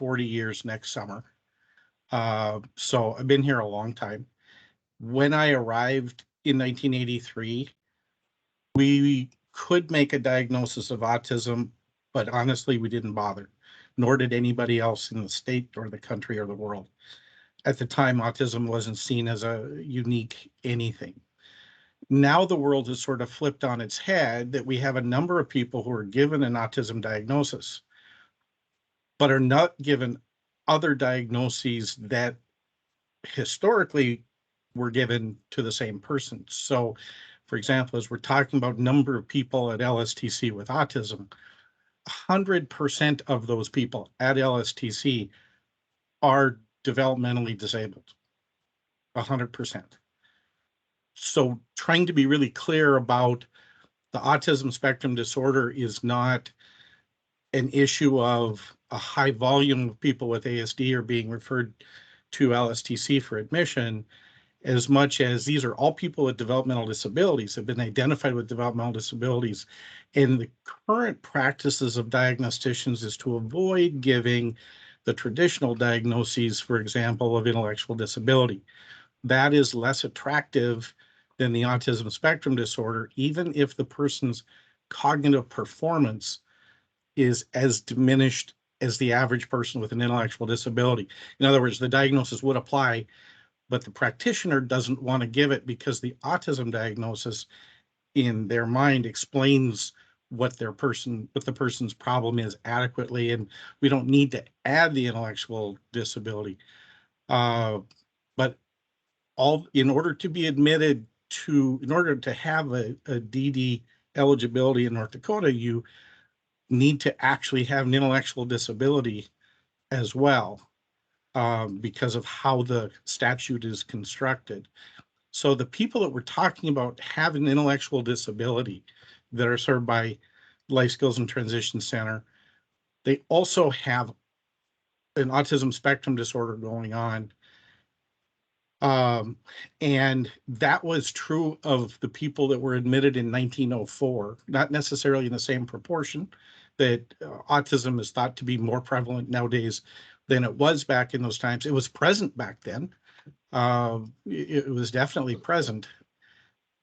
40 years next summer. So I've been here a long time. When I arrived in 1983, we could make a diagnosis of autism, but honestly, we didn't bother, nor did anybody else in the state or the country or the world. At the time, autism wasn't seen as a unique anything. Now the world has sort of flipped on its head that we have a number of people who are given an autism diagnosis, but are not given other diagnoses that historically were given to the same person. So, for example, as we're talking about number of people at LSTC with autism, 100% of those people at LSTC are developmentally disabled. 100%. So trying to be really clear about the autism spectrum disorder is not an issue of a high volume of people with ASD are being referred to LSTC for admission, as much as these are all people with developmental disabilities, have been identified with developmental disabilities. And the current practices of diagnosticians is to avoid giving the traditional diagnoses, for example, of intellectual disability. That is less attractive than the autism spectrum disorder, even if the person's cognitive performance is as diminished as the average person with an intellectual disability. In other words, the diagnosis would apply, but the practitioner doesn't want to give it because the autism diagnosis in their mind explains what the person's problem is adequately, and we don't need to add the intellectual disability. But all in order to be admitted in order to have a DD eligibility in North Dakota, you need to actually have an intellectual disability as well, because of how the statute is constructed. So the people that we're talking about have an intellectual disability that are served by Life Skills and Transition Center. They also have an autism spectrum disorder going on. And that was true of the people that were admitted in 1904, not necessarily in the same proportion that autism is thought to be more prevalent nowadays than it was back in those times. It was present back then. It was definitely present,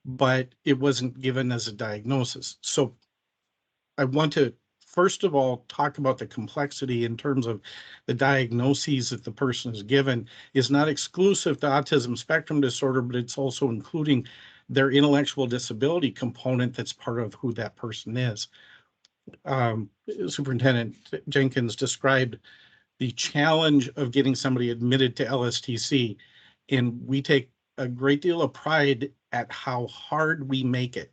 but it wasn't given as a diagnosis. So I want to, first of all, talk about the complexity in terms of the diagnoses that the person is given is not exclusive to autism spectrum disorder, but it's also including their intellectual disability component that's part of who that person is. Superintendent Jenkins described the challenge of getting somebody admitted to LSTC, and we take a great deal of pride at how hard we make it.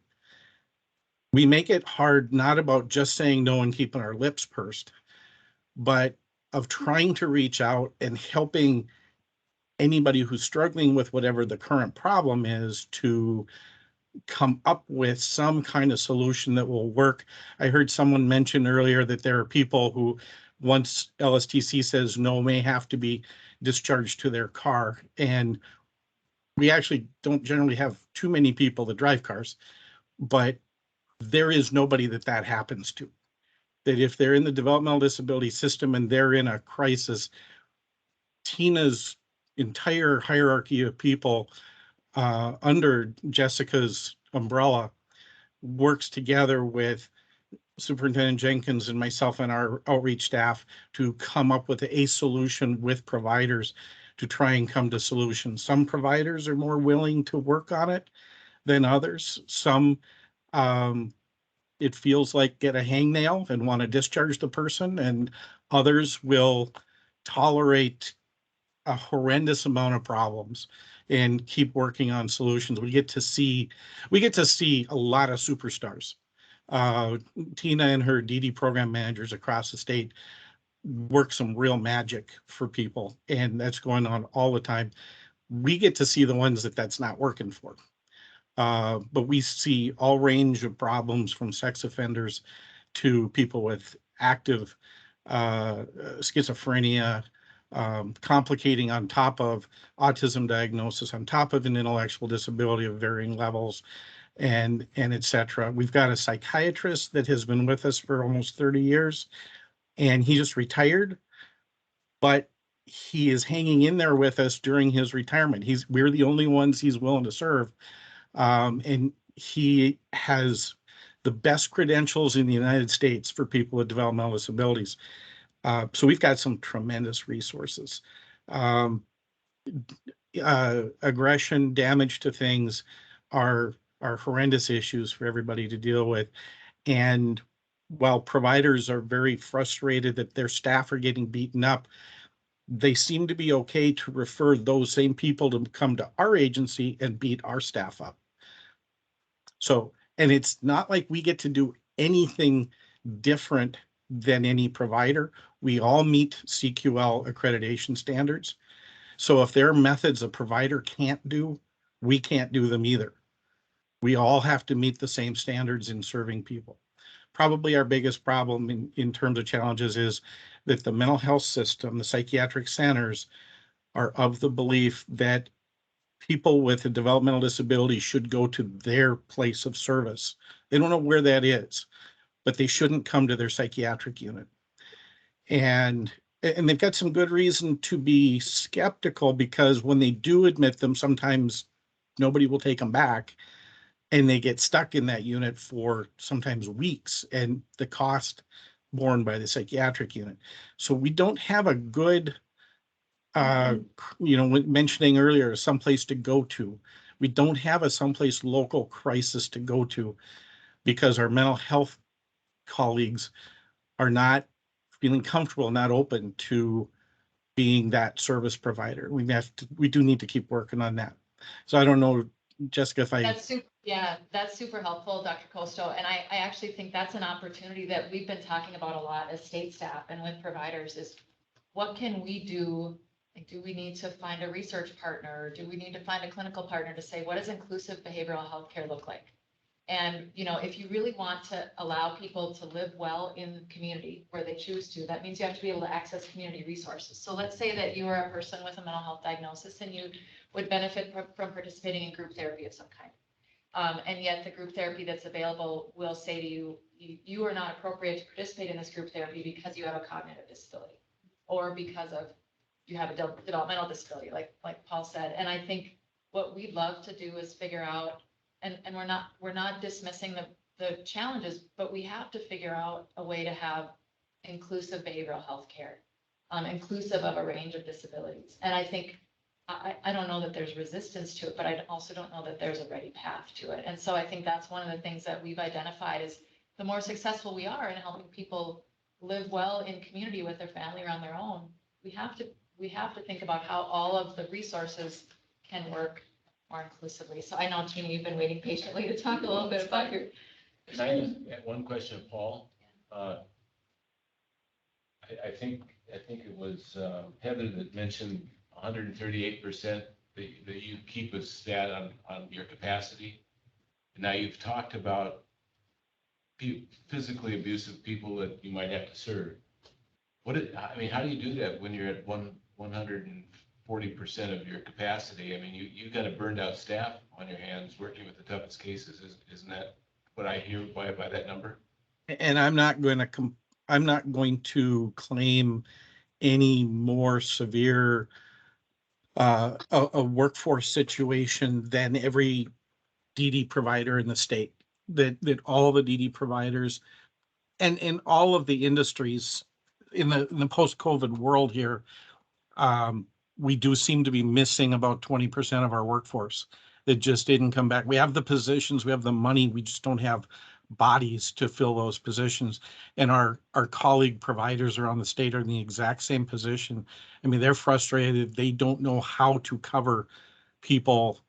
We make it hard, not about just saying no and keeping our lips pursed, but of trying to reach out and helping anybody who's struggling with whatever the current problem is to come up with some kind of solution that will work. I heard someone mention earlier that there are people who, once LSTC says no, may have to be discharged to their car. And we actually don't generally have too many people that drive cars, but there is nobody that happens to. That if they're in the developmental disability system and they're in a crisis, Tina's entire hierarchy of people under Jessica's umbrella works together with Superintendent Jenkins and myself and our outreach staff to come up with a solution with providers to try and come to solutions. Some providers are more willing to work on it than others. Some it feels like get a hangnail and want to discharge the person, and others will tolerate a horrendous amount of problems and keep working on solutions. We get to see a lot of superstars. Tina and her DD program managers across the state work some real magic for people, and that's going on all the time. We get to see the ones that's not working for. But we see all range of problems from sex offenders to people with active schizophrenia, complicating on top of autism diagnosis, on top of an intellectual disability of varying levels, and et cetera. We've got a psychiatrist that has been with us for almost 30 years, and he just retired. but he is hanging in there with us during his retirement. We're the only ones he's willing to serve. And he has the best credentials in the United States for people with developmental disabilities. So we've got some tremendous resources. Um, Aggression, damage to things are horrendous issues for everybody to deal with. And while providers are very frustrated that their staff are getting beaten up, they seem to be okay to refer those same people to come to our agency and beat our staff up. So, and it's not like we get to do anything different than any provider. We all meet CQL accreditation standards. So if there are methods a provider can't do, we can't do them either. We all have to meet the same standards in serving people. Probably our biggest problem in terms of challenges is that the mental health system, the psychiatric centers, are of the belief that people with a developmental disability should go to their place of service. They don't know where that is, but they shouldn't come to their psychiatric unit. And they've got some good reason to be skeptical, because when they do admit them, sometimes nobody will take them back, and they get stuck in that unit for sometimes weeks, and the cost borne by the psychiatric unit. So we don't have a good, mentioning earlier, someplace to go to. We don't have a someplace local crisis to go to, because our mental health colleagues are not feeling comfortable, not open to being that service provider. We do need to keep working on that. So I don't know, Jessica, if I. That's super helpful, Dr. Costo. And I actually think that's an opportunity that we've been talking about a lot as state staff and with providers is what can we do? Like, do we need to find a research partner? Do we need to find a clinical partner to say, what does inclusive behavioral health care look like? And, if you really want to allow people to live well in the community where they choose to, that means you have to be able to access community resources. So let's say that you are a person with a mental health diagnosis and you would benefit from participating in group therapy of some kind. And yet the group therapy that's available will say to you, you are not appropriate to participate in this group therapy because you have a cognitive disability or because of you have a developmental disability, like Paul said. And I think what we'd love to do is figure out, and we're not dismissing the challenges, but we have to figure out a way to have inclusive behavioral health care, inclusive of a range of disabilities. And I think I don't know that there's resistance to it, but I also don't know that there's a ready path to it. And so I think that's one of the things that we've identified is the more successful we are in helping people live well in community with their family or on their own, we have to think about how all of the resources can work more inclusively. So I know, Tina, you've been waiting patiently to talk a little bit about your. Can I ask one question of Paul? I think it was Heather that mentioned 138% that you keep a stat on your capacity. And now you've talked about physically abusive people that you might have to serve. How do you do that when you're at 140% of your capacity? I mean, you've got a burned out staff on your hands working with the toughest cases. Isn't that what I hear by that number? And I'm not going to claim any more severe a workforce situation than every DD provider in the state. That all the DD providers and in all of the industries in the post-COVID world here, we do seem to be missing about 20% of our workforce that just didn't come back. We have the positions, we have the money, we just don't have bodies to fill those positions. And our colleague providers around the state are in the exact same position. I mean, they're frustrated. They don't know how to cover people.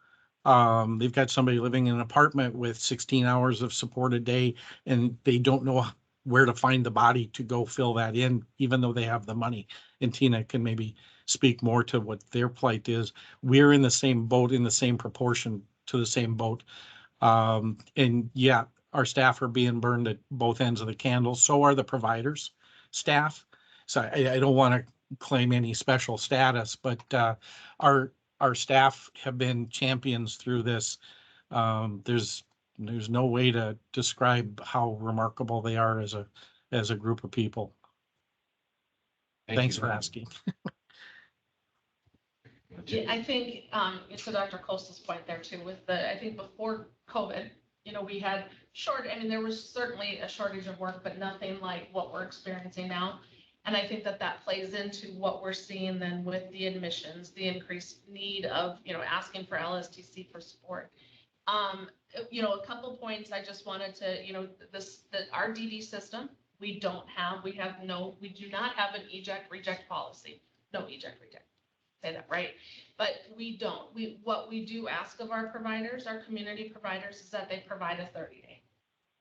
They've got somebody living in an apartment with 16 hours of support a day, and they don't know where to find the body to go fill that in, even though they have the money. And Tina can maybe speak more to what their plight is. We're in the same boat, in the same proportion to the same boat. And yeah, our staff are being burned at both ends of the candle. So are the providers' staff. So I don't want to claim any special status, but our staff have been champions through this. There's no way to describe how remarkable they are as a group of people. Thanks for asking. Yeah, I think, to Dr. Coastal's point there too, with I think before COVID, we had there was certainly a shortage of work, but nothing like what we're experiencing now. And I think that plays into what we're seeing then with the admissions, the increased need of, asking for LSTC for support. A couple points I just wanted to, our DD system, we do not have an eject reject policy. No eject reject. Say that right, but what we do ask of our providers, our community providers, is that they provide a 30-day.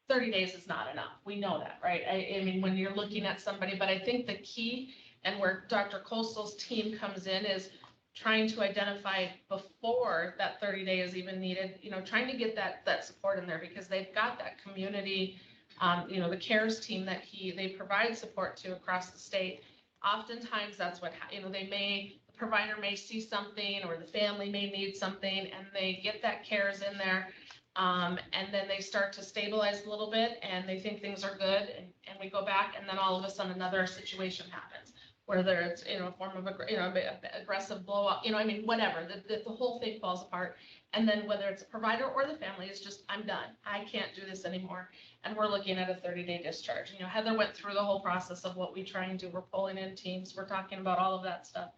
30 days is not enough. We know that, right? I mean, when you're looking at somebody, but I think the key and where Dr. Coastal's team comes in is trying to identify before that 30-day is even needed, trying to get that support in there, because they've got that community, the CARES team that they provide support to across the state. Oftentimes that's what, the provider may see something, or the family may need something, and they get that CARES in there. And then they start to stabilize a little bit, and they think things are good, and we go back, and then all of a sudden another situation happens, whether it's, a form of, aggressive blow up, whatever, the whole thing falls apart. And then whether it's a provider or the family is just, I'm done. I can't do this anymore. And we're looking at a 30-day discharge. Heather went through the whole process of what we try and do. We're pulling in teams. We're talking about all of that stuff.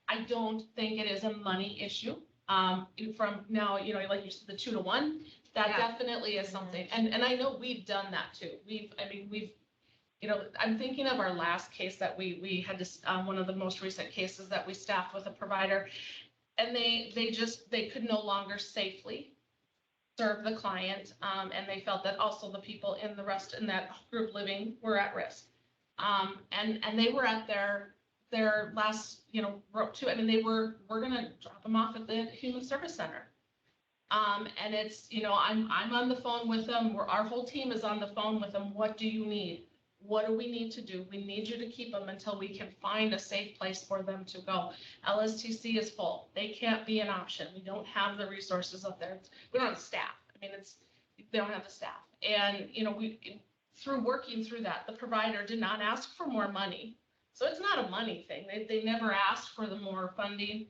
I don't think it is a money issue. From now, like you said, the 2 to 1, that definitely is something. And I know we've done that too. I'm thinking of our last case that we had this, one of the most recent cases that we staffed with a provider, and they could no longer safely serve the client. And they felt that also the people in that group living were at risk. And they were at their last, rope too. we're going to drop them off at the Human Service Center. And it's, I'm on the phone with them. Our whole team is on the phone with them. What do you need? What do we need to do? We need you to keep them until we can find a safe place for them to go. LSTC is full. They can't be an option. We don't have the resources up there. We don't have staff. They don't have the staff. And, through working through that, the provider did not ask for more money. So it's not a money thing. They never asked for the more funding.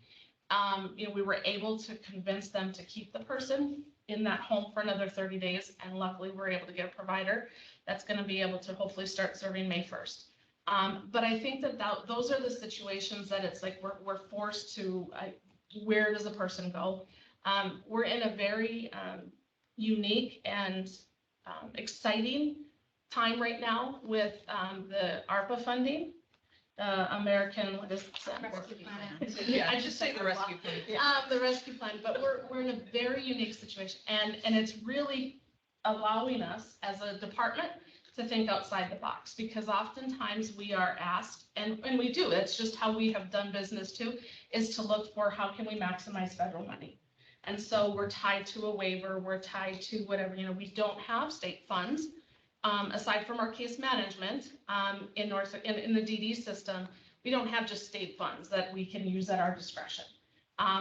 We were able to convince them to keep the person in that home for another 30 days. And luckily we're able to get a provider that's going to be able to hopefully start serving May 1st. But I think that those are the situations that it's like, we're forced to, where does a person go? We're in a very unique and exciting time right now with the ARPA funding. American, what is it? Rescue plan. Yeah, I just say the rescue plan. The rescue plan, but we're in a very unique situation, and it's really allowing us as a department to think outside the box, because oftentimes we are asked, and we do, it's just how we have done business too, is to look for how can we maximize federal money. And so we're tied to a waiver, we're tied to whatever, we don't have state funds. Aside from our case management, in the DD system, we don't have just state funds that we can use at our discretion.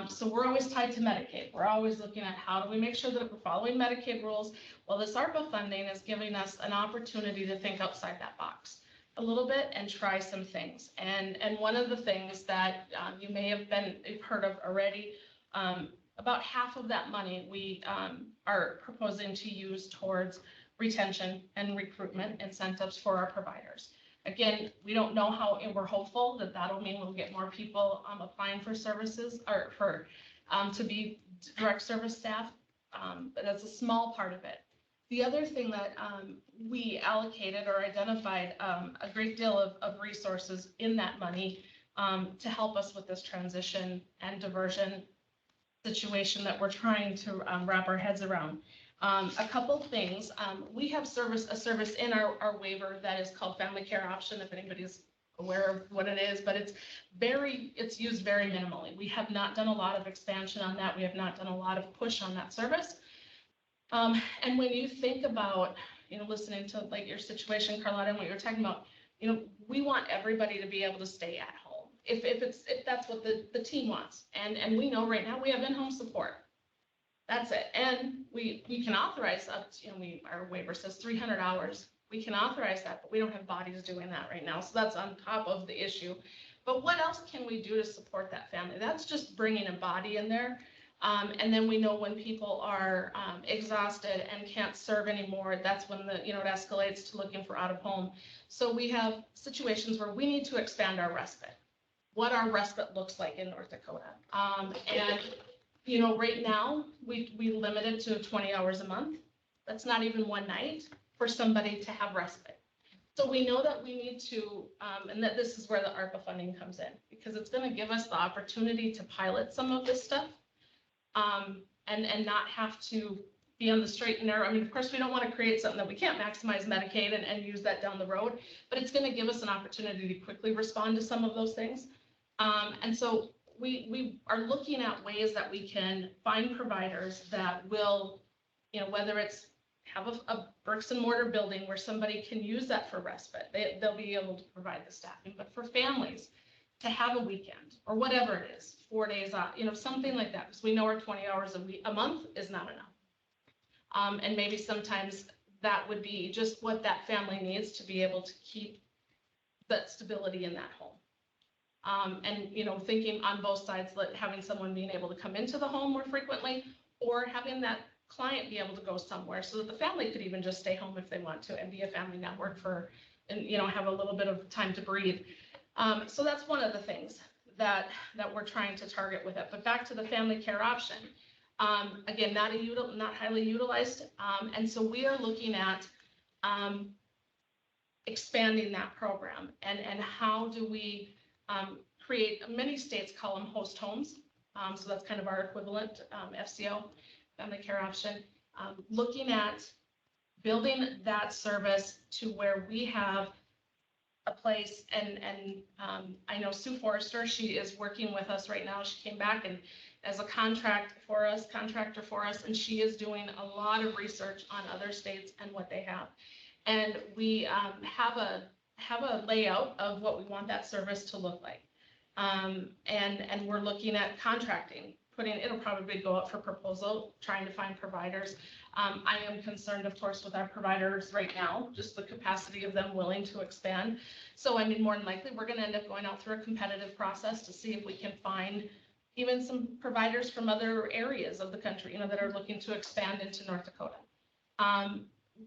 So we're always tied to Medicaid. We're always looking at how do we make sure that we're following Medicaid rules. Well, this ARPA funding is giving us an opportunity to think outside that box a little bit and try some things. And one of the things that you may have heard of already, about half of that money we are proposing to use towards retention and recruitment incentives for our providers. Again, we don't know how, and we're hopeful that that'll mean we'll get more people applying for services or to be direct service staff, but that's a small part of it. The other thing that we allocated or identified a great deal of resources in that money to help us with this transition and diversion situation that we're trying to wrap our heads around. A couple things. We have a service in our waiver that is called Family Care Option, if anybody's aware of what it is, but it's used very minimally. We have not done a lot of expansion on that. We have not done a lot of push on that service. And when you think about, listening to like your situation, Carlotta, and what you're talking about, we want everybody to be able to stay at home if that's what the team wants. And we know right now we have in-home support. That's it. And we can authorize up to, our waiver says 300 hours We can authorize that, but we don't have bodies doing that right now. So that's on top of the issue. But what else can we do to support that family? That's just bringing a body in there. And then we know when people are exhausted and can't serve anymore, that's when it escalates to looking for out of home. So we have situations where we need to expand our respite, what our respite looks like in North Dakota. And right now we limit it to 20 hours a month. That's not even one night for somebody to have respite. So we know that we need to, and that this is where the ARPA funding comes in, because it's going to give us the opportunity to pilot some of this stuff. And not have to be on the straight and narrow. I mean, of course, we don't want to create something that we can't maximize Medicaid and use that down the road, but it's going to give us an opportunity to quickly respond to some of those things. And so we are looking at ways that we can find providers that will, whether it's have a bricks and mortar building where somebody can use that for respite, they'll be able to provide the staffing, but for families to have a weekend or whatever it is, 4 days off, something like that, because we know our 20 hours a month is not enough. And maybe sometimes that would be just what that family needs to be able to keep that stability in that home. And, thinking on both sides, having someone being able to come into the home more frequently, or having that client be able to go somewhere so that the family could even just stay home if they want to and be a family network and have a little bit of time to breathe. So that's one of the things that we're trying to target with it. But back to the family care option, again, not highly utilized. And so we are looking at expanding that program and how do we create, many states call them host homes. So that's kind of our equivalent, FCO, family care option. Looking at building that service to where we have a place, and I know Sue Forrester, she is working with us right now. She came back and as a contractor for us, and she is doing a lot of research on other states and what they have. And we have a layout of what we want that service to look like. And we're looking at contracting, it'll probably go up for proposal, trying to find providers. I am concerned, of course, with our providers right now, just the capacity of them willing to expand. So, more than likely, we're going to end up going out through a competitive process to see if we can find even some providers from other areas of the country, that are looking to expand into North Dakota.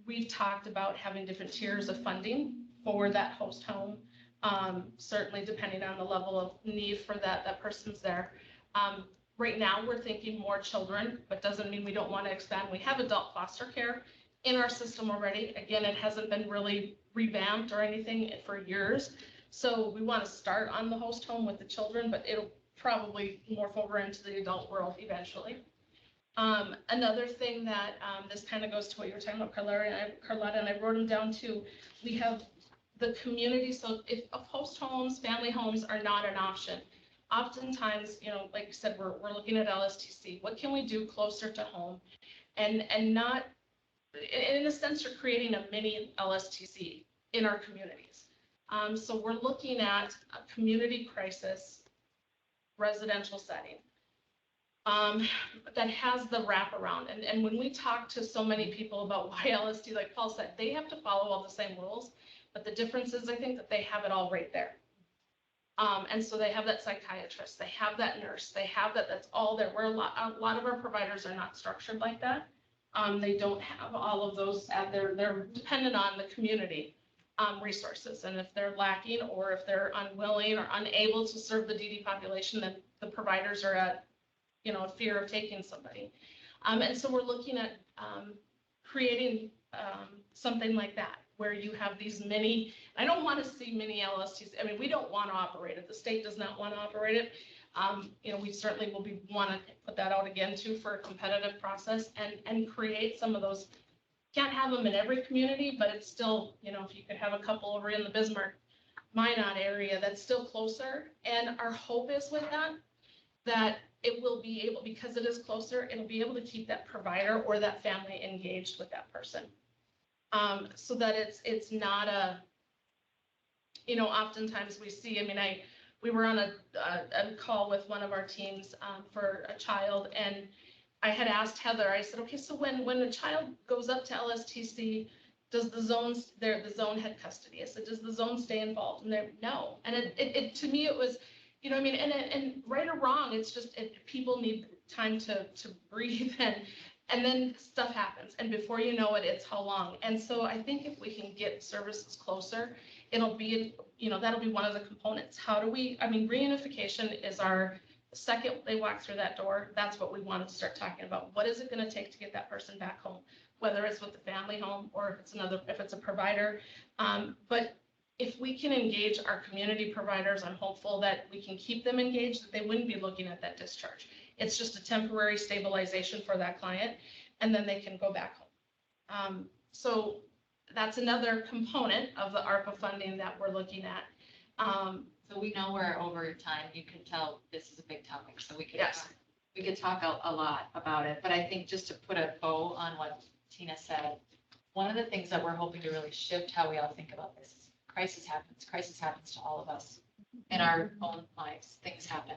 We've talked about having different tiers of funding for that host home, certainly depending on the level of need for that person's there. Right now, we're thinking more children, but doesn't mean we don't want to expand. We have adult foster care in our system already. Again, it hasn't been really revamped or anything for years. So we want to start on the host home with the children, but it'll probably morph over into the adult world eventually. Another thing that this kind of goes to what you were talking about, Carlotta, and I wrote them down too. We have the community. So if host homes, family homes are not an option, oftentimes, like I said, we're looking at LSTC. What can we do closer to home, and not, in a sense, you're creating a mini LSTC in our communities. So we're looking at a community crisis residential setting that has the wraparound. And when we talk to so many people about why LST, like Paul said, they have to follow all the same rules, but the difference is, I think, that they have it all right there. And so they have that psychiatrist, they have that nurse, they have that's all there. Where a lot of our providers are not structured like that. They don't have all of those at they're dependent on the community resources. And if they're lacking, or if they're unwilling or unable to serve the DD population, then the providers are at, a fear of taking somebody. And so we're looking at creating something like that, where you have these mini, I don't want to see mini LSTs. We don't want to operate it. The state does not want to operate it. We certainly will want to put that out again too for a competitive process and create some of those. Can't have them in every community, but it's still, if you could have a couple over in the Bismarck, Minot area, that's still closer. And our hope is with that it will be able, because it is closer, it'll be able to keep that provider or that family engaged with that person. So that it's not a, oftentimes we see, we were on a call with one of our teams for a child, and I had asked Heather, I said, okay, so when a child goes up to LSTC, does the zones, the zone had custody? I said, does the zone stay involved? And they're, no. And it, to me, it was, you know, what I mean, and right or wrong, it's just, people need time to breathe and then stuff happens. And before you know it, it's how long. And so I think if we can get services closer, it'll be, you know, that'll be one of the components. How do we, I mean, reunification is our, second they walk through that door, that's what we wanted to start talking about. What is it going to take to get that person back home? Whether it's with the family home or if it's another, if it's a provider. But if we can engage our community providers, I'm hopeful that we can keep them engaged, that they wouldn't be looking at that discharge. It's just a temporary stabilization for that client, and then they can go back home. So that's another component of the ARPA funding that we're looking at. So we know we're over time. You can tell this is a big topic, so we could, Yes. we could talk a lot about it. But I think just to put a bow on what Tina said, one of the things that we're hoping to really shift how we all think about this is crisis happens. Crisis happens to all of us in our own lives. Things happen.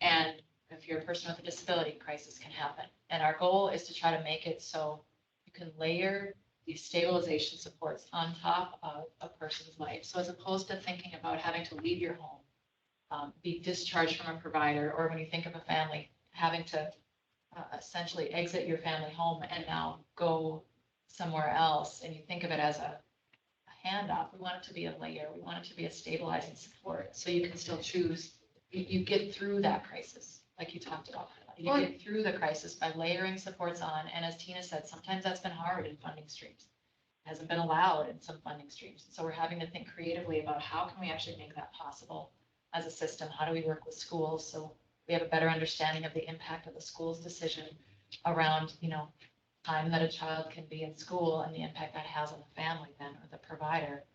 And if you're a person with a disability, crisis can happen. And our goal is to try to make it so you can layer these stabilization supports on top of a person's life. So as opposed to thinking about having to leave your home, be discharged from a provider, or when you think of a family, having to essentially exit your family home and now go somewhere else, and you think of it as a handoff, we want it to be a layer. We want it to be a stabilizing support. So you can still choose, you get through that crisis, like you talked about. You get through the crisis by layering supports on. And as Tina said, sometimes that's been hard in funding streams. It hasn't been allowed in some funding streams. So we're having to think creatively about how can we actually make that possible as a system? How do we work with schools so we have a better understanding of the impact of the school's decision around, you know, time that a child can be in school and the impact that has on the family then or the provider.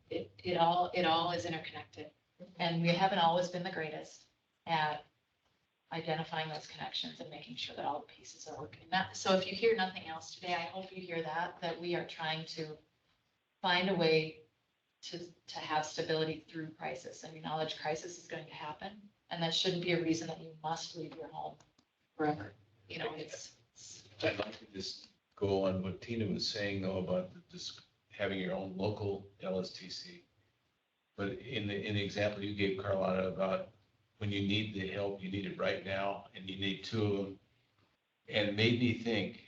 It all is interconnected. And we haven't always been the greatest at identifying those connections and making sure that all the pieces are working. So if you hear nothing else today, I hope you hear that we are trying to find a way to have stability through crisis and acknowledge crisis is going to happen. And that shouldn't be a reason that you must leave your home forever. You know, I'd like to just go on what Tina was saying though about this having your own local LSTC. But in the example you gave, Carlotta, about when you need the help, you need it right now, and you need two of them. And it made me think,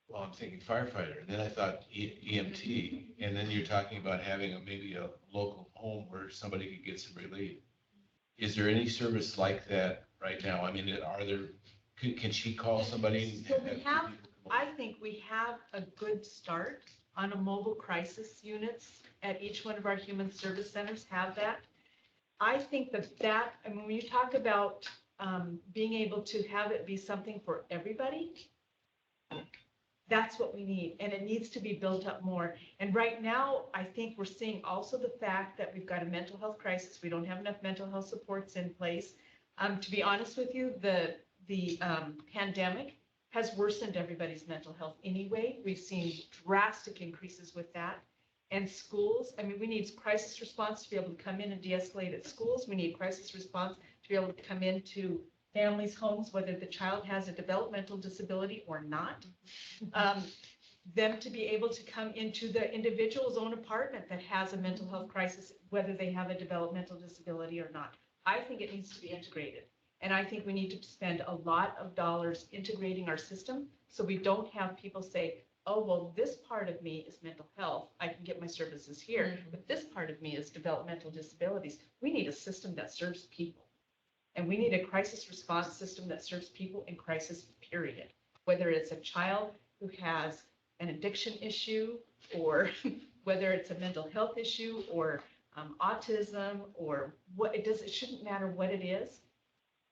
well, I'm thinking firefighter, and then I thought EMT, and then you're talking about having maybe a local home where somebody could get some relief. Is there any service like that right now? I mean, can she call somebody? So we have, I think we have a good start on a mobile crisis units at each one of our human service centers have that. I think that, I mean, when you talk about being able to have it be something for everybody, that's what we need. And it needs to be built up more. And right now, I think we're seeing also the fact that we've got a mental health crisis. We don't have enough mental health supports in place. To be honest with you, the pandemic has worsened everybody's mental health anyway. We've seen drastic increases with that. And schools, I mean, we need crisis response to be able to come in and de-escalate at schools. We need crisis response to be able to come into families' homes, whether the child has a developmental disability or not. Them to be able to come into the individual's own apartment that has a mental health crisis, whether they have a developmental disability or not. I think it needs to be integrated. And I think we need to spend a lot of dollars integrating our system so we don't have people say, oh, well, this part of me is mental health. I can get my services here, but this part of me is developmental disabilities. We need a system that serves people. And we need a crisis response system that serves people in crisis, period. Whether it's a child who has an addiction issue, or whether it's a mental health issue, or autism, or what it does, it shouldn't matter what it is.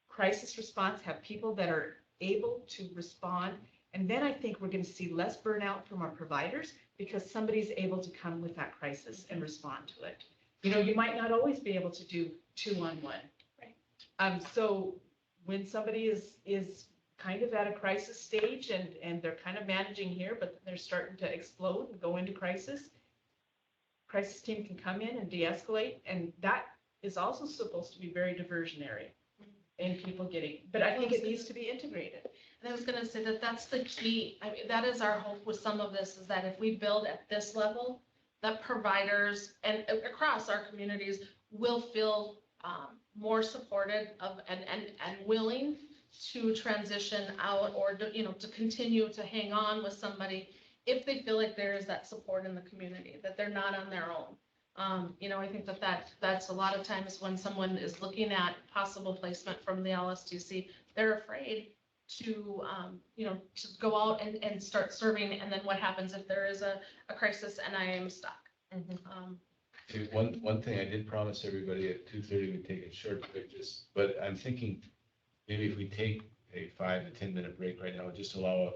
Crisis response, have people that are able to respond. And then I think we're going to see less burnout from our providers because somebody's able to come with that crisis and respond to it. You know, you might not always be able to do 2-on-1. Right. So when somebody is kind of at a crisis stage and they're kind of managing here, but they're starting to explode and go into crisis team can come in and de-escalate. And that is also supposed to be very diversionary in people getting, but I think it needs to be integrated. And I was gonna say that that's the key. I mean, that is our hope with some of this, is that if we build at this level, that providers and across our communities will feel more supported of and willing to transition out or to, you know, to continue to hang on with somebody if they feel like there is that support in the community, that they're not on their own. You know, I think that's a lot of times when someone is looking at possible placement from the LSTC, they're afraid to, you know, to go out and start serving. And then what happens if there is a crisis and I am stuck? Okay, one thing I did promise everybody at 2:30 we'd take a short break, but I'm thinking maybe if we take a 5 to 10 minute break right now, just allow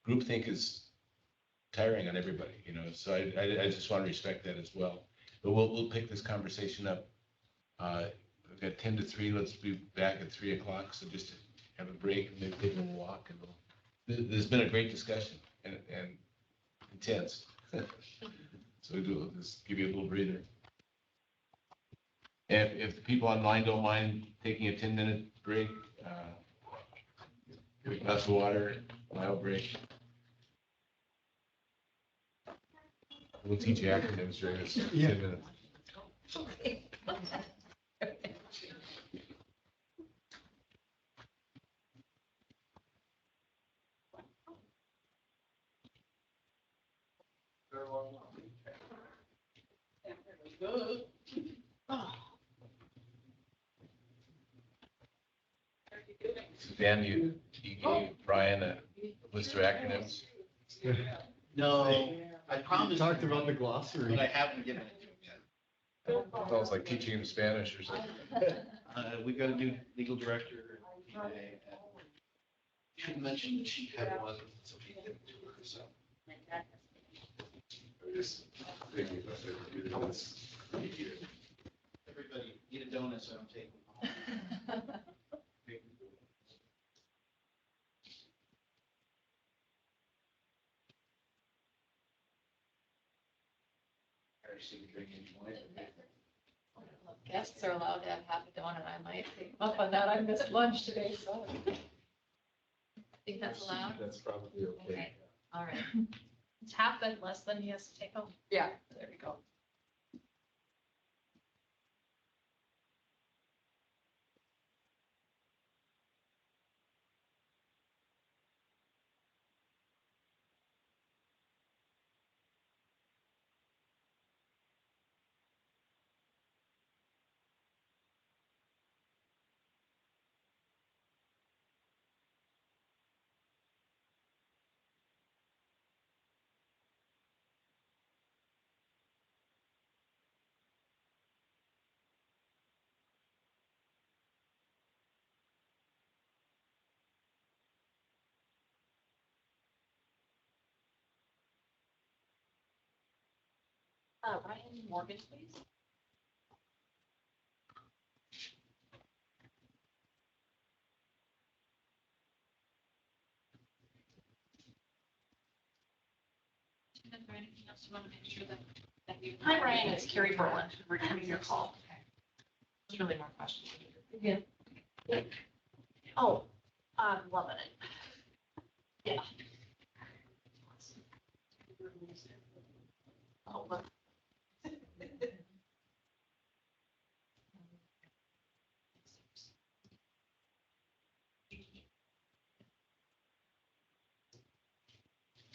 groupthink is tiring on everybody, you know, so I just want to respect that as well. But we'll pick this conversation up. We've got 10 to 3, let's be back at 3 o'clock, so just have a break and maybe take a walk, and there's been a great discussion and intense. So we'll just give you a little breather. If the people online don't mind taking a 10-minute break, get a glass of water, mild break. We'll teach you acronyms during this 10 minutes. So Dan, you gave Brian a list of acronyms. No, I promised. Talked about the glossary. But I haven't given it to him yet. Sounds like teaching him Spanish or something. We've got a new legal director. And she had mentioned she had one, so she gave it to her, so. Everybody eat a donut, so I'm taking them home. Guests are allowed to have half a donut. I might take up on that. I missed lunch today, so. Think that's allowed? That's probably okay. Okay, all right. It's half and less than he has to take home. Yeah, there we go. Ryan Morgan, please. Is there anything else you want to make sure that you? Hi, Ryan, it's Carrie Berlin, returning your call. There's really more questions. Yeah. Oh, I'm loving it. Yeah. Oh, look.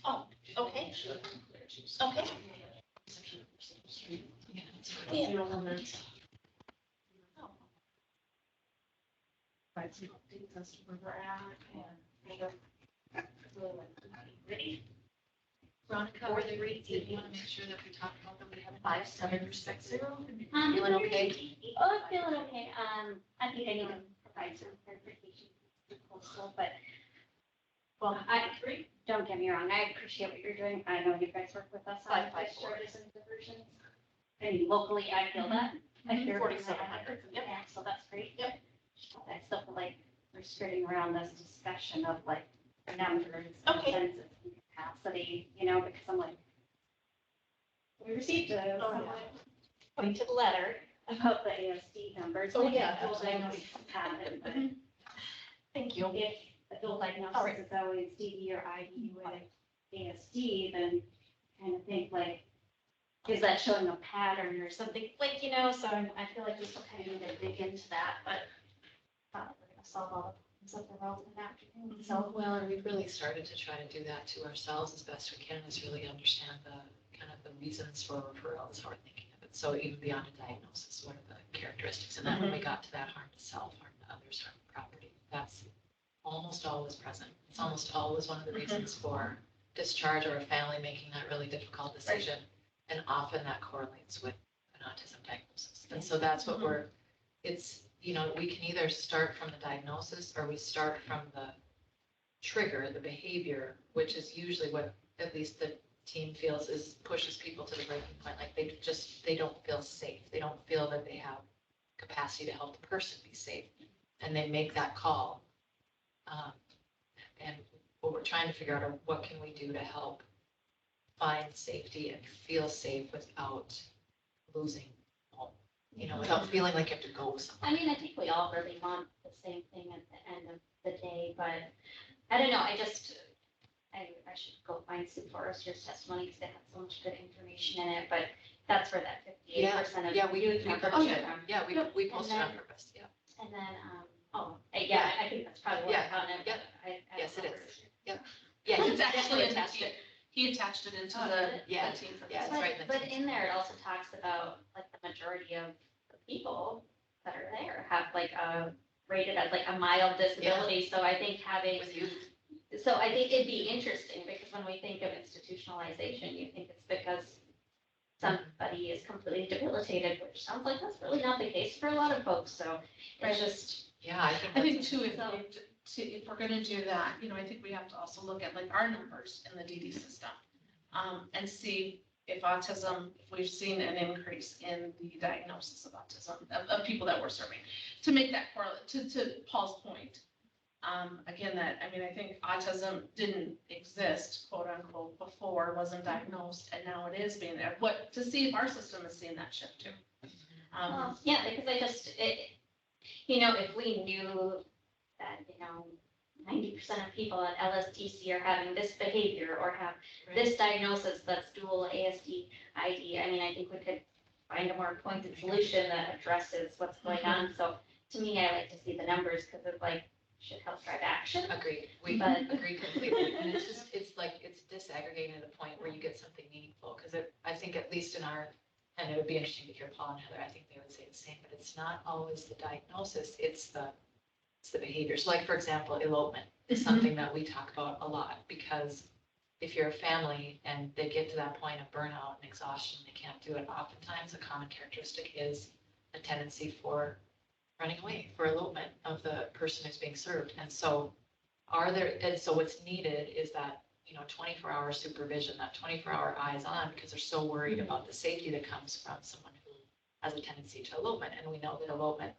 Oh, okay. Okay. Yeah. Oh. Right, so updates as to where we're at and ready. Veronica, or the rates, if you want to make sure that we talk about them, we have 5760. Feeling okay? Oh, I'm feeling okay. I think I need to provide some clarification to Coastal, but, well, don't get me wrong, I appreciate what you're doing. I know you guys work with us on five service and diversions. I mean, locally, I feel that. I hear 4,700. Yep, so that's great. Yep. I still feel like we're skirting around this discussion of like numbers and Okay. census and capacity, you know, because I'm like, we received a point to the letter about the ASD numbers. Oh, yeah, I know absolutely. we have it, but Thank you. if the dual diagnosis is always DD or ID with ASD, then kind of think like, is that showing a pattern or something, like, so I feel like we still kind of need to dig into that, but we're gonna solve all the problems of the world in an afternoon, so. Well, and we've really started to try to do that to ourselves as best we can, is really understand the kind of the reasons for referrals, how we're thinking of it. So even beyond a diagnosis, what are the characteristics? And then when we got to that harm to self, harm to others, harm to property, that's almost always present. It's almost always one of the reasons for discharge or a family making that really difficult decision. And often that correlates with an autism diagnosis. And so that's what it's, we can either start from the diagnosis or we start from the trigger, the behavior, which is usually what at least the team feels is pushes people to the breaking point. Like they don't feel safe. They don't feel that they have capacity to help the person be safe. And they make that call. And what we're trying to figure out are what can we do to help find safety and feel safe without losing home, without feeling like you have to go somewhere. I mean, I think we all really want the same thing at the end of the day, but I don't know, I should go find Sue Forrester's testimony because they had so much good information in it, but that's where that 58% of we youth are posted coming it. from. Yeah, we posted on purpose, yeah. And then, I think that's probably what I found it. Yeah. but I Yes, don't it know is. where- Yeah, It's actually attached it. He attached it into Oh, the did it? Yeah, team for yeah, this. it's right in the But text. in there, it also talks about like the majority of the people that are there have like rated as like a mild disability. So I think having, With youth. so I think it'd be interesting because when we think of institutionalization, you think it's because somebody is completely debilitated, which sounds like that's really not the case for a lot of folks. So it's just, Yeah, I think. I think that's- too, if we're gonna do that, I think we have to also look at like our numbers in the DD system. And see if autism, if we've seen an increase in the diagnosis of autism, of people that we're serving. To make that correlate, to Paul's point. Again, I think autism didn't exist, quote unquote, before, wasn't diagnosed, and now it is being there. To see if our system is seeing that shift too. yeah, because if we knew that, 90% of people at LSTC are having this behavior or have this diagnosis that's dual ASD, ID, I think we could find a more pointed solution that addresses what's going on. So to me, I like to see the numbers because it should help drive action. Agreed, we But- agree completely, and it's disaggregating to the point where you get something meaningful, because I think at least in our, and it would be interesting to hear Paul and Heather, I think they would say the same, but it's not always the diagnosis, it's the behaviors. Like, for example, elopement is something that we talk about a lot, because if you're a family and they get to that point of burnout and exhaustion, they can't do it, oftentimes a common characteristic is a tendency for running away, for elopement of the person who's being served. And so what's needed is that, 24-hour supervision, that 24-hour eyes on, because they're so worried about the safety that comes from someone who has a tendency to elopement. And we know that elopement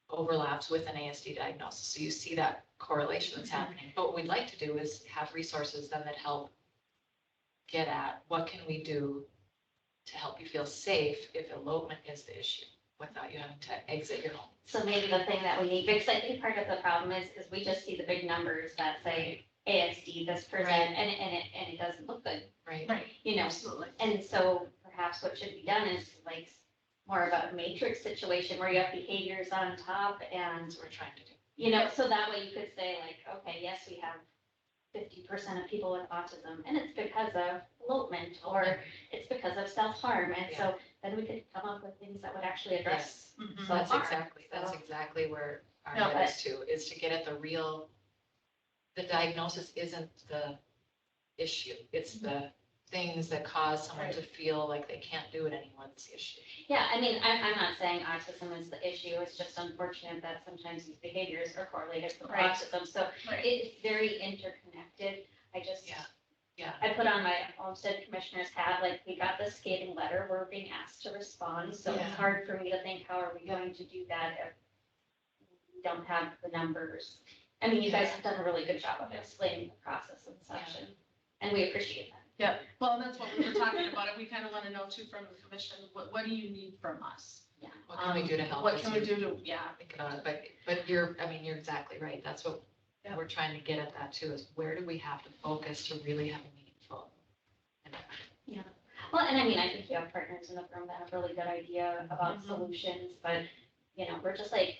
overlaps with an ASD diagnosis. So you see that correlation that's happening. But what we'd like to do is have resources then that help get at what can we do to help you feel safe if elopement is the issue without you having to exit your home. So maybe the thing that we need, because I think part of the problem is we just see the big numbers that say ASD, this person, Right. and it doesn't look good, Right. Right, you know? absolutely. And so perhaps what should be done is like more of a matrix situation where you have behaviors on top and, That's what we're trying to do. so that way you could say like, okay, yes, we have 50% of people with autism and it's because of elopement or it's because of self-harm. And so then we could come up with things that would actually address. Mhm. So That's far, that's so- exactly where our No, head is to get at the real, the diagnosis isn't the issue. It's the things that cause someone to feel like they can't do it anymore that's the issue. Yeah, I'm not saying autism is the issue. It's just unfortunate that sometimes these behaviors are correlated with Right. autism. So Right. it's very interconnected. I just, Yeah. I put on my Olmstead commissioner's hat, like we got this scathing letter, we're being asked to respond. So Yeah. it's hard for me to think, how are we going to do that if we don't have the numbers? I mean, you guys have done a really good job of explaining the process and such, and we appreciate that. Yeah, well, that's what we were talking about. We kind of want to know too from the commission, what do you need from us? What can we do to help? What as can we you do to, think about it? But you're exactly right. That's what And we're trying to get at that too, is where do we have to focus to really have a meaningful impact? Yeah. Well, and I mean, I think you have partners in the firm that have really good idea about solutions, but, we're just like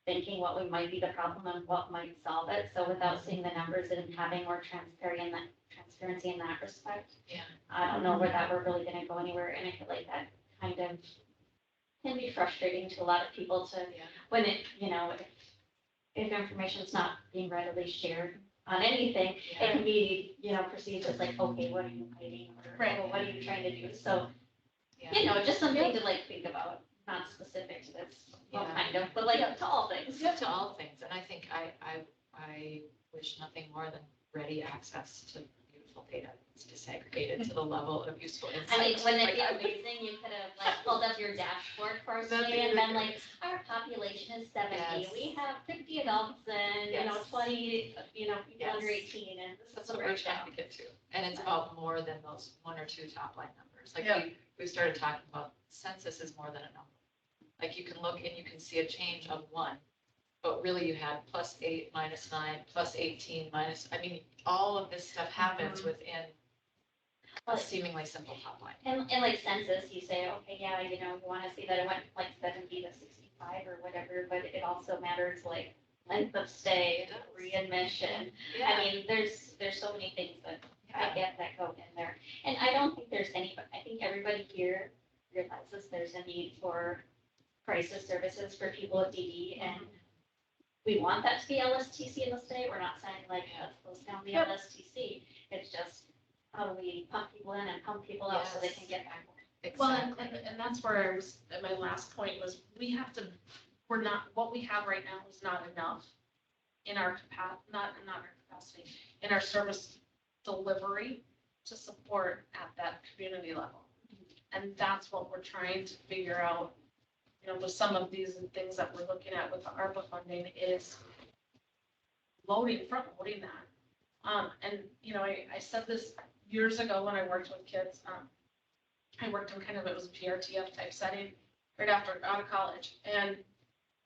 thinking what we might be the problem and what might solve it. So without seeing the numbers and having more transparency in that respect. Yeah. I don't know where that we're really gonna go anywhere, and I feel like that kind of can be frustrating to a lot of people to, when it, if information's not being readily shared on anything, it can be, perceived as like, okay, what are you hiding? Or, Right. "Oh, what are you trying to do?" So, Yeah. just something to like think about, not specific to this, well, kind of, but like to all things. Yeah, to all things, and I think I wish nothing more than ready access to beautiful data. It's disaggregated to the level of useful insights. I mean, wouldn't it be Like, amazing, you could have like pulled up your dashboard for us That'd be today and been really like, our population is 70, Yes. we have 50 adults and, Yes. 20, people Yes. under 18, and this That's is what the we're trying breakdown. to get to, and it's about more than those one or two top line numbers. Like Yeah. we started talking about census is more than a number. Like you can look and you can see a change of one, but really you had +8, -9, +18, I mean, all of this stuff happens within a Well, seemingly simple top line. And like census, you say, okay, yeah, you want to see that it went like 70 to 65 or whatever, but it also matters like length of stay, readmission. I mean, there's so many things that I get that go in there. And I don't think there's I think everybody here realizes there's a need for crisis services for people with DD, and we want that to be LSTC in the state. We're not saying like, let's close down the LSTC. It's just, how do we pump people in and pump people out so they can get back? Well, Exactly. and that's where I was, at my last point was, what we have right now is not enough in our not our capacity, in our service delivery to support at that community level. And that's what we're trying to figure out, with some of these things that we're looking at with the ARPA funding is front loading that. And, I said this years ago when I worked with kids. I worked in it was a PRTF type setting right after out of college. And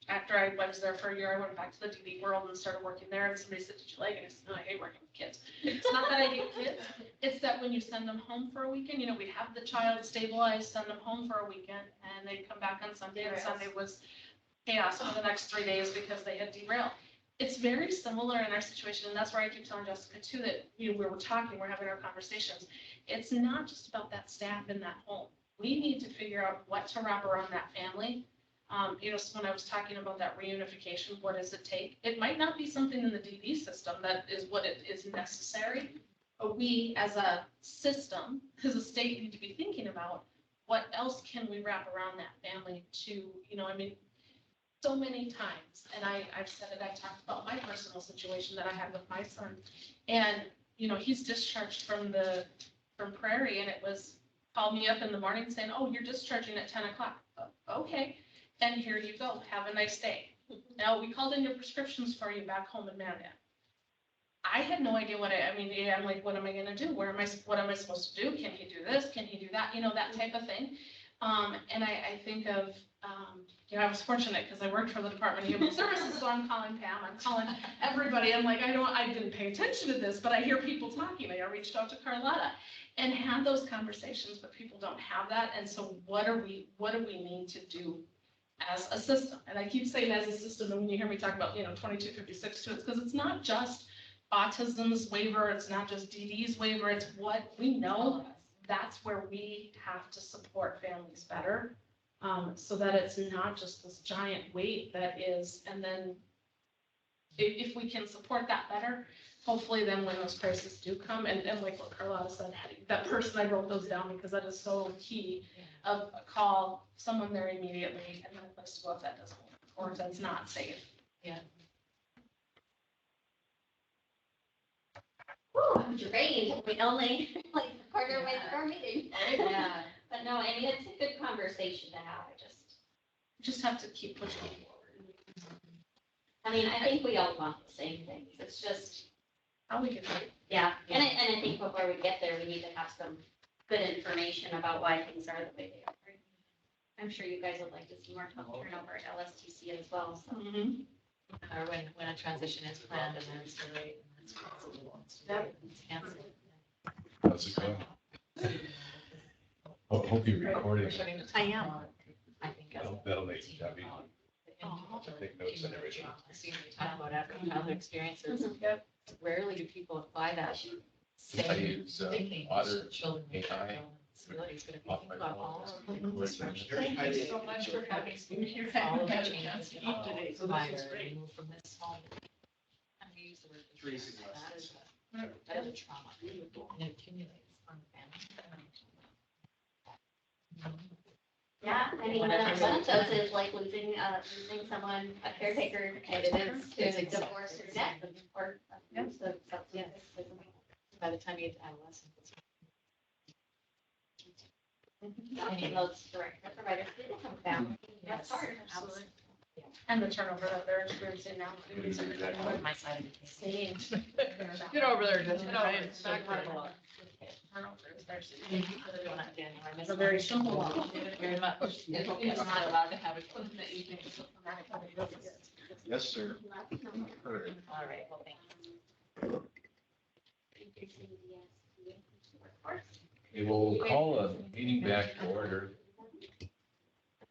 after I was there for a year, I went back to the DD world and started working there. And somebody said, "Did you like it?" I said, "No, I hate working with kids." It's not that I hate kids. It's that when you send them home for a weekend, we have the child stabilized, send them home for a weekend, and they come back on Sunday. And Sunday was chaos for the next 3 days because they had derailed. It's very similar in our situation. And that's where I keep telling Jessica too, that, we're having our conversations. It's not just about that staff in that home. We need to figure out what to wrap around that family. So when I was talking about that reunification, what does it take? It might not be something in the DD system that is what it is necessary. But we as a system, as a state, need to be thinking about what else can we wrap around that family to, so many times, and I've said it, I've talked about my personal situation that I had with my son. And, he's discharged from Prairie, and it was, called me up in the morning saying, "Oh, you're discharging at 10 o'clock. Okay, and here you go. Have a nice day. Now, we called in your prescriptions for you back home in Mandan." I had no idea I'm like, what am I gonna do? What am I supposed to do? Can he do this? Can he do that? That type of thing. And I think of, I was fortunate because I worked for the Department of Human Services, so I'm calling Pam, I'm calling everybody. I'm like, I didn't pay attention to this, but I hear people talking. I reached out to Carlotta and had those conversations, but people don't have that. And so what do we need to do as a system? And I keep saying as a system, and when you hear me talk about, 2256 too, it's because it's not just autism's waiver, it's not just DD's waiver, it's what we know. That's where we have to support families better, so that it's not just this giant weight that is, and then if we can support that better, hopefully then when those crises do come, and like what Carlotta said, that person, I wrote those down because that is so key, of a call, someone there immediately, and then a place to go if that doesn't work, or if that's not safe. Yeah. Whew, I'm drained. We only like a quarter way through our meeting. Yeah. But no, I mean, it's a good conversation to have. Just have to keep pushing forward. I mean, I think we all want the same things. It's just, How we can. yeah. And I think before we get there, we need to have some good information about why things are the way they are. I'm sure you guys would like to see more turnover at LSTC as well, so. Mhm. Or when a transition is planned and then it's delayed and it's canceled. It's canceled. How's it going? Hope you recorded. I am. I think. That'll make your job easier. Take notes and everything. See, we talk about African childhood experiences. Rarely do people apply that. I use Otter Children. AI. Disabilities, but if you Off think my about phone. all of the Thank you so much for having me here. all of the I had a changes chance to that eat today, so this provider, is great. move from this home. And we use the word. Tracy. That is a trauma, and it accumulates on the family. Yeah, I mean, Whatever. one of those is like losing someone, a caretaker, It is. to It's exact- divorce or death, or abuse of substance. By the time you get to adolescence. And those direct providers, they don't have family, that's hard. Absolutely. And the turnover that they're experiencing now. On my side of the case. Same. Get over there, just. Get over it. Turnover is there. Thank you for doing that, Daniel. I missed A very it. simple one. Thank you very much. It's not allowed to have it. Yes, sir. All right, well, thank you. Okay, well, we'll call a meeting back to order.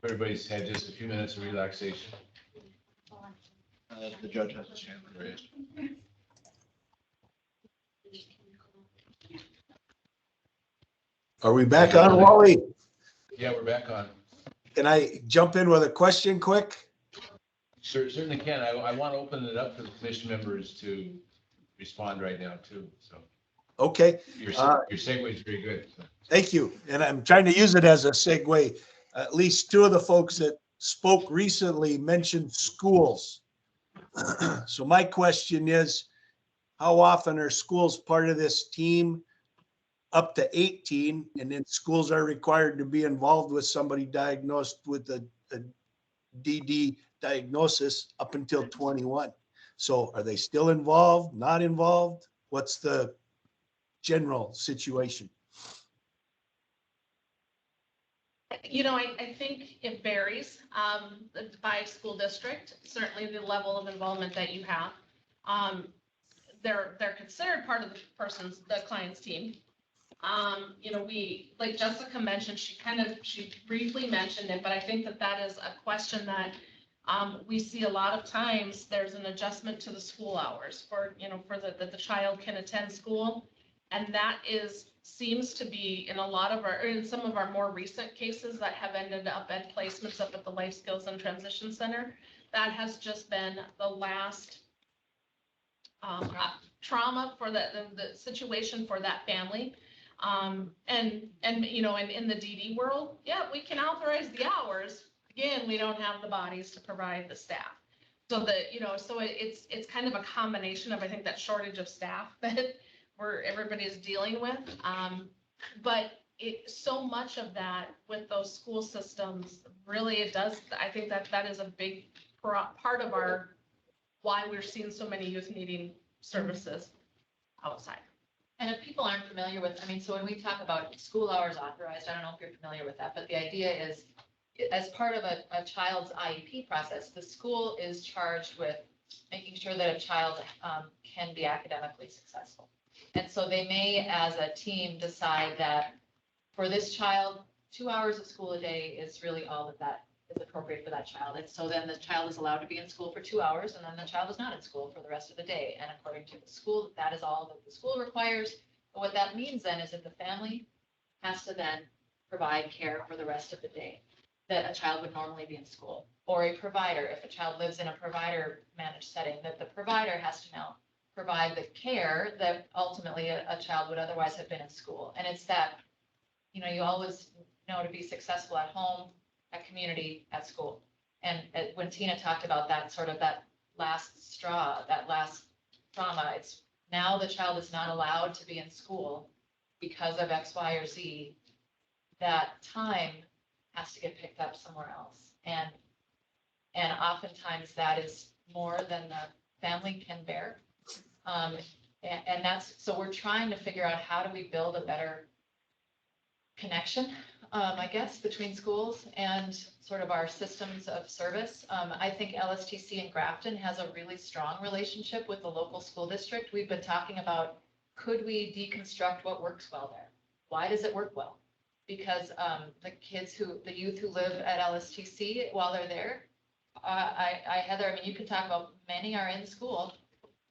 Everybody's had just a few minutes of relaxation. The judge has his hand raised. Are we back on, Wally? Yeah, we're back on. Can I jump in with a question quick? Certainly can. I want to open it up for the commission members to respond right now too, so. Okay, Your segue is very good. So. thank you. And I'm trying to use it as a segue. At least two of the folks that spoke recently mentioned schools. So my question is, how often are schools part of this team up to 18? And then schools are required to be involved with somebody diagnosed with a DD diagnosis up until 21. So are they still involved, not involved? What's the general situation? You know, I think it varies by school district, certainly the level of involvement that you have. They're considered part of the client's team. You know, like Jessica mentioned, she briefly mentioned it, but I think that is a question that we see a lot of times. There's an adjustment to the school hours for that the child can attend school. And that seems to be in some of our more recent cases that have ended up at placements up at the Life Skills and Transition Center. That has just been the last trauma for the situation for that family. And you know, in the DD world, yeah, we can authorize the hours. Again, we don't have the bodies to provide the staff. So it's kind of a combination of, I think, that shortage of staff that everybody is dealing with. But so much of that with those school systems, really, I think that is a big part of why we're seeing so many youth needing services outside. And if people aren't familiar with, so when we talk about school hours authorized, I don't know if you're familiar with that, but the idea is, as part of a child's IEP process, the school is charged with making sure that a child can be academically successful. And so they may, as a team, decide that for this child, 2 hours of school a day is really all that is appropriate for that child. And so then the child is allowed to be in school for 2 hours, and then the child is not in school for the rest of the day. And according to the school, that is all that the school requires. But what that means then is that the family has to then provide care for the rest of the day that a child would normally be in school. Or a provider, if a child lives in a provider managed setting, that the provider has to now provide the care that ultimately a child would otherwise have been in school. And it's that, you always know to be successful at home, at community, at school. And when Tina talked about that last straw, that last trauma, it's now the child is not allowed to be in school because of X, Y, or Z. That time has to get picked up somewhere else. And oftentimes that is more than the family can bear. And so we're trying to figure out, how do we build a better connection, I guess, between schools and sort of our systems of service. I think LSTC in Grafton has a really strong relationship with the local school district. We've been talking about, could we deconstruct what works well there? Why does it work well? Because the youth who live at LSTC while they're there, Heather, I mean, you can talk about many are in school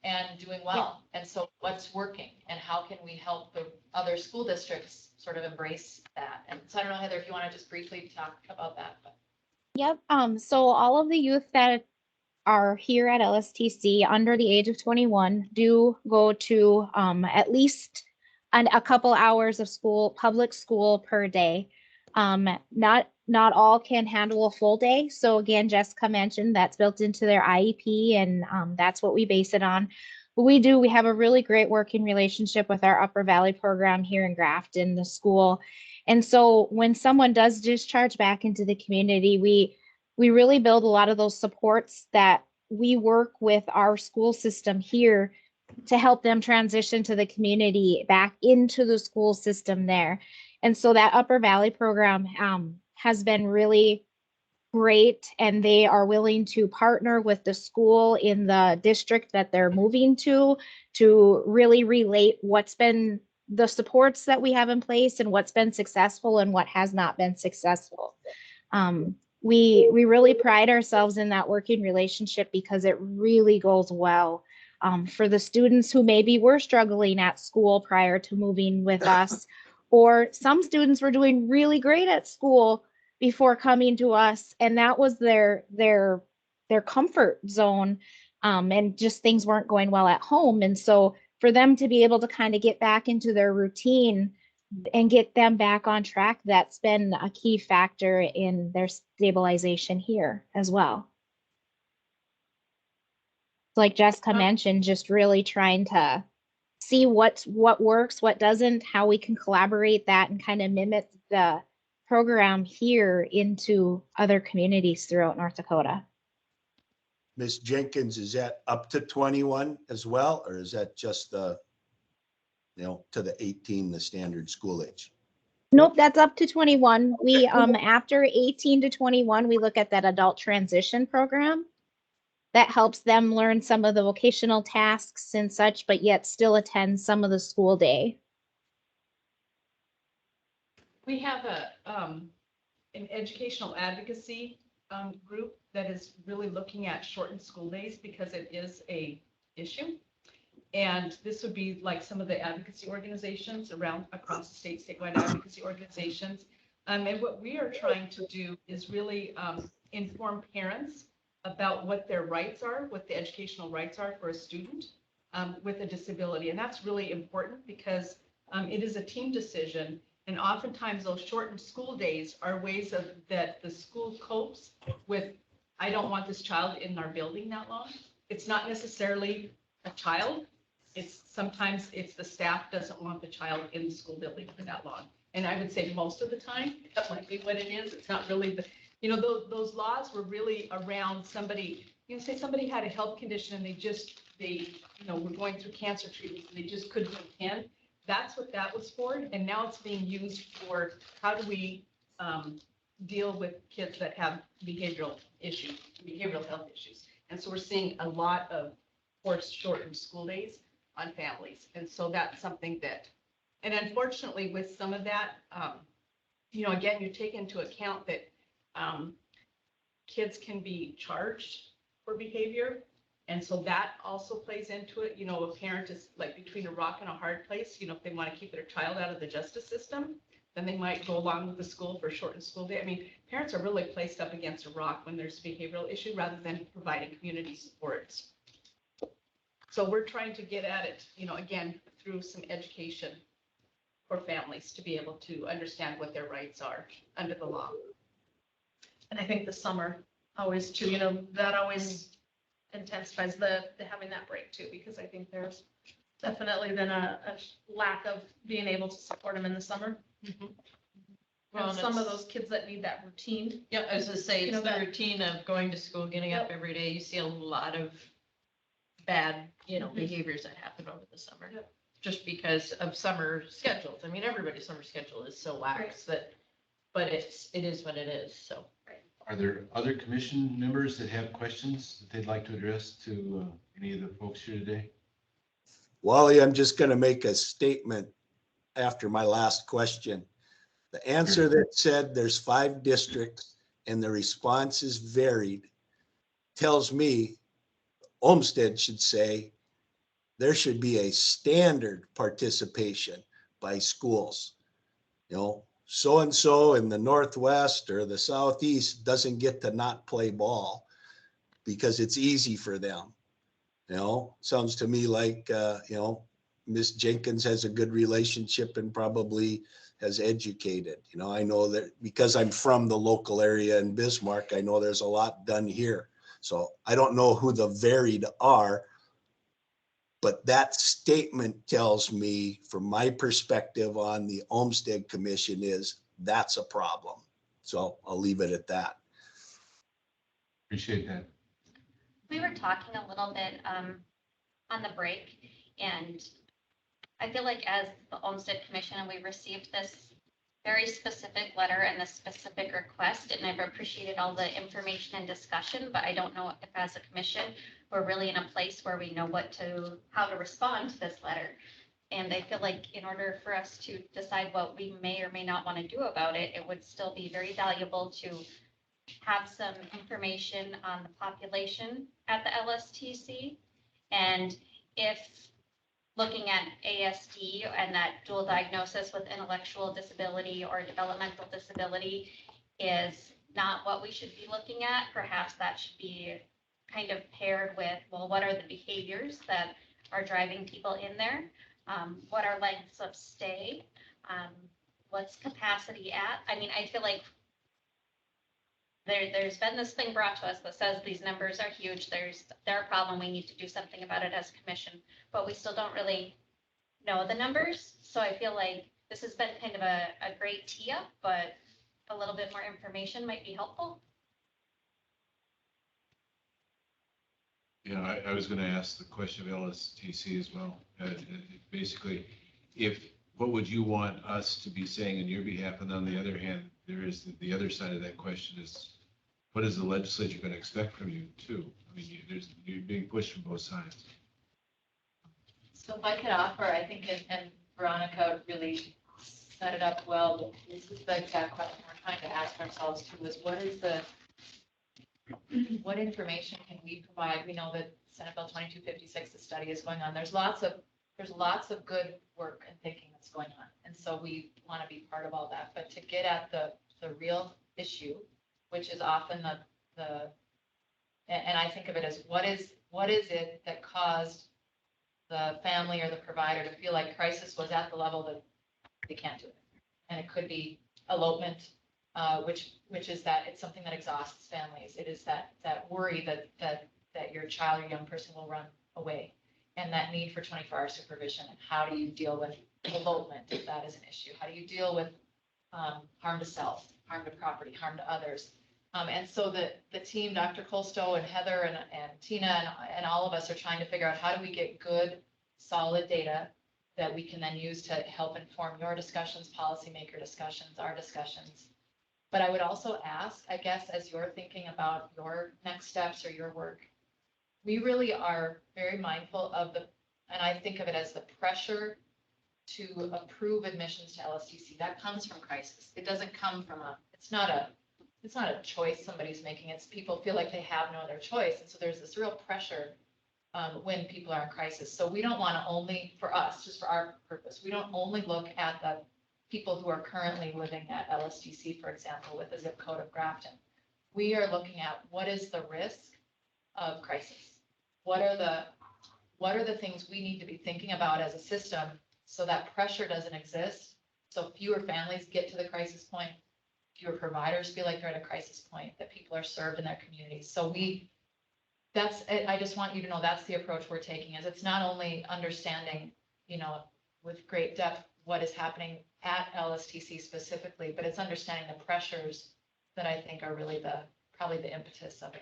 and doing well. And so what's working and how can we help the other school districts sort of embrace that? And so I don't know, Heather, if you want to just briefly talk about that. Yep. So all of the youth that are here at LSTC under the age of 21 do go to at least a couple hours of public school per day. Not all can handle a full day. So again, Jessica mentioned that's built into their IEP, and that's what we base it on. But we have a really great working relationship with our Upper Valley program here in Grafton, the school. And so when someone does discharge back into the community, we really build a lot of those supports that we work with our school system here to help them transition to the community back into the school system there. And so that Upper Valley program has been really great, and they are willing to partner with the school in the district that they're moving to really relate what's been the supports that we have in place and what's been successful and what has not been successful. We really pride ourselves in that working relationship because it really goes well for the students who maybe were struggling at school prior to moving with us, or some students were doing really great at school before coming to us, and that was their comfort zone, and just things weren't going well at home. And so for them to be able to kind of get back into their routine and get them back on track, that's been a key factor in their stabilization here as well. Like Jessica mentioned, just really trying to see what works, what doesn't, how we can collaborate that and kind of mimic the program here into other communities throughout North Dakota. Ms. Jenkins, is that up to 21 as well, or is that just to the 18, the standard school age? Nope, that's up to 21. We after 18 to 21, we look at that adult transition program that helps them learn some of the vocational tasks and such, but yet still attend some of the school day. We have an educational advocacy group that is really looking at shortened school days because it is a issue. And this would be like some of the advocacy organizations across the state, statewide advocacy organizations. And what we are trying to do is really inform parents about what their rights are, what the educational rights are for a student with a disability. And that's really important because it is a team decision. And oftentimes those shortened school days are ways that the school copes with, I don't want this child in our building that long. It's not necessarily a child. Sometimes it's the staff doesn't want the child in the school building for that long. And I would say most of the time, that might be what it is. It's not really those laws were really around somebody, say somebody had a health condition and they were going through cancer treatment and they just couldn't attend. That's what that was for. And now it's being used for how do we deal with kids that have behavioral health issues. And so we're seeing a lot of forced shortened school days on families. And so that's something that, and unfortunately with some of that, again, you take into account that kids can be charged for behavior. And so that also plays into it. A parent is like between a rock and a hard place. If they want to keep their child out of the justice system, then they might go along with the school for a shortened school day. I mean, parents are really placed up against a rock when there's a behavioral issue rather than providing community supports. So we're trying to get at it, again, through some education for families to be able to understand what their rights are under the law. And I think the summer always too, that always intensifies the having that break too, because I think there's definitely been a lack of being able to support them in the summer. Well, And some of those kids that need that routine. Yeah, I was gonna say, You it's know, the that- routine of going to school, getting up Yep. every day. You see a lot of bad, Mhm. behaviors that happen over the summer. Yep. just because of summer schedules. I mean, everybody's summer schedule is so lax that, but it is what it is, so. Are there other commission members that have questions that they'd like to address to any of the folks here today? Wally, I'm just gonna make a statement after my last question. The answer that said there's 5 districts and the responses varied tells me Olmstead should say there should be a standard participation by schools. You know, so-and-so in the Northwest or the Southeast doesn't get to not play ball because it's easy for them. You know, sounds to me like, you know, Miss Jenkins has a good relationship and probably has educated. You know, I know that because I'm from the local area in Bismarck, I know there's a lot done here. So I don't know who the varied are, but that statement tells me, from my perspective on the Olmstead Commission, is that's a problem. So I'll leave it at that. Appreciate that. We were talking a little bit on the break, and I feel like as the Olmstead Commission, we received this very specific letter and this specific request, and I've appreciated all the information and discussion, but I don't know if as a commission, we're really in a place where we know how to respond to this letter. And I feel like in order for us to decide what we may or may not want to do about it, it would still be very valuable to have some information on the population at the LSTC. And if looking at ASD and that dual diagnosis with intellectual disability or developmental disability is not what we should be looking at, perhaps that should be kind of paired with, well, what are the behaviors that are driving people in there? What are lengths of stay? What's capacity at? I mean, I feel like there's been this thing brought to us that says these numbers are huge. They're a problem. We need to do something about it as a commission, but we still don't really know the numbers. So I feel like this has been kind of a great tee up, but a little bit more information might be helpful. Yeah, I was going to ask the question of LSTC as well. Basically, what would you want us to be saying on your behalf? And on the other hand, there is the other side of that question is, what is the legislature going to expect from you too? I mean, you're being pushed from both sides. So if I could offer, I think, and Veronica really set it up well, this is the exact question we're trying to ask ourselves too, is what information can we provide? We know that Senate Bill 2256, the study is going on. There's lots of good work and thinking that's going on. And so we want to be part of all that, but to get at the real issue, which is often and I think of it as what is it that caused the family or the provider to feel like crisis was at the level that they can't do it. And it could be elopement, which is that it's something that exhausts families. It is that worry that your child or young person will run away, and that need for 24-hour supervision. And how do you deal with elopement if that is an issue? How do you deal with harm to self, harm to property, harm to others? And so the team, Dr. Colstow and Heather and Tina and all of us are trying to figure out how do we get good, solid data that we can then use to help inform your discussions, policymaker discussions, our discussions. But I would also ask, I guess, as you're thinking about your next steps or your work, we really are very mindful of and I think of it as the pressure to approve admissions to LSTC. That comes from crisis. It doesn't come from it's not a choice somebody's making. It's people feel like they have no other choice. And so there's this real pressure when people are in crisis. So we don't want to only, for us, just for our purpose, we don't only look at the people who are currently living at LSTC, for example, with the zip code of Grafton. We are looking at what is the risk of crisis? What are the things we need to be thinking about as a system so that pressure doesn't exist? So fewer families get to the crisis point, fewer providers feel like they're at a crisis point, that people are served in their communities. So I just want you to know that's the approach we're taking, is it's not only understanding, with great depth what is happening at LSTC specifically, but it's understanding the pressures that I think are really probably the impetus of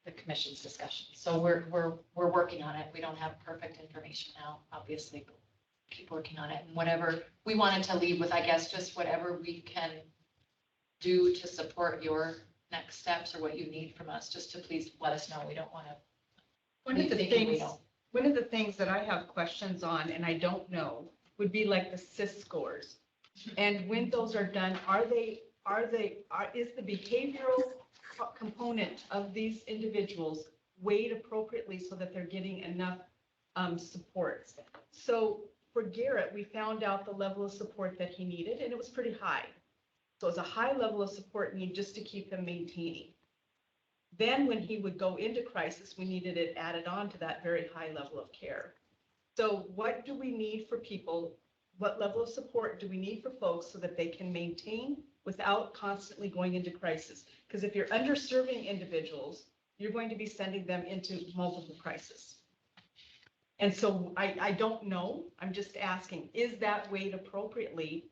the commission's discussion. So we're working on it. We don't have perfect information now, obviously, but keep working on it. And whatever, we wanted to leave with, I guess, just whatever we can do to support your next steps or what you need from us, just to please let us know. We don't want to. One of the things that I have questions on, and I don't know, would be like the CIS scores. And when those are done, is the behavioral component of these individuals weighed appropriately so that they're getting enough supports? So for Garrett, we found out the level of support that he needed, and it was pretty high. So it's a high level of support need just to keep him maintaining. Then when he would go into crisis, we needed it added on to that very high level of care. So what do we need for people? What level of support do we need for folks so that they can maintain without constantly going into crisis? Because if you're underserving individuals, you're going to be sending them into multiple crises. And so I don't know, I'm just asking, is that weighed appropriately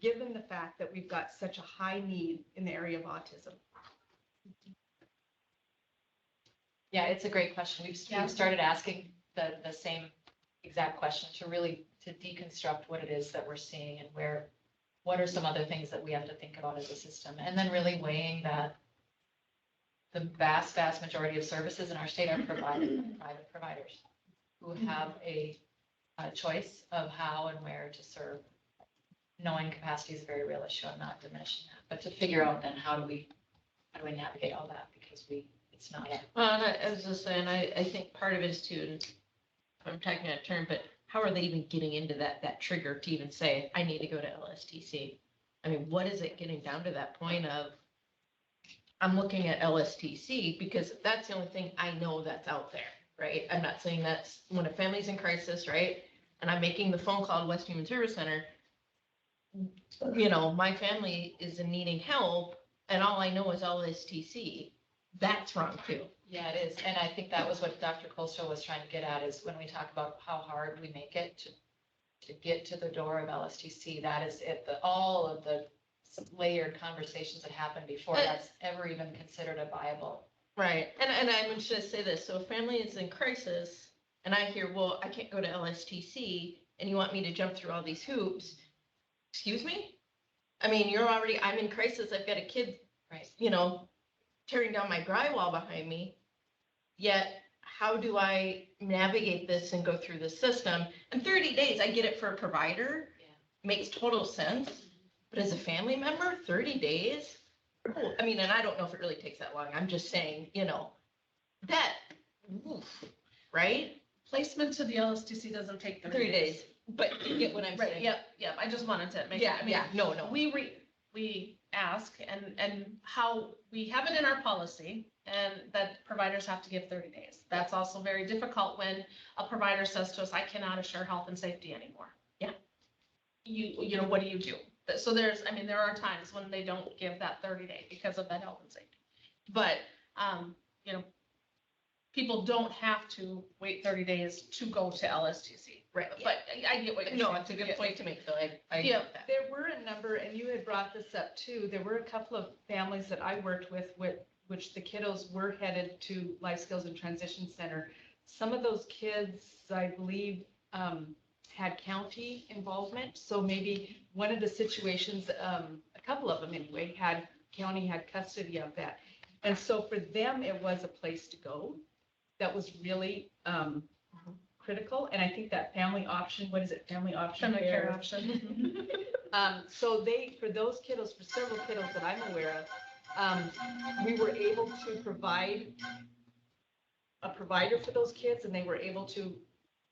given the fact that we've got such a high need in the area of autism? Yeah, it's a great question. We've started asking the same exact question to deconstruct what it is that we're seeing and what are some other things that we have to think about as a system, and then really weighing that the vast majority of services in our state are provided by private providers who have a choice of how and where to serve. Knowing capacity is a very real issue. I'm not diminishing that, but to figure out then how do we navigate all that, because it's not a. Well, and I was just saying, I think part of it is too, and I'm taking a turn, but how are they even getting into that trigger to even say, I need to go to LSTC? I mean, what is it getting down to that point of, I'm looking at LSTC because that's the only thing I know that's out there, right? I'm not saying that's when a family's in crisis, right? And I'm making the phone call to West Human Service Center. You know, my family is in needing help and all I know is LSTC. That's wrong too. Yeah, it is. And I think that was what Dr. Colshaw was trying to get at, is when we talk about how hard we make it to get to the door of LSTC, that is it. All of the layered conversations that happened before that's ever even considered a viable. Right. And I'm going to say this. So a family is in crisis and I hear, well, I can't go to LSTC and you want me to jump through all these hoops. Excuse me? I mean, I'm in crisis. I've got a kid, right, tearing down my drywall behind me. Yet, how do I navigate this and go through the system? And 30 days, I get it for a provider. Yeah. Makes total sense. But as a family member, 30 days? Oh, I mean, and I don't know if it really takes that long. I'm just saying, that, oof, right? Placement to the LSTC doesn't take 30 days. But you get what I'm Right, saying? yep. I just wanted to make. No. We ask and how we have it in our policy and that providers have to give 30 days. That's also very difficult when a provider says to us, I cannot assure health and safety anymore. Yeah. What do you do? So there are times when they don't give that 30-day because of that health and safety. But, people don't have to wait 30 days to go to LSTC. Right. But I get what you're saying. No, it's a good point to make, though. I Yeah. get that. There were a number, and you had brought this up too, there were a couple of families that I worked with which the kiddos were headed to Life Skills and Transition Center. Some of those kids, I believe, had county involvement. So maybe one of the situations, a couple of them anyway, county had custody of that. And so for them, it was a place to go. That was really critical. And I think that family option, what is it? Family option. Family care option. So for those kiddos, for several kiddos that I'm aware of, we were able to provide a provider for those kids, and they were able to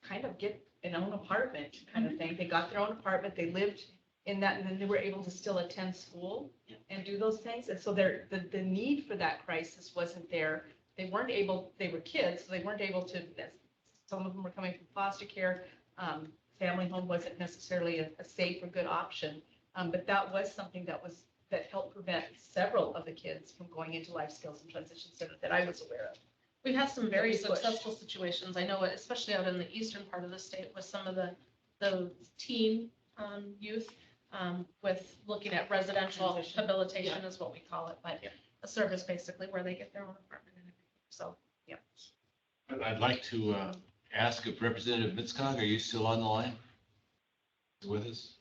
kind of get an own apartment kind of thing. They got their own apartment, they lived in that, and then they were able to still attend school and do those things. And so the need for that crisis wasn't there. They were kids, so they weren't able to, some of them were coming from foster care. Family home wasn't necessarily a safe or good option. But that was something that helped prevent several of the kids from going into Life Skills and Transition Center that I was aware of. We've had some very successful situations. I know, especially out in the eastern part of the state with some of the teen youth with looking at residential rehabilitation is what we call it, but a service basically where they get their own apartment and everything. So, yeah. I'd like to ask if Representative Mitzcog, are you still on the line with us?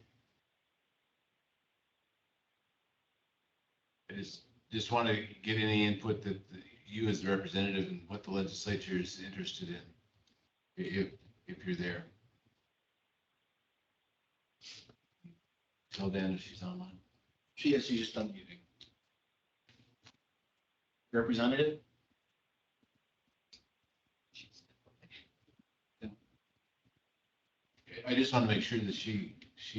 I just want to get any input that you as the representative and what the legislature is interested in, if you're there. Tell Dan if she's online. She is, she's just unmuting. Representative? I just want to make sure that she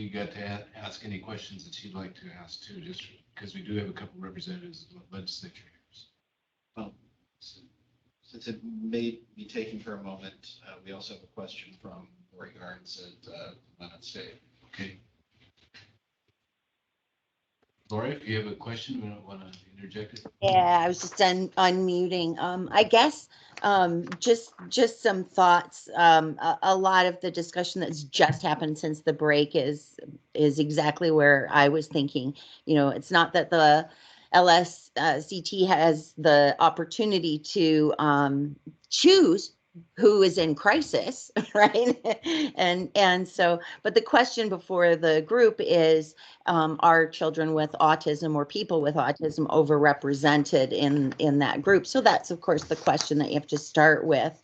got to ask any questions that she'd like to ask too, just because we do have a couple representatives of the legislature here. Well, since it may be taking for a moment, we also have a question from Lori Garnes at Leonard State. Okay. Laura, if you have a question, we don't want to interject it. Yeah, I was just unmuting. I guess just some thoughts. A lot of the discussion that's just happened since the break is exactly where I was thinking. You know, it's not that the LSCT has the opportunity to choose who is in crisis, right? And so, but the question before the group is, are children with autism or people with autism overrepresented in that group? So that's of course the question that you have to start with.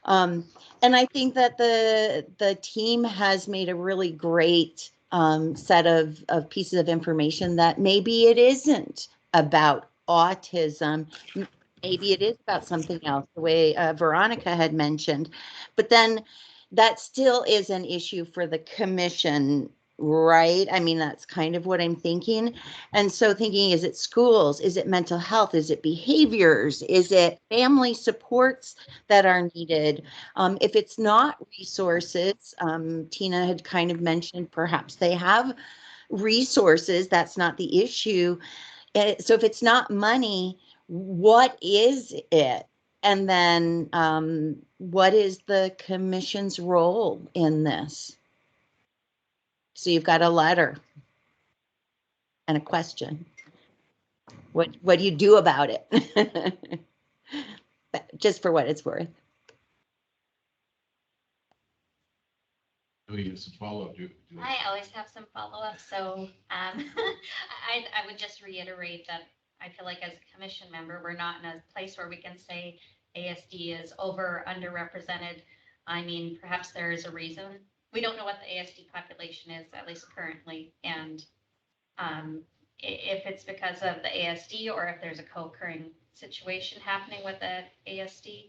And I think that the team has made a really great set of pieces of information that maybe it isn't about autism. Maybe it is about something else, the way Veronica had mentioned. But then that still is an issue for the commission, right? I mean, that's kind of what I'm thinking. And so thinking, is it schools? Is it mental health? Is it behaviors? Is it family supports that are needed? If it's not resources, Tina had kind of mentioned perhaps they have resources. That's not the issue. So if it's not money, what is it? And then what is the commission's role in this? So you've got a letter and a question. What do you do about it? Just for what it's worth. Do we have some follow-up? I always have some follow-up, so I would just reiterate that I feel like as a commission member, we're not in a place where we can say ASD is over, underrepresented. I mean, perhaps there is a reason. We don't know what the ASD population is, at least currently, and if it's because of the ASD or if there's a co-occurring situation happening with the ASD.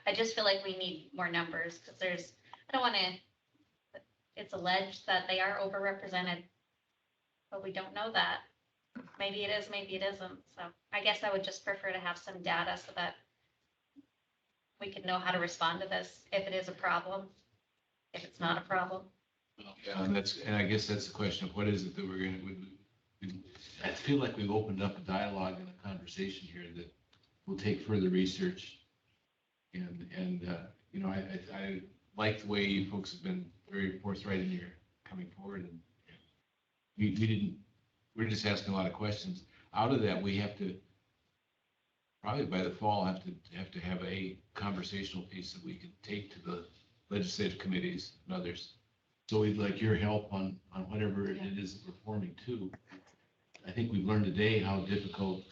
I just feel like we need more numbers because I don't want to, it's alleged that they are overrepresented, but we don't know that. Maybe it is, maybe it isn't. So I guess I would just prefer to have some data so that we can know how to respond to this if it is a problem, if it's not a problem. Yeah, and I guess that's the question of what is it that we're going to, I feel like we've opened up a dialogue and a conversation here that will take further research. And you know, I like the way you folks have been very forthright in your coming forward. And we're just asking a lot of questions. Out of that, we have to, probably by the fall, have to have a conversational piece that we can take to the legislative committees and others. So we'd like your help on whatever it is that we're forming too. I think we've learned today how difficult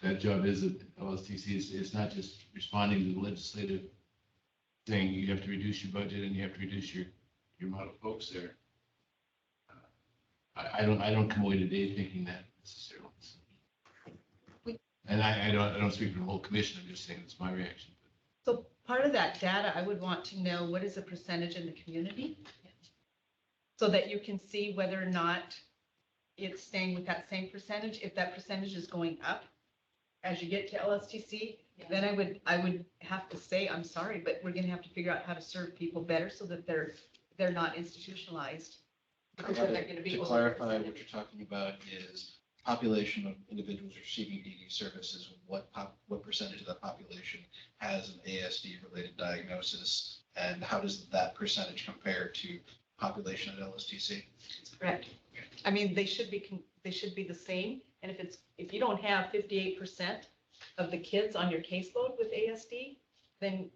that job is at LSTC. It's not just responding to the legislative thing. You have to reduce your budget and you have to reduce your amount of folks there. I don't come away today thinking that necessarily. And I don't speak for the whole commission. I'm just saying it's my reaction. So part of that data, I would want to know what is the percentage in the community? So that you can see whether or not it's staying with that same percentage. If that percentage is going up as you get to LSTC, then I would have to say, I'm sorry, but we're gonna have to figure out how to serve people better so that they're not institutionalized. Because then they're gonna be To clarify, what you're talking about is population of individuals receiving ED services. What percentage of the population has an ASD-related diagnosis, and how does that percentage compare to population at LSTC? Correct. I mean, they should be the same. And if you don't have 58% of the kids on your caseload with ASD, then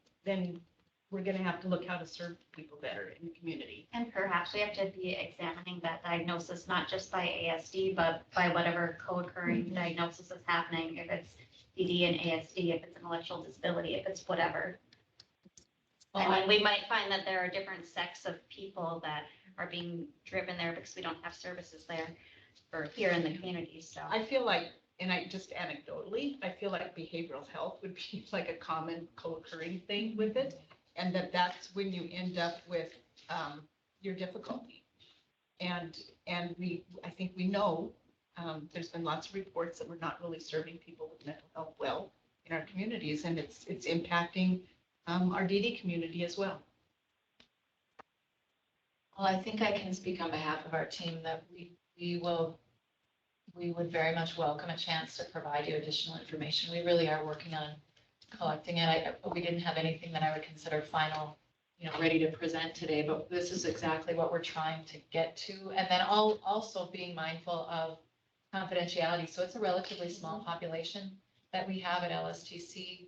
we're gonna have to look how to serve people better in the community. And perhaps we have to be examining that diagnosis, not just by ASD, but by whatever co-occurring diagnosis is happening, if it's DD and ASD, if it's intellectual disability, if it's whatever. I mean, we might find that there are different sects of people that are being driven there because we don't have services there or here in the community, so. I feel like, and I just anecdotally, I feel like behavioral health would be like a common co-occurring thing with it. And that's when you end up with your difficulty. And I think we know, there's been lots of reports that we're not really serving people with mental health well in our communities, and it's impacting our DD community as well. Well, I think I can speak on behalf of our team that we would very much welcome a chance to provide you additional information. We really are working on collecting it. We didn't have anything that I would consider final, ready to present today, but this is exactly what we're trying to get to. And then also being mindful of confidentiality. So it's a relatively small population that we have at LSTC.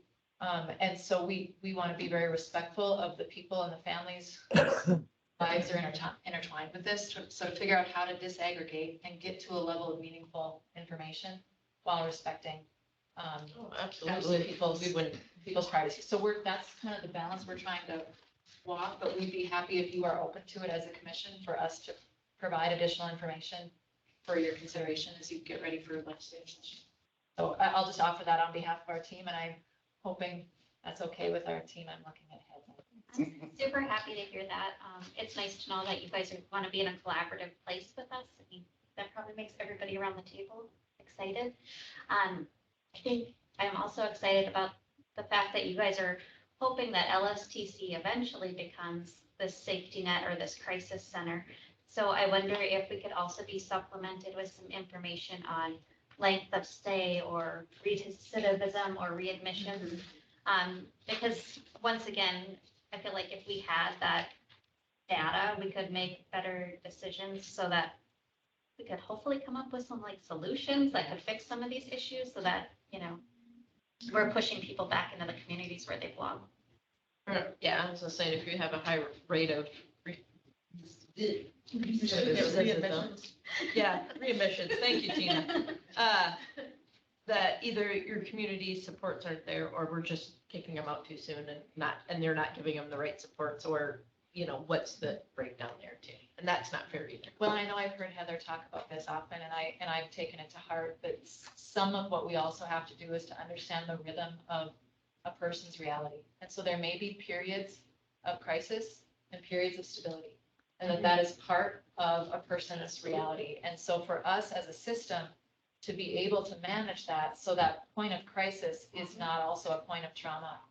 And so we want to be very respectful of the people and the families whose lives are intertwined with this. So to figure out how to disaggregate and get to a level of meaningful information while respecting Absolutely. people's privacy. So that's kind of the balance we're trying to walk, but we'd be happy if you are open to it as a commission for us to provide additional information for your consideration as you get ready for legislative session. So I'll just offer that on behalf of our team, and I'm hoping that's okay with our team. I'm looking at heads. I'm super happy to hear that. It's nice to know that you guys want to be in a collaborative place with us. I mean, that probably makes everybody around the table excited. I think I'm also excited about the fact that you guys are hoping that LSTC eventually becomes this safety net or this crisis center. So I wonder if we could also be supplemented with some information on length of stay or recidivism or readmission. Because once again, I feel like if we had that data, we could make better decisions so that we could hopefully come up with some solutions that could fix some of these issues so that, we're pushing people back into the communities where they belong. Yeah, I was gonna say, if you have a high rate of Readmissions. Yeah, readmissions, thank you, Tina. That either your community supports aren't there, or we're just kicking them out too soon and they're not giving them the right supports, or, what's the breakdown there too? And that's not fair either. Well, I know I've heard Heather talk about this often, and I've taken it to heart, but some of what we also have to do is to understand the rhythm of a person's reality. And so there may be periods of crisis and periods of stability, and that is part of a person's reality. And so for us as a system to be able to manage that, so that point of crisis is not also a point of trauma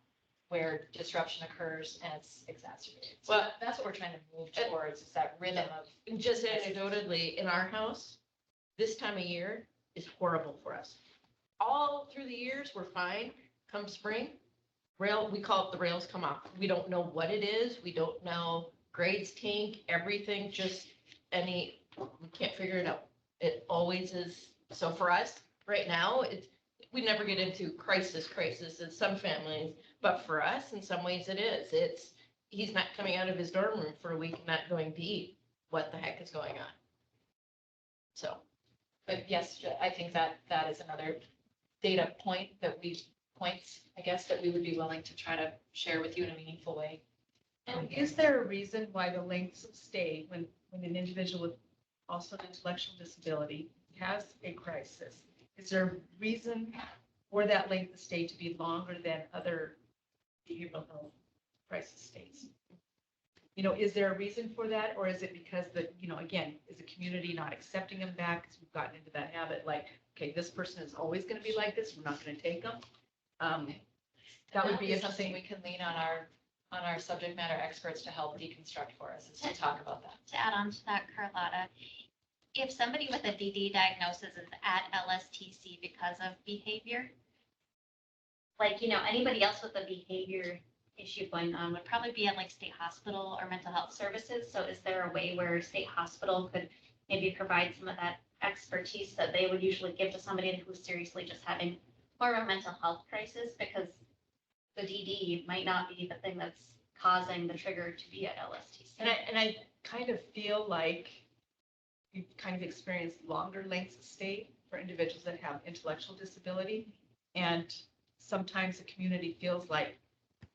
where disruption occurs and it's exacerbated. So Well, that's what we're trying to move towards, is that rhythm of. just anecdotally, in our house, this time of year is horrible for us. All through the years, we're fine. Come spring, we call it the rails come off. We don't know what it is. We don't know, grades tank, everything, we can't figure it out. It always is. So for us, right now, we never get into crisis in some families, but for us, in some ways it is. He's not coming out of his dorm room for a week and not going to eat. What the heck is going on? So. But yes, I think that is another data point that we would be willing to try to share with you in a meaningful way. And is there a reason why the lengths of stay when an individual with also an intellectual disability has a crisis? Is there a reason for that length of stay to be longer than other behavioral health crisis stays? Is there a reason for that, or is it because again, is the community not accepting them back because we've gotten into that habit, okay, this person is always going to be like this, we're not going to take them? That would be something we can lean on our subject matter experts to help deconstruct for us, is to talk about that. To add on to that, Carlotta, if somebody with a DD diagnosis is at LSTC because of behavior, anybody else with a behavior issue going on would probably be at state hospital or mental health services. So is there a way where state hospital could maybe provide some of that expertise that they would usually give to somebody who's seriously just having more of a mental health crisis because the DD might not be the thing that's causing the trigger to be at LSTC. And I kind of feel like you've kind of experienced longer lengths of stay for individuals that have intellectual disability. And sometimes the community feels like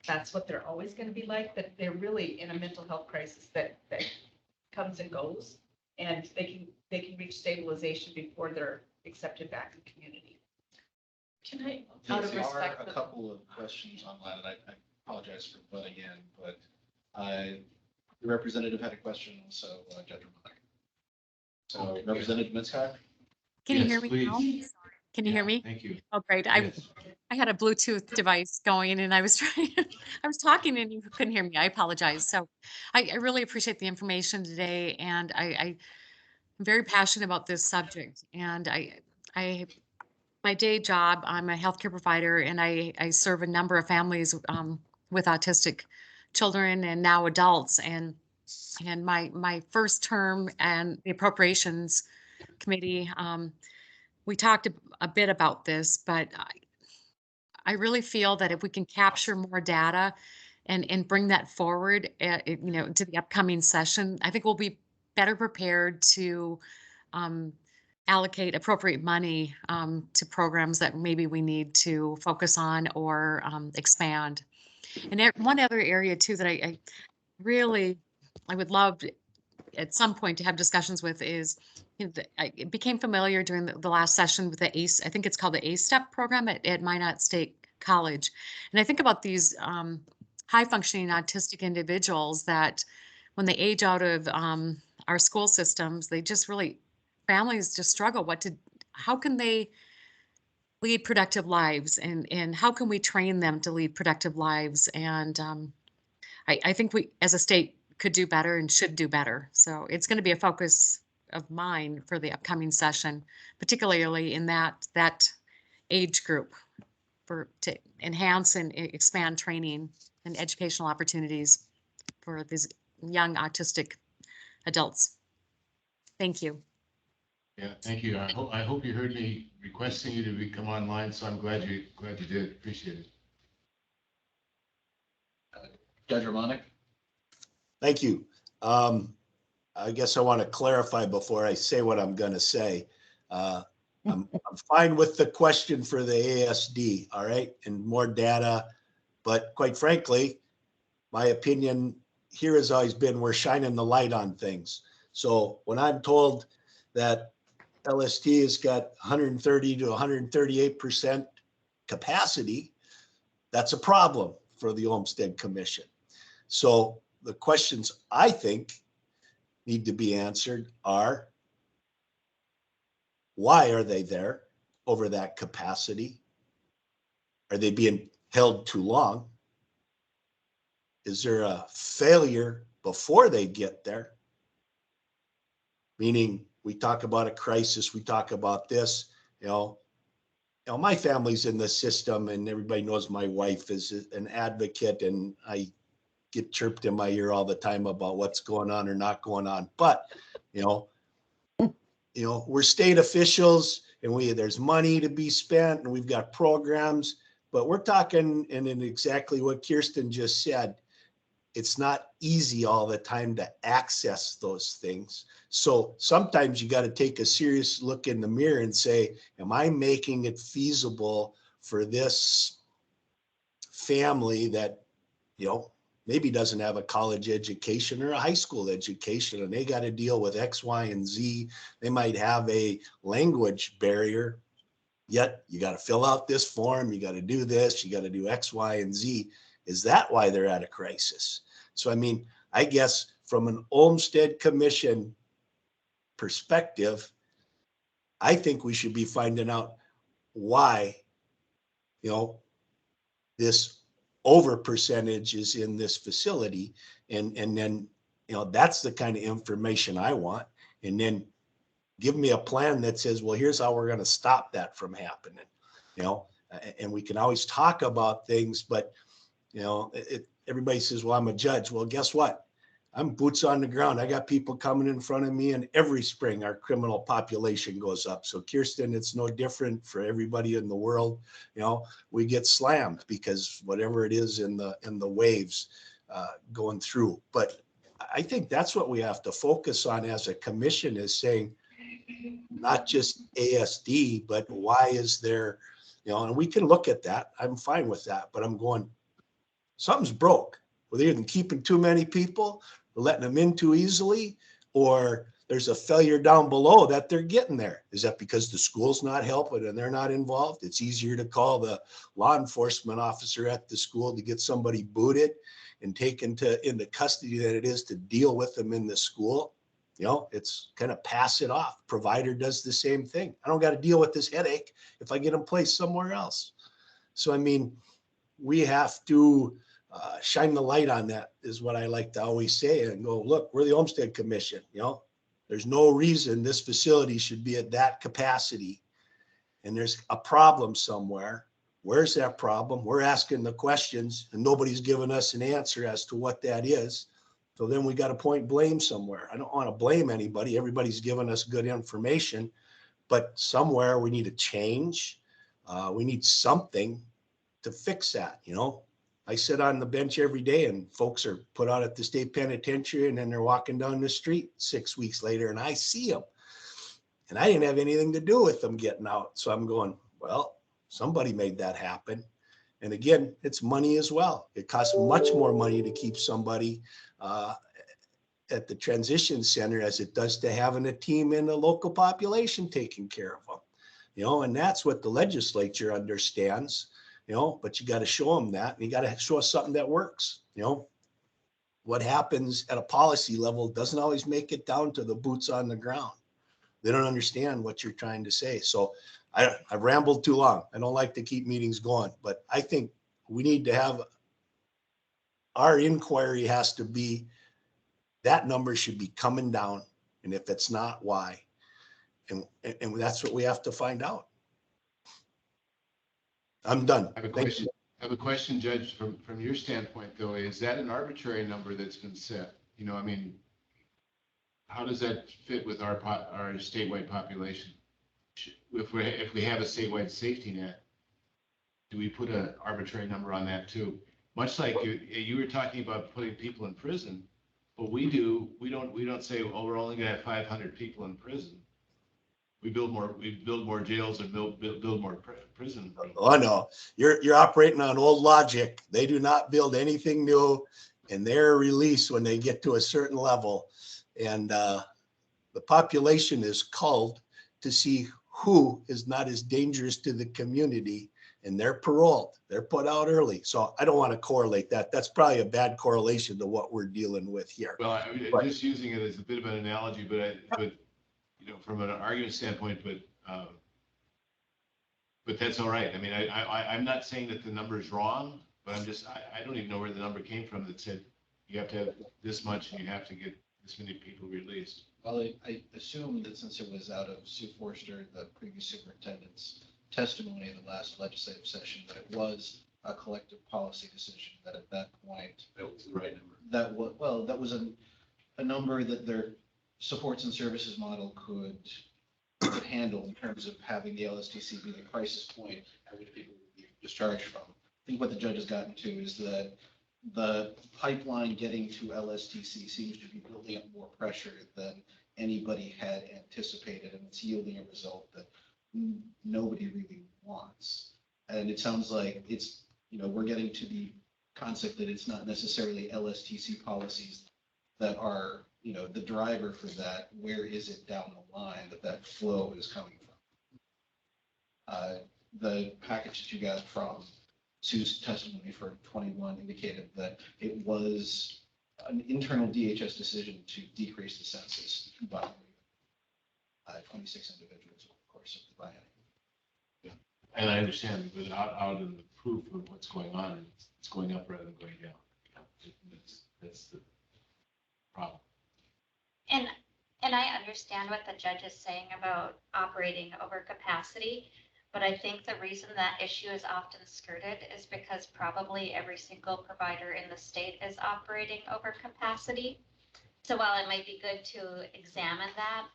that's what they're always going to be like, but they're really in a mental health crisis that comes and goes. And they can reach stabilization before they're accepted back in the community. Can I, out of There are respect, a couple of questions online, and I apologize for butting in, but the representative had a question, also Judge Romanek. So Representative Mintzcott? Can you Yes, hear me now? please. Can you hear Yeah, me? Thank you. Oh, great. Yes. I had a Bluetooth device going and I was trying, I was talking and you couldn't hear me. I apologize. So I really appreciate the information today and I'm very passionate about this subject. And my day job, I'm a healthcare provider and I serve a number of families with autistic children and now adults. And my first term and the appropriations committee, we talked a bit about this, but I really feel that if we can capture more data and bring that forward, to the upcoming session, I think we'll be better prepared to um, allocate appropriate money to programs that maybe we need to focus on or expand. And one other area too that I really I would love at some point to have discussions with is, I became familiar during the last session with the ACE, I think it's called the ACE STEP program at Minot State College. And I think about these high functioning autistic individuals that when they age out of our school systems, they just really, families just struggle. How can they lead productive lives and how can we train them to lead productive lives? And I think we, as a state, could do better and should do better. So it's going to be a focus of mine for the upcoming session, particularly in that age group, to enhance and expand training and educational opportunities for these young autistic adults. Thank you. Yeah, thank you. I hope you heard me requesting you to come online, so I'm glad you did. Appreciate it. Judge Romanek? Thank you. I guess I want to clarify before I say what I'm going to say. I'm fine with the question for the ASD, all right, and more data. But quite frankly, my opinion here has always been we're shining the light on things. So when I'm told that LST has got 130 to 138% capacity, that's a problem for the Olmstead Commission. So the questions I think need to be answered are, why are they there over that capacity? Are they being held too long? Is there a failure before they get there? Meaning we talk about a crisis, we talk about this, my family's in the system and everybody knows my wife is an advocate and I get chirped in my ear all the time about what's going on or not going on. But, we're state officials and there's money to be spent and we've got programs, but we're talking, and in exactly what Kirsten just said, it's not easy all the time to access those things. So sometimes you got to take a serious look in the mirror and say, am I making it feasible for this family that, maybe doesn't have a college education or a high school education, and they got to deal with X, Y, and Z. They might have a language barrier, yet you got to fill out this form, you got to do this, you got to do X, Y, and Z. Is that why they're at a crisis? So, I guess from an Olmstead Commission perspective, I think we should be finding out why, this over percentage is in this facility. And then, that's the kind of information I want. And then give me a plan that says, well, here's how we're going to stop that from happening, and we can always talk about things, but, everybody says, well, I'm a judge. Well, guess what? I'm boots on the ground. I got people coming in front of me, and every spring our criminal population goes up. So Kirsten, it's no different for everybody in the world. You know, we get slammed because whatever it is in the waves going through. But I think that's what we have to focus on as a commission, is saying not just ASD, but why is there, you know, and we can look at that. I'm fine with that, but I'm going, something's broke. We're either keeping too many people, we're letting them in too easily, or there's a failure down below that they're getting there. Is that because the school's not helping and they're not involved? It's easier to call the law enforcement officer at the school to get somebody booted and taken into custody than it is to deal with them in the school. You know, it's kind of pass it off. Provider does the same thing. I don't got to deal with this headache if I get them placed somewhere else. So, I mean, we have to shine the light on that, is what I like to always say, and go, look, we're the Olmstead Commission. You know, there's no reason this facility should be at that capacity, and there's a problem somewhere. Where's that problem? We're asking the questions and nobody's giving us an answer as to what that is. So then we got to point blame somewhere. I don't want to blame anybody. Everybody's giving us good information, but somewhere we need a change. We need something to fix that. You know, I sit on the bench every day and folks are put out at the state penitentiary and then they're walking down the street 6 weeks later and I see them. And I didn't have anything to do with them getting out. So I'm going, well, somebody made that happen. And again, it's money as well. It costs much more money to keep somebody at the transition center as it does to having a team in the local population taking care of them. You know, and that's what the legislature understands. You know, but you got to show them that, and you got to show us something that works. You know, what happens at a policy level doesn't always make it down to the boots on the ground. They don't understand what you're trying to say. So I've rambled too long. I don't like to keep meetings going, but I think we need to have, our inquiry has to be, that number should be coming down. And if it's not, why? And that's what we have to find out. I'm done. I have a question, Judge, from your standpoint, though. Is that an arbitrary number that's been set? You know, I mean, how does that fit with our statewide population? If we have a statewide safety net, do we put an arbitrary number on that too? Much like you were talking about putting people in prison, but we don't say, oh, we're only gonna have 500 people in prison. We build more jails and build more prison. Oh no, you're operating on old logic. They do not build anything new, and they're released when they get to a certain level. And the population is culled to see who is not as dangerous to the community, and they're paroled. They're put out early. So I don't want to correlate that. That's probably a bad correlation to what we're dealing with here. Well, I mean, just using it as a bit of an analogy, but you know, from an argument standpoint, but that's all right. I mean, I'm not saying that the number is wrong, but I don't even know where the number came from that said you have to have this much and you have to get this many people released. Well, I assume that since it was out of Sue Forster, the previous superintendent's testimony in the last legislative session, that it was a collective policy decision, that at that point. That was the right number. That was a number that their supports and services model could handle in terms of having the LSTC be the crisis point at which people would be discharged from. I think what the judge has gotten to is that the pipeline getting to LSTC seems to be building up more pressure than anybody had anticipated, and it's yielding a result that nobody really wants. And it sounds like it's, you know, we're getting to the concept that it's not necessarily LSTC policies that are, you know, the driver for that. Where is it down the line that flow is coming from? The package that you got from Sue's testimony for 21 indicated that it was an internal DHS decision to decrease the census by 26 individuals over the course of the biennium. Yeah, and I understand, but out in the proof of what's going on, it's going up rather than going down. That's the problem. And I understand what the judge is saying about operating over capacity, but I think the reason that issue is often skirted is because probably every single provider in the state is operating over capacity. So while it might be good to examine that,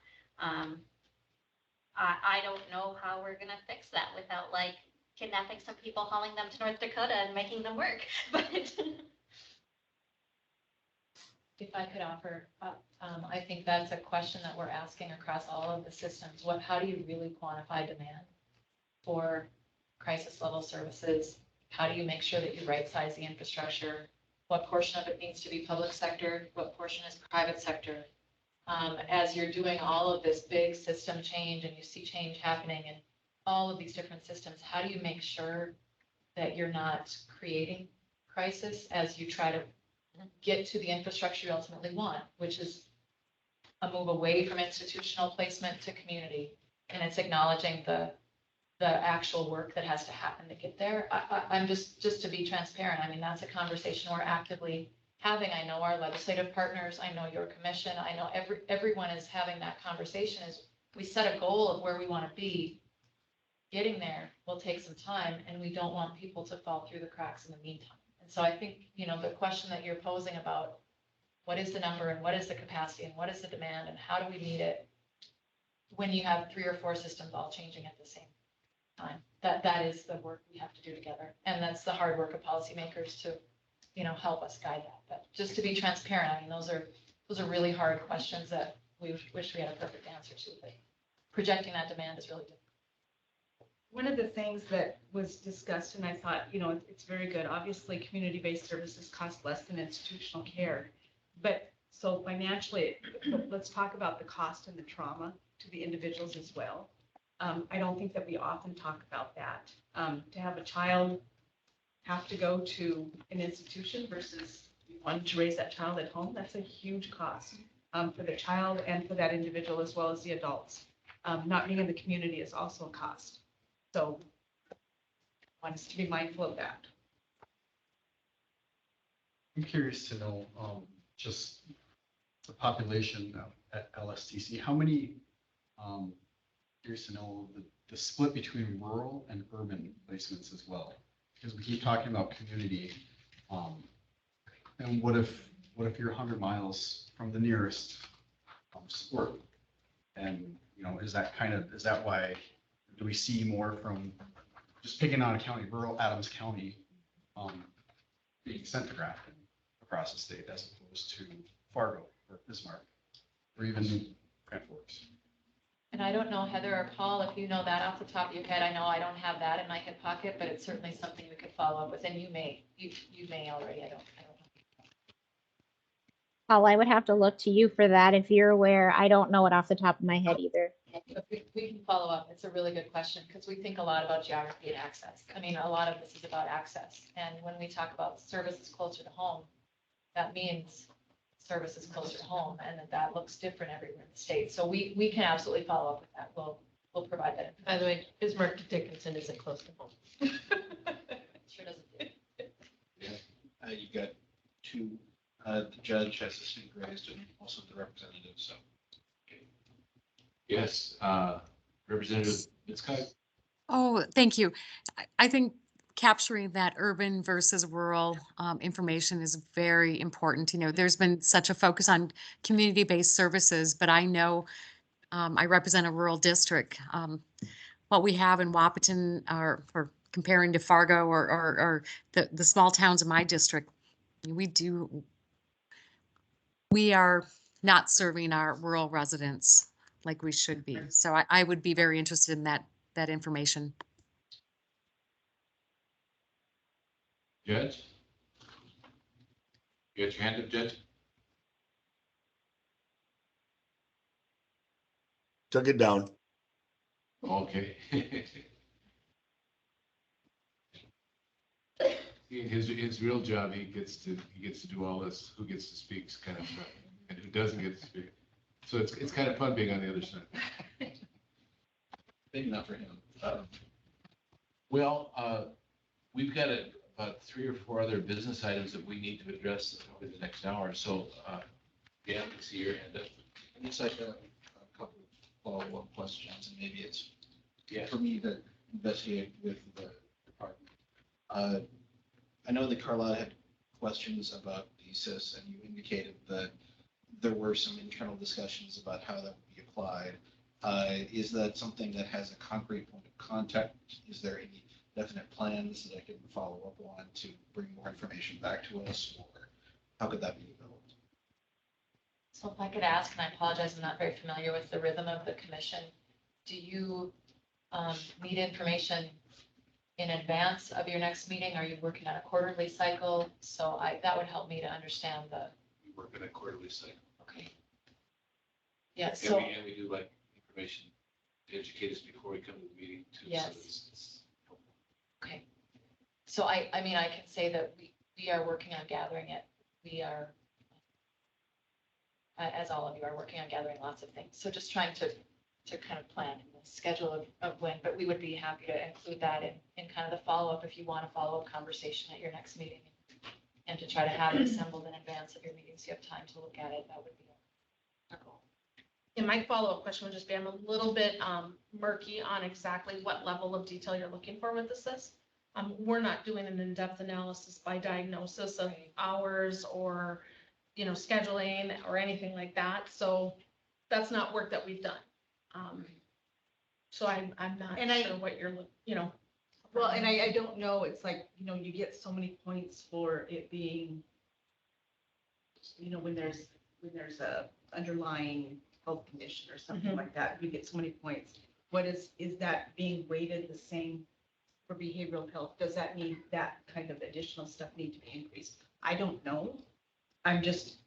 I don't know how we're gonna fix that without like kidnapping some people, hauling them to North Dakota and making them work, but. If I could offer, I think that's a question that we're asking across all of the systems. How do you really quantify demand for crisis level services? How do you make sure that you right size the infrastructure? What portion of it needs to be public sector? What portion is private sector? As you're doing all of this big system change and you see change happening in all of these different systems, how do you make sure that you're not creating crisis as you try to get to the infrastructure you ultimately want, which is a move away from institutional placement to community. And it's acknowledging the actual work that has to happen to get there. I'm just to be transparent. I mean, that's a conversation we're actively having. I know our legislative partners, I know your commission, I know everyone is having that conversation. Is we set a goal of where we want to be. Getting there will take some time, and we don't want people to fall through the cracks in the meantime. And so I think, the question that you're posing about what is the number and what is the capacity and what is the demand and how do we meet it when you have 3 or 4 systems all changing at the same time, that is the work we have to do together. And that's the hard work of policymakers to, help us guide that. But just to be transparent, I mean, those are really hard questions that we wish we had a perfect answer to, but projecting that demand is really difficult. One of the things that was discussed, and I thought, it's very good. Obviously, community-based services cost less than institutional care. But so financially, let's talk about the cost and the trauma to the individuals as well. I don't think that we often talk about that. To have a child have to go to an institution versus one to raise that child at home, that's a huge cost for the child and for that individual as well as the adults. Not being in the community is also a cost. So I want us to be mindful of that. I'm curious to know, just the population at LSTC, how many, curious to know the split between rural and urban placements as well. Because we keep talking about community, and what if you're 100 miles from the nearest sport? And, is that why, do we see more from, just picking on a county, rural Adams County, being sent to Grafton across the state as opposed to Fargo or Bismarck, or even Grand Forks? And I don't know, Heather or Paul, if you know that off the top of your head. I know I don't have that in my hip pocket, but it's certainly something we could follow up with, and you may already, I don't know. Paul, I would have to look to you for that if you're aware. I don't know it off the top of my head either. But we can follow up. It's a really good question because we think a lot about geography and access. I mean, a lot of this is about access. And when we talk about services closer to home, that means services closer to home, and that looks different everywhere in the state. So we can absolutely follow up with that. We'll provide that information. By the way, Bismarck to Dickinson isn't close to home. Sure doesn't. You've got 2, the judge has his finger raised and also the representative, so. Yes, Representative Mitzkite. Oh, thank you. I think capturing that urban versus rural information is very important. There's been such a focus on community-based services, but I know I represent a rural district. What we have in Wapaton, or comparing to Fargo or the small towns in my district, we are not serving our rural residents like we should be. So I would be very interested in that information. Judge? You got your hand up, Judge? Took it down. Okay. His real job, he gets to do all this, who gets to speak kind of stuff, and who doesn't get to speak. So it's kind of fun being on the other side. Maybe not for him. We've got about 3 or 4 other business items that we need to address over the next hour. So, Dan, I see your hand up. I guess I have a couple of follow-up questions, and maybe it's Yeah. for me to investigate with the department. I know that Carlotta had questions about DSIS, and you indicated that there were some internal discussions about how that would be applied. Is that something that has a concrete point of contact? Is there any definite plans that I can follow up on to bring more information back to us, or how could that be developed? So if I could ask, and I apologize, I'm not very familiar with the rhythm of the commission. Do you need information in advance of your next meeting? Are you working on a quarterly cycle? So that would help me to understand the, We work in a quarterly cycle. okay. Yeah, And so, we do like information to educate us before we come to the meeting too. So Yes. it's helpful. okay. So I mean, I can say that we are working on gathering it. We are, as all of you are working on gathering lots of things. So just trying to kind of plan the schedule of when, but we would be happy to include that in kind of the follow-up if you want a follow-up conversation at your next meeting. And to try to have it assembled in advance of your meeting, so you have time to look at it. That would be our goal. And my follow-up question would just be, I'm a little bit murky on exactly what level of detail you're looking for with this. We're not doing an in-depth analysis by diagnosis of hours or, scheduling or anything like that. So that's not work that we've done. So I'm not And sure what you're, Well, and I don't know, it's like, you get so many points for it being, when there's a underlying health condition or something Mhm. like that, you get so many points. Is that being weighted the same for behavioral health? Does that mean that kind of additional stuff need to be increased? I don't know. I'm just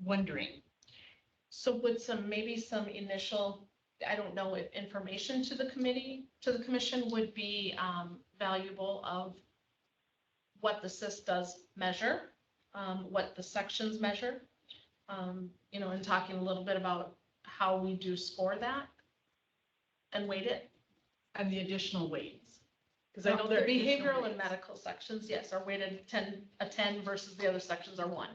wondering. So would maybe some initial, I don't know if information to the commission would be valuable of what the SIS does measure, what the sections measure, and talking a little bit about how we do score that and weight it. And the additional weights. Because The I know there are additional behavioral and weights. medical sections, yes, are weighted 10 versus the other sections are 1.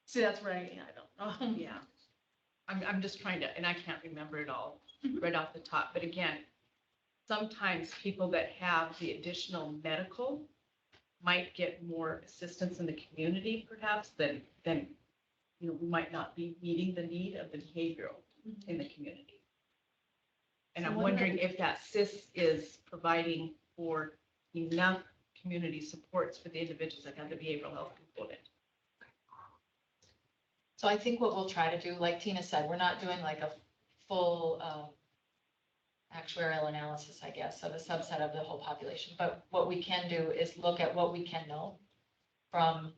See, that's where I don't know. Yeah. I'm just trying to, and I can't remember it all Mhm. right off the top, but again, sometimes people that have the additional medical might get more assistance in the community perhaps than, we might not be meeting the need of the behavioral in the community. And So I'm what wondering if that SIS is providing for enough community supports for the individuals that have the behavioral health component. So I think what we'll try to do, like Tina said, we're not doing like a full actuarial analysis, I guess, of a subset of the whole population. But what we can do is look at what we can know from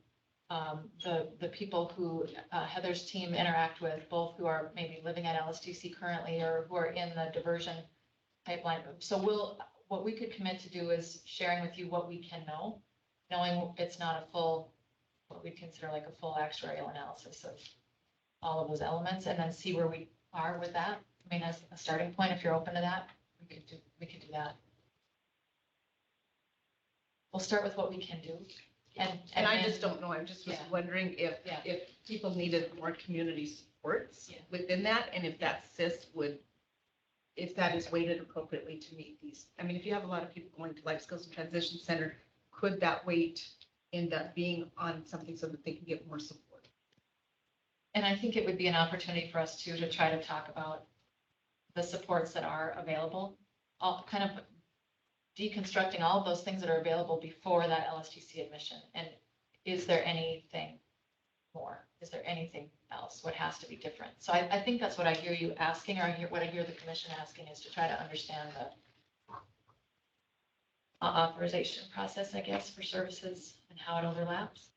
the people who Heather's team interact with, both who are maybe living at LSTC currently or who are in the diversion pipeline. So what we could commit to do is sharing with you what we can know, knowing it's not a full, what we consider like a full actuarial analysis of all of those elements, and then see where we are with that. I mean, as a starting point, if you're open to that, we could do that. We'll start with what we can do. And I then- just don't know, I just was Yeah. wondering if Yeah. people needed more community supports Yeah. within that, and if that SIS if that is weighted appropriately to meet these. I mean, if you have a lot of people going to Life Skills and Transition Center, could that weight end up being on something so that they can get more support? And I think it would be an opportunity for us too, to try to talk about the supports that are available, all kind of deconstructing all of those things that are available before that LSTC admission. And is there anything more? Is there anything else? What has to be different? So I think that's what I hear you asking, or what I hear the commission asking, is to try to understand the authorization process, I guess, for services and how it overlaps.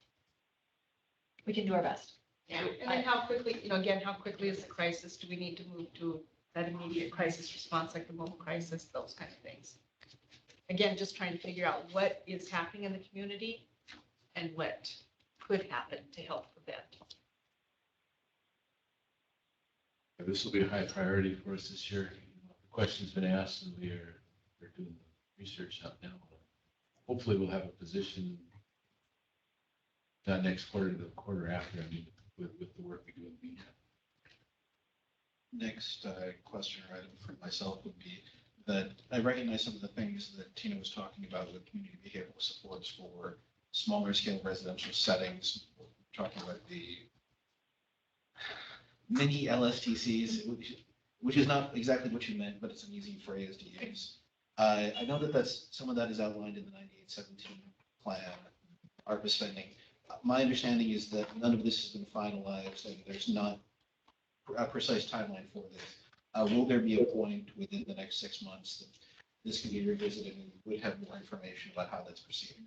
We can do our best. Yeah, and then how quickly, again, how quickly is the crisis? Do we need to move to that immediate crisis response, like the mobile crisis, those kind of things? Again, just trying to figure out what is happening in the community and what could happen to help prevent. This will be a high priority for us this year. The question's been asked and we're doing the research out now. Hopefully we'll have a position not next quarter, the quarter after, I mean, with the work we do in the meantime. Next question or item for myself would be that I recognize some of the things that Tina was talking about with community behavioral supports for smaller scale residential settings, talking about the mini LSTCs, which is not exactly what you meant, but it's an easy phrase to use. I know that some of that is outlined in the 9817 plan, ARPA spending. My understanding is that none of this has been finalized and there's not a precise timeline for this. Will there be a point within the next 6 months that this can be revisited and would have more information about how that's proceeding?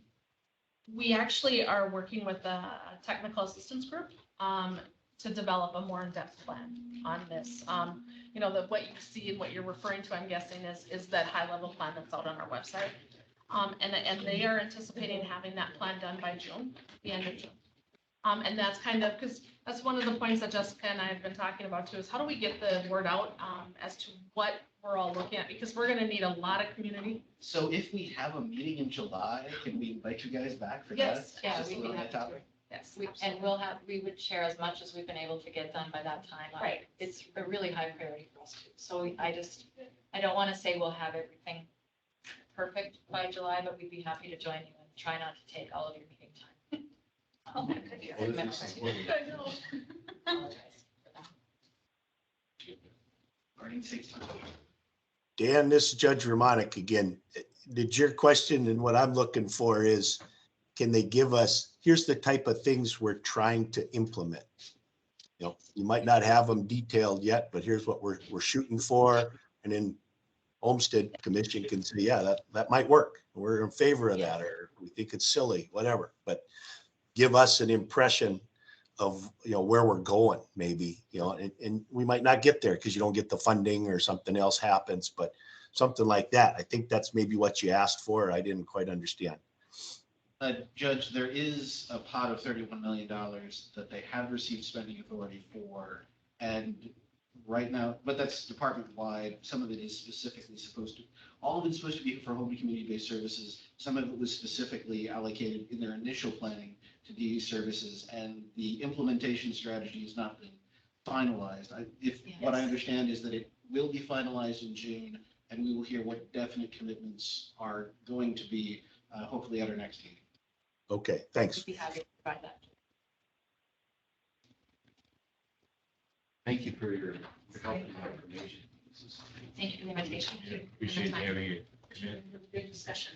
We actually are working with the technical assistance group to develop a more in-depth plan on this. What you see and what you're referring to, I'm guessing, is that high-level plan that's out on our website. And they are anticipating having that plan done by June, the end of June. And that's kind of, because that's one of the points that Jessica and I have been talking about too, is how do we get the word out as to what we're all looking at, because we're gonna need a lot of community. So if we have a meeting in July, can we invite you guys back for that? Yes, yeah, Just we on can that have topic? Yes. We would share as much as we've been able to get done by that time. Right. It's a really high priority for us too. So I don't want to say we'll have everything perfect by July, but we'd be happy to join you and try not to take all of your meeting time. Oh, that could be a commitment too. I know. Apologize for that. Dan, this is Judge Romanek again. Did your question, and what I'm looking for is, can they give us, here's the type of things we're trying to implement. You might not have them detailed yet, but here's what we're shooting for. And then Olmstead Commission can say, yeah, that might work. We're in favor of that, or we think it's silly, whatever. But give us an impression of, where we're going, maybe, and we might not get there because you don't get the funding or something else happens, but something like that. I think that's maybe what you asked for. I didn't quite understand. Judge, there is a pot of $31 million that they have received spending authority for, and right now, but that's department-wide. Some of it is specifically all of it's supposed to be for home and community-based services. Some of it was specifically allocated in their initial planning to DE services, and the implementation strategy has not been finalized. What I understand is that it will be finalized in June, and we will hear what definite commitments are going to be, hopefully at our next meeting. Okay, thanks. We'd be happy to provide that. Thank you for your help and information. Thank you for the invitation. Yeah, appreciate having you. Good discussion.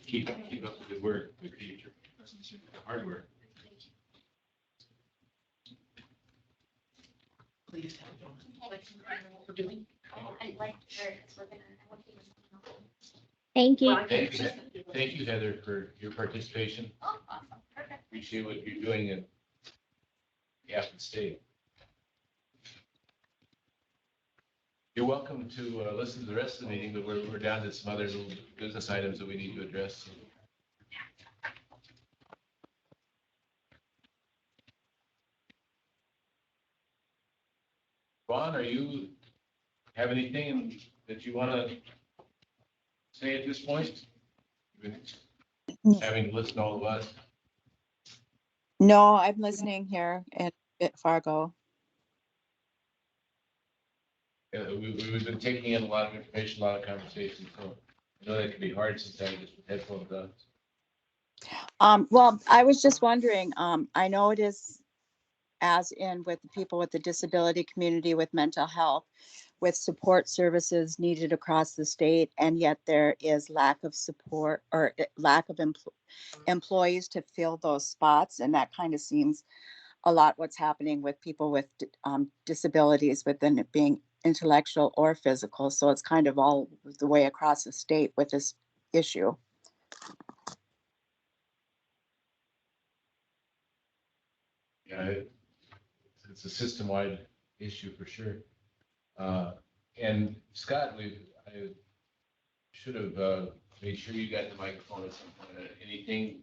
Keep up the good work, the future, hard work. Please tell them what we're doing. I'd like to hear it, 'cause we're gonna. Thank you. Thank you, Heather, for your participation. Oh, awesome, perfect. Appreciate what you're doing in behalf of the state. You're welcome to listen to the rest of the meeting, but we're down to some other little business items that we need to address. Vaughn, are you have anything that you want to say at this point? You've been having to listen to all of us. No, I'm listening here at Fargo. We've been taking in a lot of information, a lot of conversations, so I know that can be hard sometimes with headphones on. Well, I was just wondering, I know it is as in with the people with the disability community with mental health, with support services needed across the state, and yet there is lack of support or lack of employees to fill those spots. And that kind of seems a lot what's happening with people with disabilities, within it being intellectual or physical. So it's kind of all the way across the state with this issue. Yeah, it's a system-wide issue for sure. And Scott, I should have made sure you got the microphone at some point. Anything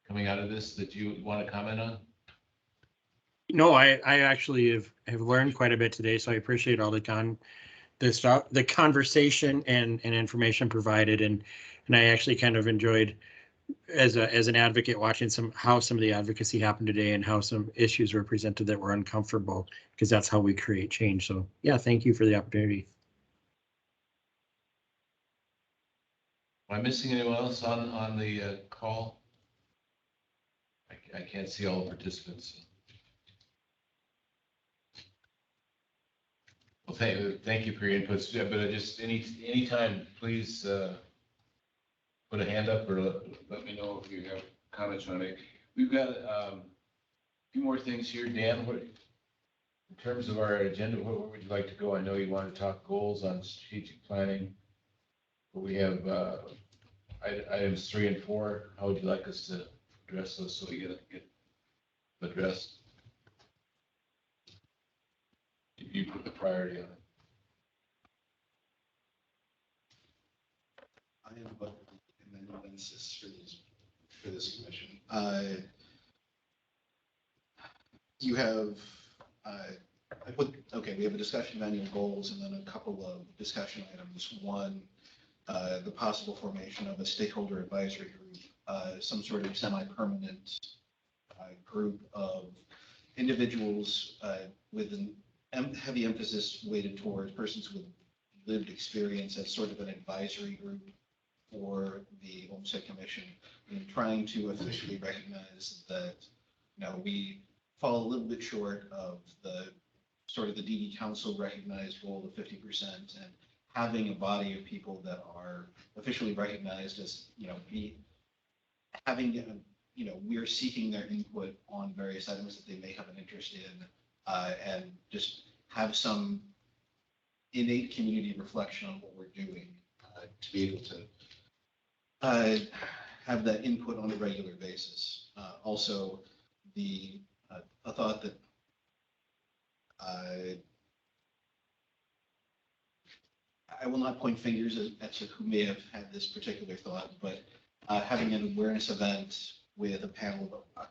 coming out of this that you want to comment on? No, I actually have learned quite a bit today, so I appreciate all the conversation and information provided, and I actually kind of enjoyed as an advocate watching how some of the advocacy happened today and how some issues were presented that were uncomfortable, because that's how we create change. So yeah, thank you for the opportunity. Am I missing anyone else on the call? I can't see all the participants. Well, thank you for your inputs, yeah, but just anytime, please, put a hand up or let me know if you have comments on it. We've got, a few more things here. Dan, in terms of our agenda, where would you like to go? I know you want to talk goals on strategic planning. But we have, items 3 and 4. How would you like us to address those so we get addressed? You put the priority on it. I am about and then consensus for this commission. You have, we have a discussion of annual goals and then a couple of discussion items. One, the possible formation of a stakeholder advisory group, some sort of semi-permanent group of individuals with a heavy emphasis weighted towards persons with lived experience as sort of an advisory group for the Olmstead Commission, and trying to officially recognize that, we fall a little bit short of the sort of the DD Council recognized goal of 50%, and having a body of people that are officially recognized as, we're seeking their input on various items that they may have an interest in, and just have some innate community reflection on what we're doing, to be able to have that input on a regular basis. Also, a thought that I will not point fingers at who may have had this particular thought, but having an awareness event with a panel of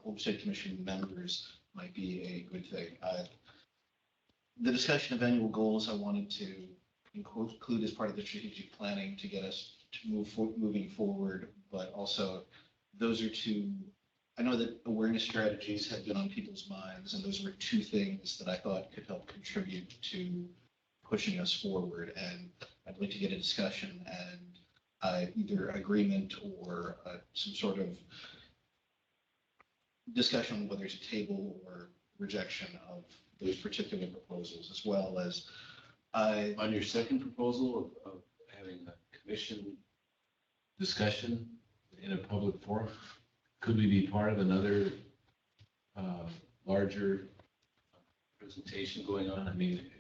Olmstead Commission members might be a good thing. The discussion of annual goals I wanted to include as part of the strategic planning to get us to moving forward, but also those are two. I know that awareness strategies have been on people's minds, and those were two things that I thought could help contribute to pushing us forward. And I'd like to get a discussion and either agreement or some sort of discussion on whether it's a table or rejection of those particular proposals, as well as on your second proposal of having a commission discussion in a public forum, could we be part of another larger presentation going on? I mean,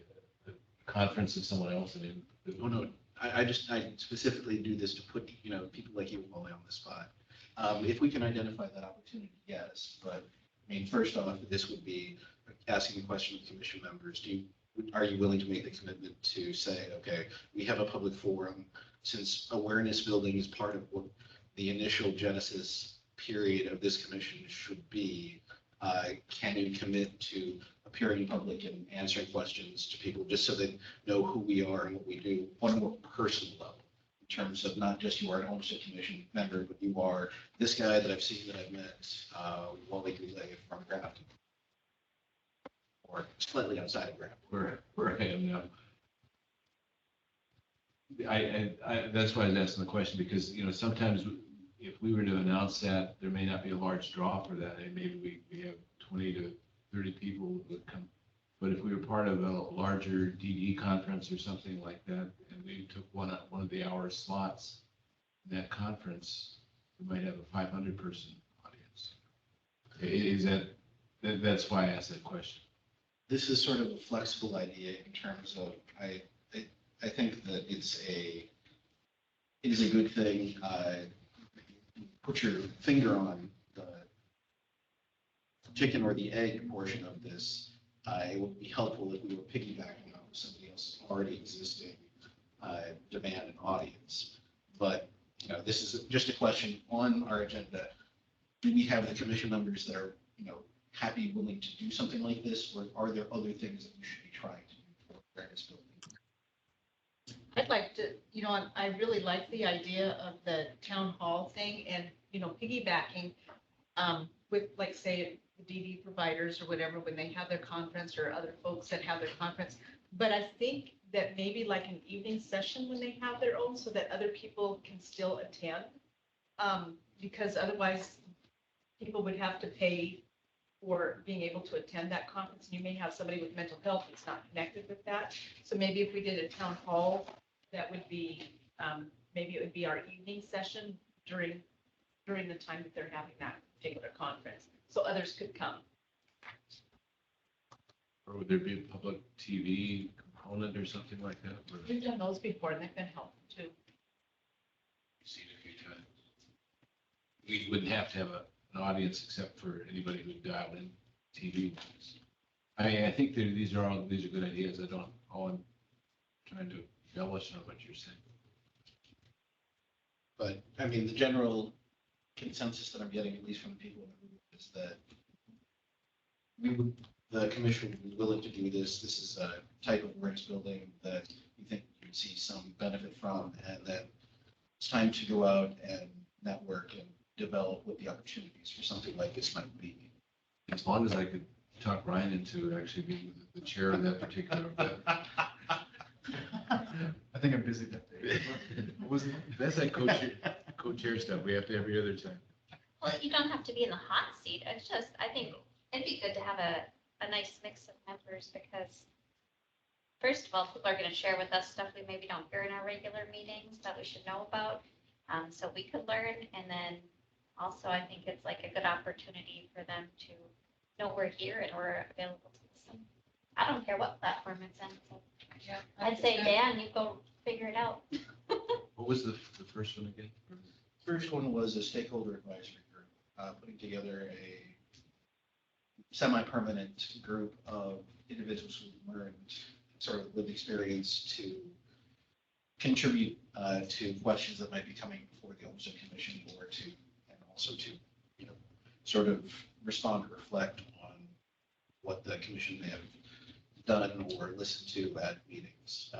the conference of someone else. I mean, oh no, I specifically do this to put people like you all on the spot. If we can identify that opportunity, yes. But I mean, first off, this would be asking the question of commission members: are you willing to make the commitment to say, okay, we have a public forum, since awareness building is part of what the initial genesis period of this commission should be, can you commit to appearing in public and answering questions to people just so they know who we are and what we do on a more personal level, in terms of not just you are an Olmstead Commission member, but you are this guy that I've seen, that I've met while they relay from Grafton, or slightly outside of Grafton. Where I am now. That's why I was asking the question, because, sometimes if we were to announce that, there may not be a large draw for that, and maybe we have 20 to 30 people would come. But if we were part of a larger DD conference or something like that, and we took one of the hour slots in that conference, we might have a 500 person audience. Is that's why I asked that question. This is sort of a flexible idea in terms of, I think that it is a good thing. Put your finger on the chicken or the egg portion of this. It would be helpful if we were piggybacking on somebody else's already existing demand and audience. But this is just a question on our agenda. Do we have the commission members that are happy, willing to do something like this, or are there other things that we should be trying to do for awareness building? I'd like to, I really like the idea of the town hall thing and, piggybacking with, like, say, the DD providers or whatever, when they have their conference, or other folks that have their conference. But I think that maybe like an evening session when they have their own, so that other people can still attend. Because otherwise, people would have to pay for being able to attend that conference. And you may have somebody with mental health that's not connected with that. So maybe if we did a town hall, that would be, maybe it would be our evening session during the time that they're having that particular conference, so others could come. Or would there be a public TV component or something like that? Or We've done those before, and they've been helpful too. seen a few times? We wouldn't have to have an audience except for anybody who dialed in TV. I mean, I think these are good ideas. All I'm trying to embellish on what you're saying. But I mean, the general consensus that I'm getting, at least from the people in the room, is that the commission would be willing to do this. This is a type of awareness building that you think you would see some benefit from, and that it's time to go out and network and develop what the opportunities for something like this might be. As long as I could talk Ryan into actually being the chair of that particular event. I think I'm busy that day. That's like co-chair stuff we have to every other time. Well, you don't have to be in the hot seat. It's just, I think it'd be good to have a nice mix of members because first of all, people are going to share with us stuff we maybe don't hear in our regular meetings that we should know about. So we could learn. And then also, I think it's like a good opportunity for them to know we're here and we're available to listen. I don't care what platform it's in. So Yeah, I'd say, Dan, you go figure it out. What was the first one again? First one was a stakeholder advisory group, putting together a semi-permanent group of individuals who learned sort of lived experience to contribute to questions that might be coming before the Olmstead Commission or and also to, sort of respond or reflect on what the commission may have done or listened to at meetings.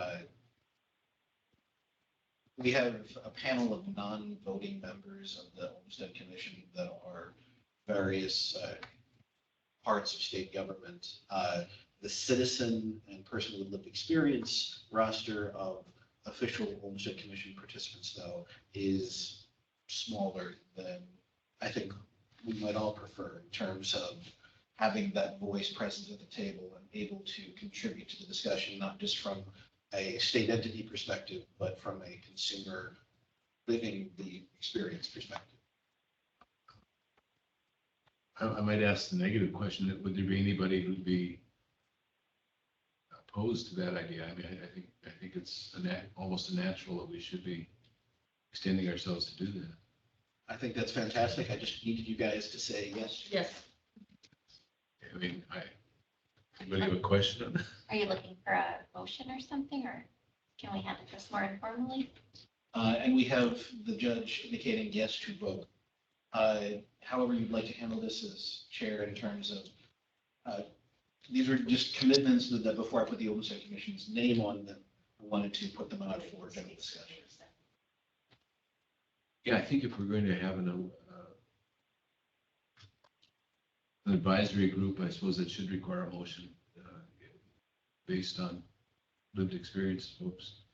We have a panel of non-voting members of the Olmstead Commission that are various parts of state government. The citizen and person with lived experience roster of official Olmstead Commission participants, though, is smaller than I think we might all prefer in terms of having that voice present at the table and able to contribute to the discussion, not just from a state entity perspective, but from a consumer living the experience perspective. I might ask the negative question, would there be anybody who'd be opposed to that idea? I mean, I think it's almost a natural that we should be extending ourselves to do that. I think that's fantastic. I just needed you guys to say yes. Yes. I mean, anybody have a question on that? Are you looking for a motion or something, or can we handle this more informally? And we have the judge indicating yes to vote. However you'd like to handle this as chair in terms of, these are just commitments that before I put the Olmstead Commission's name on them, I wanted to put them out for general discussion. Yeah, I think if we're going to have an advisory group, I suppose it should require a motion based on lived experience, folks.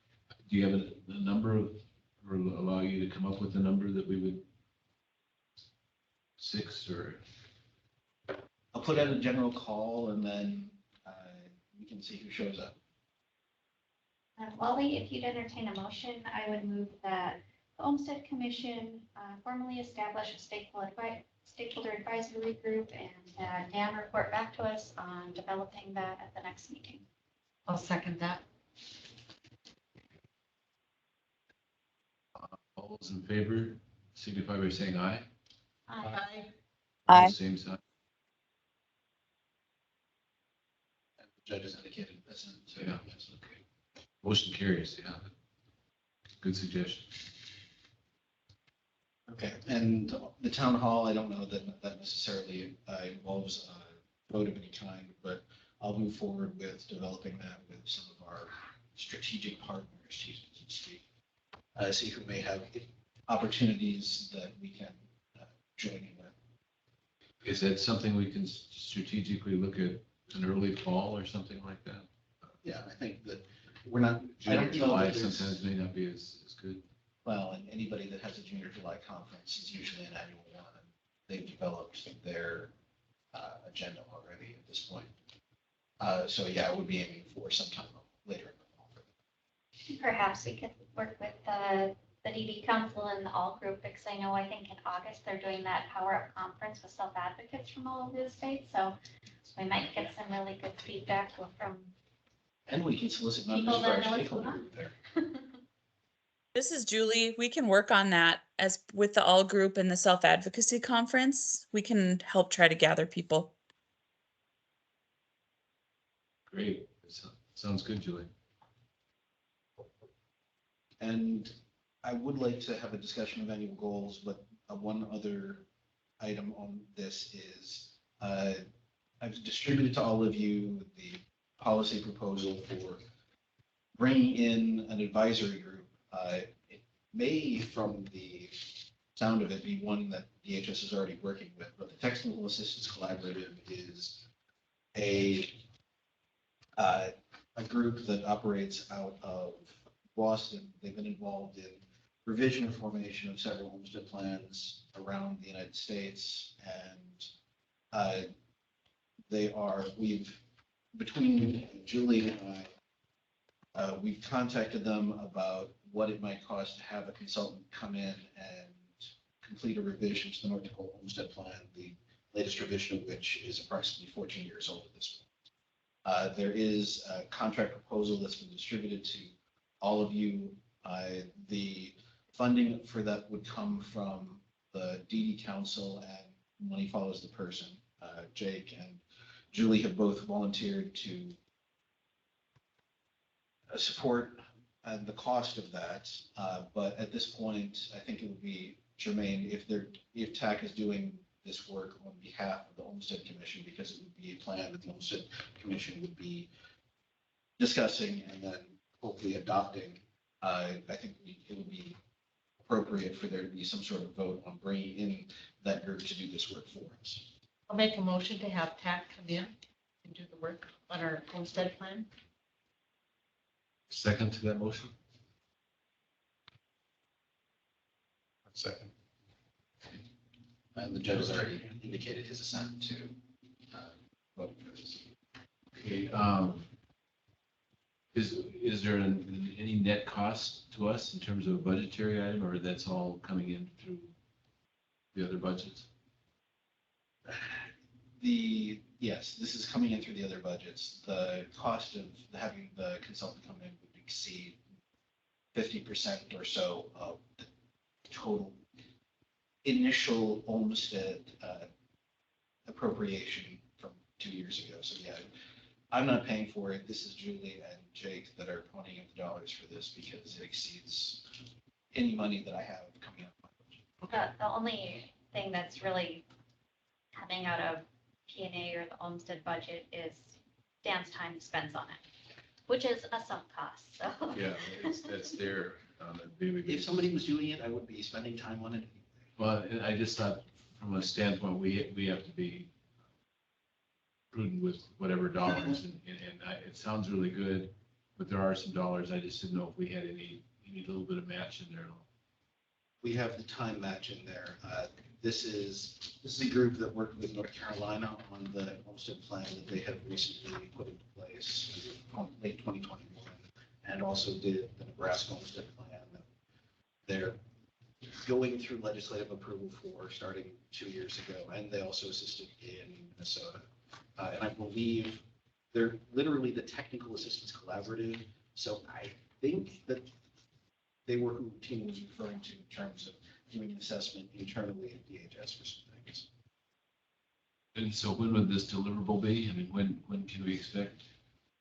Do you have a number of, or allow you to come up with a number that we would, 6 or? I'll put out a general call and then we can see who shows up. Wally, if you'd entertain a motion, I would move that the Olmstead Commission formally establish a stakeholder advisory group and Dan report back to us on developing that at the next meeting. I'll second that. All those in favor signify by saying aye. Aye. Aye. Same sign. And the judge has indicated this. So Yeah, that's okay. Motion carries, yeah. Good suggestion. Okay, and the town hall, I don't know that that necessarily involves a vote of any kind, but I'll move forward with developing that with some of our strategic partners, to speak. See who may have opportunities that we can join in with. Is that something we can strategically look at in early fall or something like that? Yeah, I think that we're not, I June or don't know July that there's, sometimes may not be as good. well, and anybody that has a June or July conference is usually an annual one. they've developed their agenda already at this point. So yeah, I would be aiming for sometime later in the fall. Perhaps we could work with the DD Council and the all group, because I think in August they're doing that Power Up conference with self-advocates from all over the state, so we might get some really good feedback from And we can solicit members people for our that know what's stakeholder going on. group there. This is Julie. We can work on that as with the all group and the self-advocacy conference. We can help try to gather people. Great. Sounds good, Julie. And I would like to have a discussion of annual goals, but one other item on this is I've distributed to all of you the policy proposal for bringing in an advisory group. It may, from the sound of it, be one that DHS is already working with, but the Technical Assistance Collaborative is a group that operates out of Boston. They've been involved in revision and formation of several homestead plans around the United States, and between Julie and I, we've contacted them about what it might cost to have a consultant come in and complete a revision to the North Dakota Homestead Plan, the latest revision of which is approximately 14 years old at this point. There is a contract proposal that's been distributed to all of you. The funding for that would come from the DD Council, and money follows the person. Jake and Julie have both volunteered to support the cost of that. But at this point, I think it would be germane if TAC is doing this work on behalf of the Olmstead Commission, because it would be a plan that the Olmstead Commission would be discussing and then hopefully adopting. I think it would be appropriate for there to be some sort of vote on bringing in that group to do this work for us. I'll make a motion to have TAC come in and do the work on our homestead plan. Second to that motion? Second. And the judge has already indicated his assent to voting for this. Okay, is there any net cost to us in terms of a budgetary item, or that's all coming in through the other budgets? Yes, this is coming in through the other budgets. The cost of having the consultant come in would exceed 50% or so of the total initial Olmstead appropriation from 2 years ago. So yeah, I'm not paying for it. This is Julie and Jake that are ponying up the dollars for this because it exceeds any money that I have coming out of my budget. The only thing that's really coming out of P&A or the Olmstead budget is Dan's time spent on it, which is a sunk cost, so. Yeah, that's there. If somebody was doing it, I would be spending time on it. Well, I just thought from a standpoint, we have to be prudent with whatever dollars, and it sounds really good, but there are some dollars, I just didn't know if we had any little bit of match in there. We have the time match in there. This is a group that worked with North Carolina on the homestead plan that they have recently put into place in late 2021, and also did the Nebraska homestead plan that they're going through legislative approval for starting 2 years ago, and they also assisted in Minnesota. And I believe they're literally the Technical Assistance Collaborative. So I think that they were who Tina was referring to in terms of doing an assessment internally at DHS for some things. And so when would this deliverable be? I mean, when can we expect?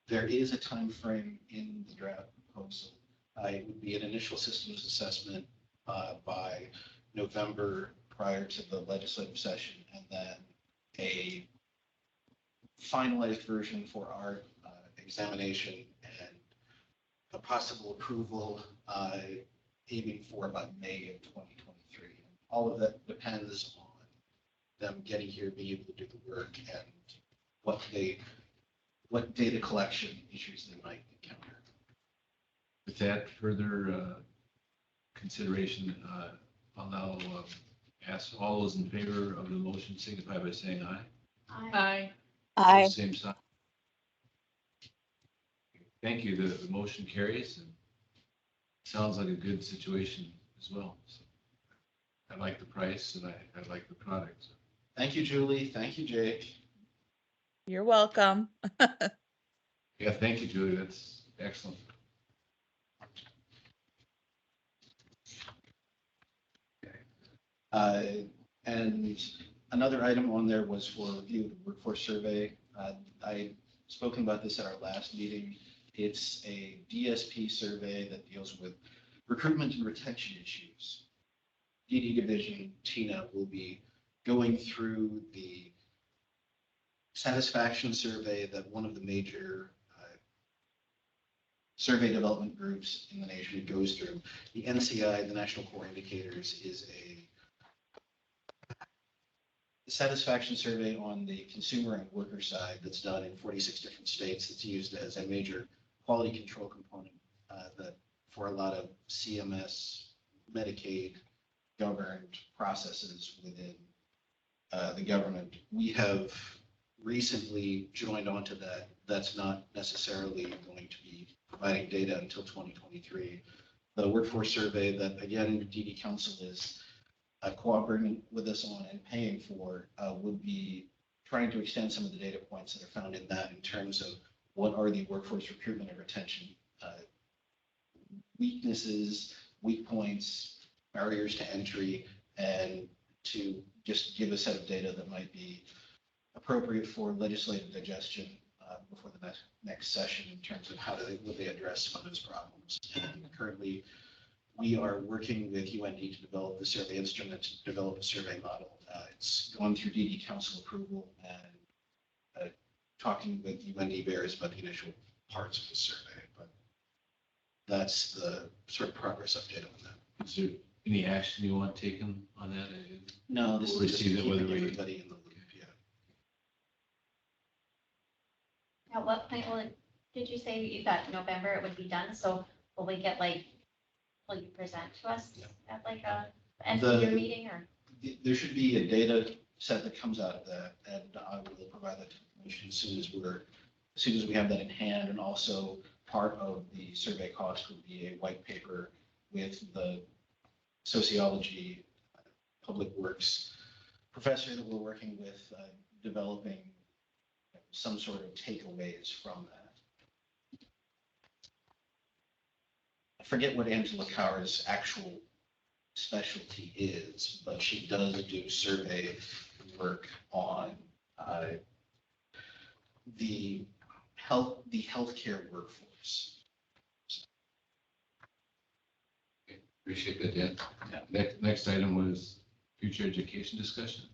There is a time frame in the draft proposal. It would be an initial systems assessment by November prior to the legislative session, and then a finalized version for our examination and a possible approval aiming for about May of 2023. All of that depends on them getting here, being able to do the work, and what data collection issues they might encounter. With that further consideration, I'll now Ask all those in favor of the motion signify by saying aye. Aye. I, Same sign. Thank you. The motion carries and sounds like a good situation as well. So I like the price and I like the product. Thank you, Julie. Thank you, Jake. You're welcome. Yeah, thank you, Julie. That's excellent. Uh, And another item on there was for review of the workforce survey. I spoken about this at our last meeting. It's a DSP survey that deals with recruitment and retention issues. DD Division, Tina, will be going through the satisfaction survey that one of the major survey development groups in the nation goes through. The NCI, the National Core Indicators, is a satisfaction survey on the consumer and worker side that's done in 46 different states. That's used as a major quality control component that for a lot of CMS, Medicaid governed processes within the government. We have recently joined onto that. That's not necessarily going to be providing data until 2023. The workforce survey that, again, DD Council is cooperating with us on and paying for would be trying to extend some of the data points that are found in that in terms of what are the workforce recruitment and retention weaknesses, weak points, barriers to entry, and to just give a set of data that might be appropriate for legislative digestion before the next session in terms of how would they address some of those problems. And currently, we are working with UND to develop the survey instrument, to develop a survey model. It's gone through DD Council approval and talking with UND Bears about the initial parts of the survey. But that's the sort of progress update on that. Is there any action you want taken on that? No, this We'll is just receive it whether keeping we- everybody in the loop. Yeah. At what point did you say you thought November it would be done? So will we get will you present to us at a end of year meeting or? There should be a data set that comes out of that, and I will provide that information as soon as we have that in hand. And also part of the survey cost would be a white paper with the sociology, public works professor that we're working with, developing some sort of takeaways from that. I forget what Angela Cower's actual specialty is, but she does do survey work on the healthcare workforce. Okay, appreciate that, Dan. Yeah. Next item was future education discussion.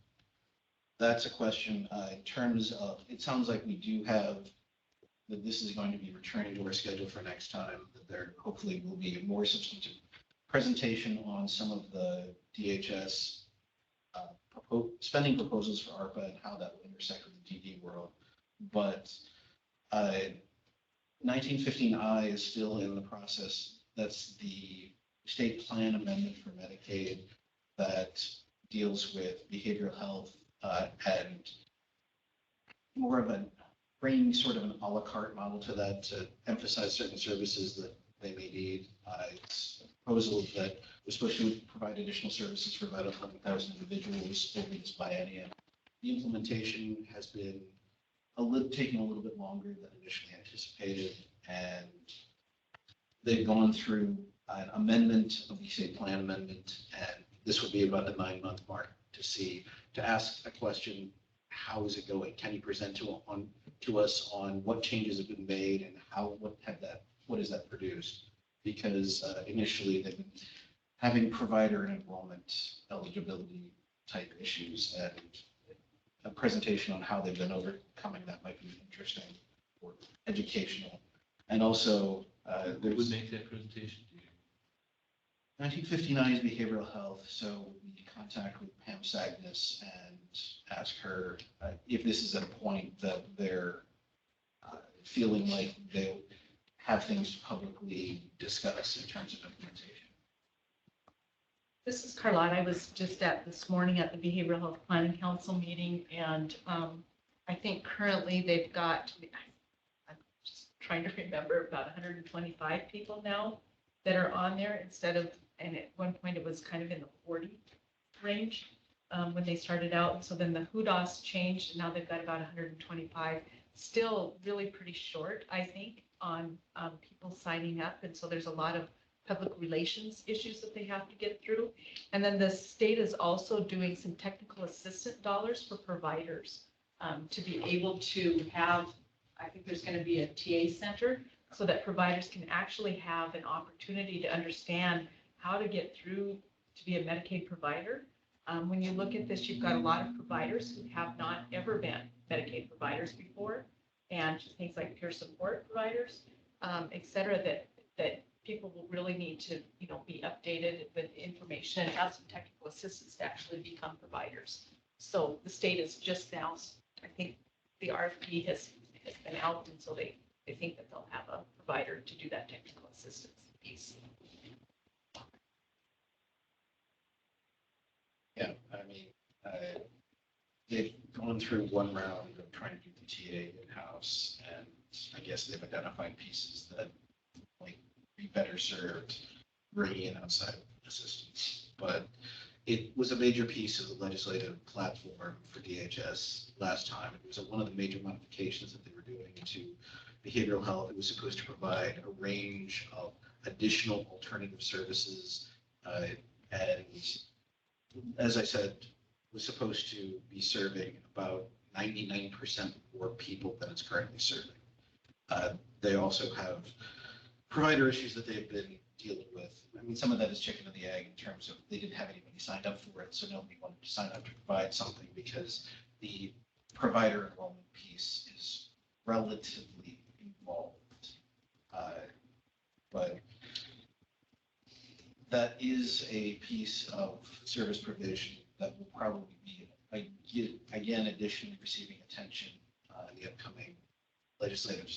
That's a question in terms of, it sounds like we do have, that this is going to be returning to our schedule for next time, that there hopefully will be a more substantive presentation on some of the DHS spending proposals for ARPA and how that will intersect with the DD world. But 1915I is still in the process. That's the state plan amendment for Medicaid that deals with behavioral health and more of bringing sort of an a la carte model to that to emphasize certain services that they may need. It's a proposal that was supposed to provide additional services for about 11,000 individuals over this biennium. The implementation has been taking a little bit longer than initially anticipated, and they've gone through an amendment of the state plan amendment, and this would be about the 9-month mark to ask a question: how is it going? Can you present to us on what changes have been made and what has that produced? Because initially they've been having provider and enrollment eligibility type issues, and a presentation on how they've been overcoming that might be interesting or educational. And also, Who would make that presentation? 1959 is behavioral health, so we contact with Pam Sagnis and ask her if this is a point that they're feeling like they'll have things publicly discussed in terms of implementation. This is Carlotta. I was just this morning at the Behavioral Health Planning Council meeting, and I think currently they've got, I'm just trying to remember, about 125 people now that are on there instead of, and at one point it was kind of in the 40 range when they started out. So then the HUDAS changed, and now they've got about 125. Still really pretty short, I think, on people signing up. And so there's a lot of public relations issues that they have to get through. And then the state is also doing some technical assistant dollars for providers to be able to have, I think there's going to be a TA center so that providers can actually have an opportunity to understand how to get through to be a Medicaid provider. When you look at this, you've got a lot of providers who have not ever been Medicaid providers before, and things like peer support providers, et cetera, that people will really need to, be updated with information and have some technical assistance to actually become providers. So the state is just now, I think the RFP has been out, and so they think that they'll have a provider to do that technical assistance piece. Yeah, I mean, they've gone through one round of trying to do the TA in-house, and I guess they've identified pieces that might be better served bringing in outside assistance. But it was a major piece of the legislative platform for DHS last time. It was one of the major modifications that they were doing to behavioral health. It was supposed to provide a range of additional alternative services, and as I said, was supposed to be serving about 99% more people than it's currently serving. They also have provider issues that they've been dealing with. I mean, some of that is chicken and the egg in terms of they didn't have anybody signed up for it, so nobody wanted to sign up to provide something because the provider enrollment piece is relatively involved. But that is a piece of service provision that will probably be, again, additionally receiving attention in the upcoming legislative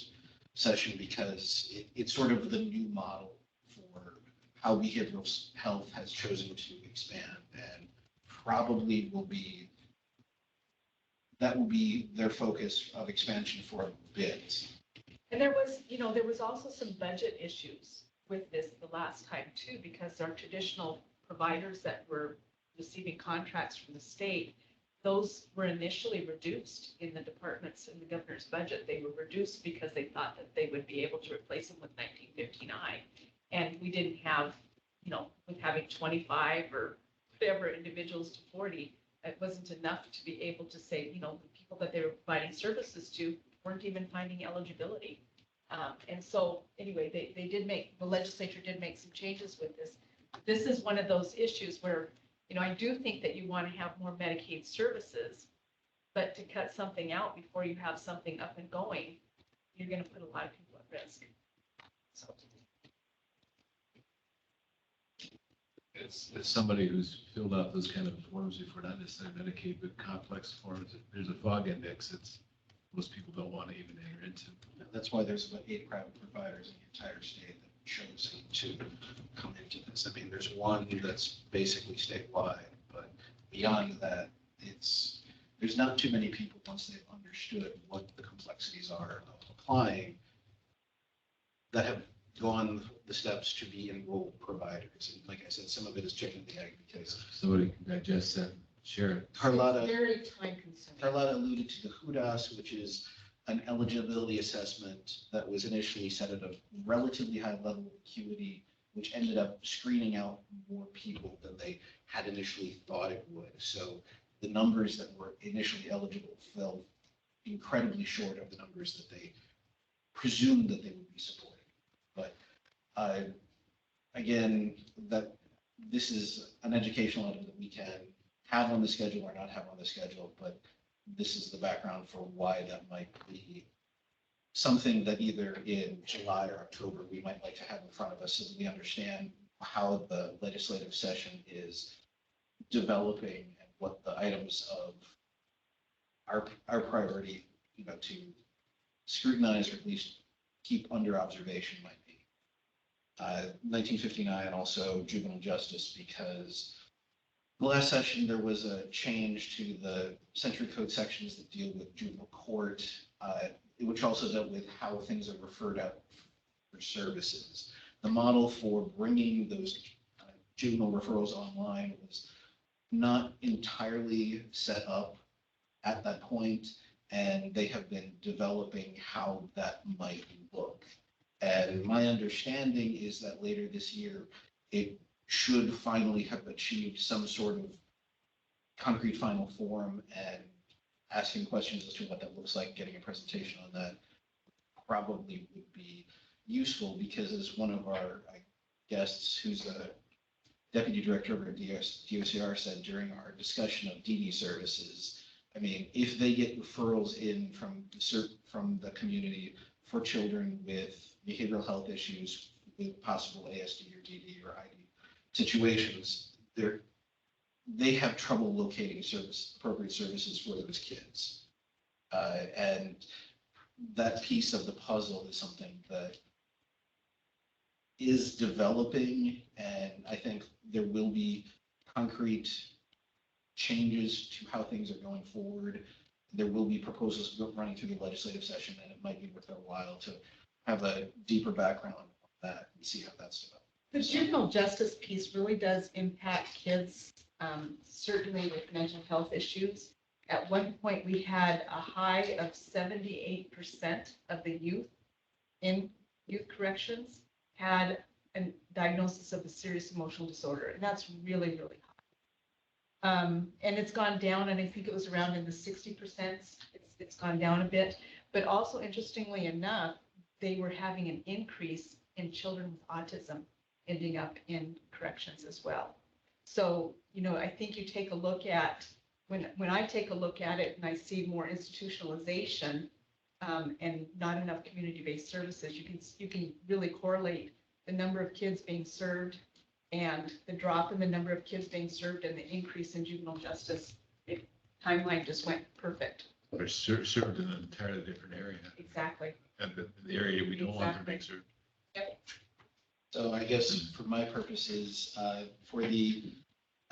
session because it's sort of the new model for how behavioral health has chosen to expand, and probably that will be their focus of expansion for a bit. And there was also some budget issues with this the last time too, because our traditional providers that were receiving contracts from the state, those were initially reduced in the departments in the governor's budget. They were reduced because they thought that they would be able to replace them with 1959. And we didn't have, with having 25 or whatever individuals to 40, it wasn't enough to be able to say, the people that they were providing services to weren't even finding eligibility. And so anyway, the legislature did make some changes with this. This is one of those issues where, I do think that you want to have more Medicaid services, but to cut something out before you have something up and going, you're going to put a lot of people at risk. So. As somebody who's filled out those kind of forms before, not necessarily Medicaid, but complex forms, there's a fog index most people don't want to even enter into. That's why there's about 8 private providers in the entire state that have chosen to come into this. I mean, there's one that's basically statewide, but beyond that, there's not too many people once they've understood what the complexities are of applying that have gone the steps to be enrolled providers. And like I said, some of it is chicken and the egg because somebody can digest that. Sure. Carlotta Very time consuming. Carlotta alluded to the HUDAS, which is an eligibility assessment that was initially set at a relatively high level of acuity, which ended up screening out more people than they had initially thought it would. So the numbers that were initially eligible fell incredibly short of the numbers that they presumed that they would be supporting. But again, that this is an educational item that we can have on the schedule or not have on the schedule, but this is the background for why that might be something that either in July or October we might like to have in front of us so that we understand how the legislative session is developing and what the items of our priority, to scrutinize or at least keep under observation might be. 1959 also juvenile justice, because The last session, there was a change to the century code sections that deal with juvenile court, which also dealt with how things are referred out for services. The model for bringing those juvenile referrals online was not entirely set up at that point, and they have been developing how that might look. And my understanding is that later this year, it should finally have achieved some sort of concrete final form, and asking questions as to what that looks like, getting a presentation on that probably would be useful, because as one of our guests, who's a deputy director over at DOCR, said during our discussion of DD services, I mean, if they get referrals in from the community for children with behavioral health issues with possible ASD or DD or ID situations, they have trouble locating appropriate services for those kids. And that piece of the puzzle is something that is developing, and I think there will be concrete changes to how things are going forward. There will be proposals running through the legislative session, and it might be worth a while to have a deeper background on that and see how that's developed. The juvenile justice piece really does impact kids, certainly with mental health issues. At one point, we had a high of 78% of the youth in youth corrections had a diagnosis of a serious emotional disorder, and that's really, really high. And it's gone down, and I think it was around in the 60%. It's gone down a bit, but also interestingly enough, they were having an increase in children with autism ending up in corrections as well. So, I think you take a look at, when I take a look at it and I see more institutionalization and not enough community-based services, you can really correlate the number of kids being served and the drop in the number of kids being served and the increase in juvenile justice. The timeline just went perfect. They're served in an entirely different area. Exactly. And the area we don't want them being served. Yep. So I guess for my purposes, for the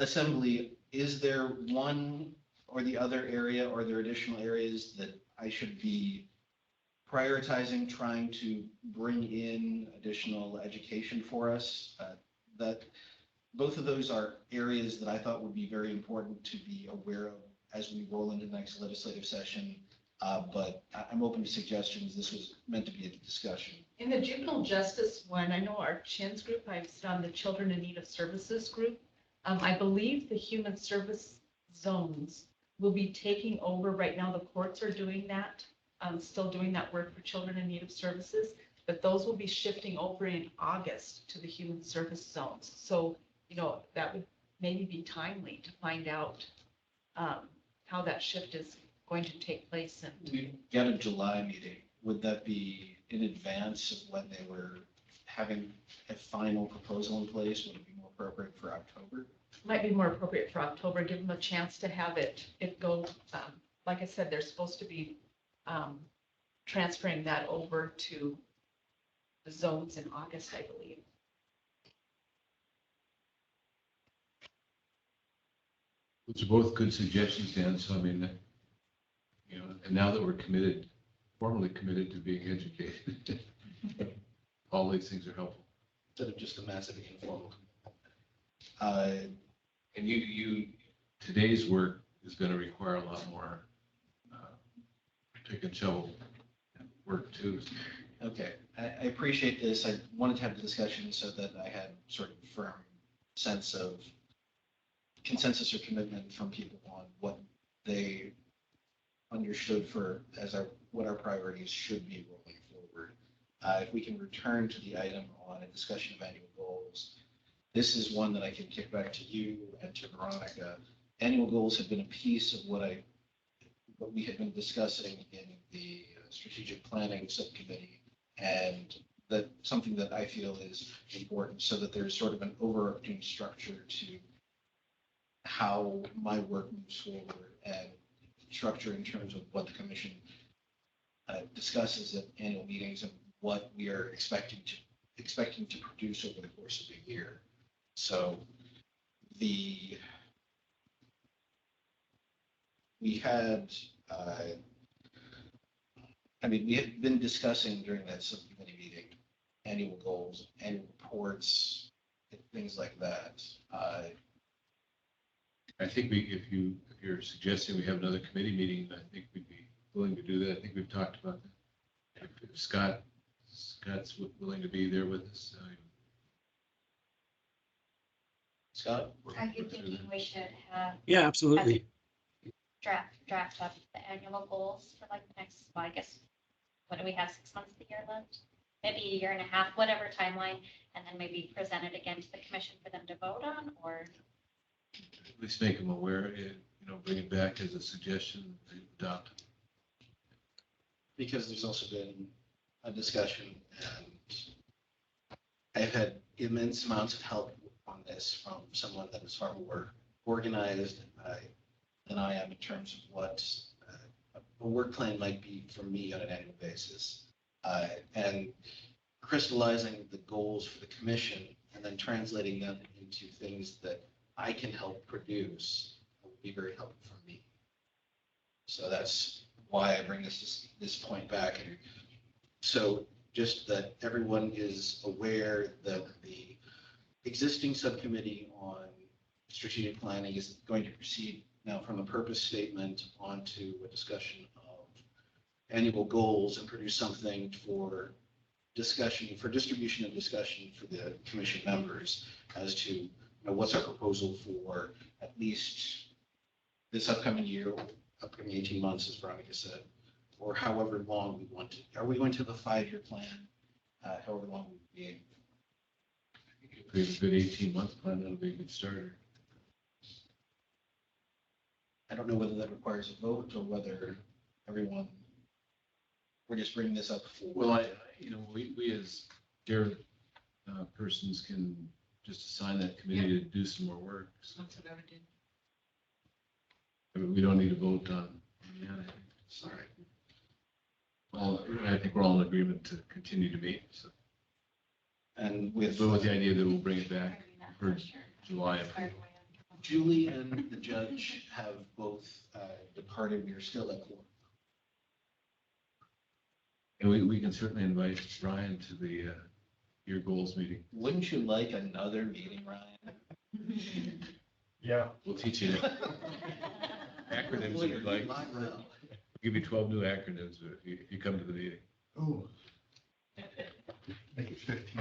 assembly, is there one or the other area, or are there additional areas that I should be prioritizing, trying to bring in additional education for us? That both of those are areas that I thought would be very important to be aware of as we roll into the next legislative session. But I'm open to suggestions. This was meant to be a discussion. In the juvenile justice one, I know our CHINS group, I sit on the Children in Need of Services group. I believe the human service zones will be taking over. Right now, the courts are doing that, still doing that work for children in need of services, but those will be shifting over in August to the human service zones. So, that would maybe be timely to find out how that shift is going to take place. And we got a July meeting. Would that be in advance of when they were having a final proposal in place? Would it be more appropriate for October? Might be more appropriate for October. Give them a chance to have it go. Like I said, they're supposed to be transferring that over to the zones in August, I believe. Those are both good suggestions, Dan. So I mean, and now that we're formally committed to being educated, all these things are helpful. Instead of just a massive informal. And today's work is going to require a lot more pick and shovel work too. Okay, I appreciate this. I wanted to have the discussion so that I had sort of a firm sense of consensus or commitment from people on what they understood what our priorities should be rolling forward. If we can return to the item on a discussion of annual goals, this is one that I can kick back to you and to Veronica. Annual goals have been a piece of what we had been discussing in the strategic planning subcommittee, and that something that I feel is important, so that there's sort of an overarching structure to how my work moves forward, and structure in terms of what the commission discusses at annual meetings and what we are expecting to produce over the course of the year. So the we had, we had been discussing during that subcommittee meeting, annual goals, annual reports, things like that. I think if you're suggesting we have another committee meeting, I think we'd be willing to do that. I think we've talked about that. If Scott's willing to be there with us. Scott? Are you thinking we should have Yeah, absolutely. draft up the annual goals for like the next, well, I guess, what do we have, 6 months of the year left? Maybe a year and a half, whatever timeline, and then maybe present it again to the commission for them to vote on, or? At least make them aware, bring it back as a suggestion to adopt. Because there's also been a discussion, and I've had immense amounts of help on this from someone that is far more organized than I am in terms of what a work plan might be for me on an annual basis. And crystallizing the goals for the commission and then translating them into things that I can help produce will be very helpful for me. So that's why I bring this point back. And so just that everyone is aware that the existing subcommittee on strategic planning is going to proceed now from a purpose statement onto a discussion of annual goals and produce something for discussion, for distribution and discussion for the commission members as to what's our proposal for at least this upcoming year, upcoming 18 months, as Veronica said, or however long we want to. Are we going to have a 5-year plan? However long we be. If we have a good 18-month plan, that'll be a good starter. I don't know whether that requires a vote or whether everyone, we're just bringing this up for. Well, we as chair persons can just assign that committee to do some more work. So. That's what I would do. I mean, we don't need a vote on that. Sorry. Well, I think we're all in agreement to continue to meet. So. And with the idea that we'll bring it back for July. Julie and the judge have both departed. We are still at quorum. And we can certainly invite Ryan to the your goals meeting. Wouldn't you like another meeting, Ryan? Yeah. We'll teach you acronyms if you'd like. We'll give you 12 new acronyms if you come to the meeting. Oh. Make it 15.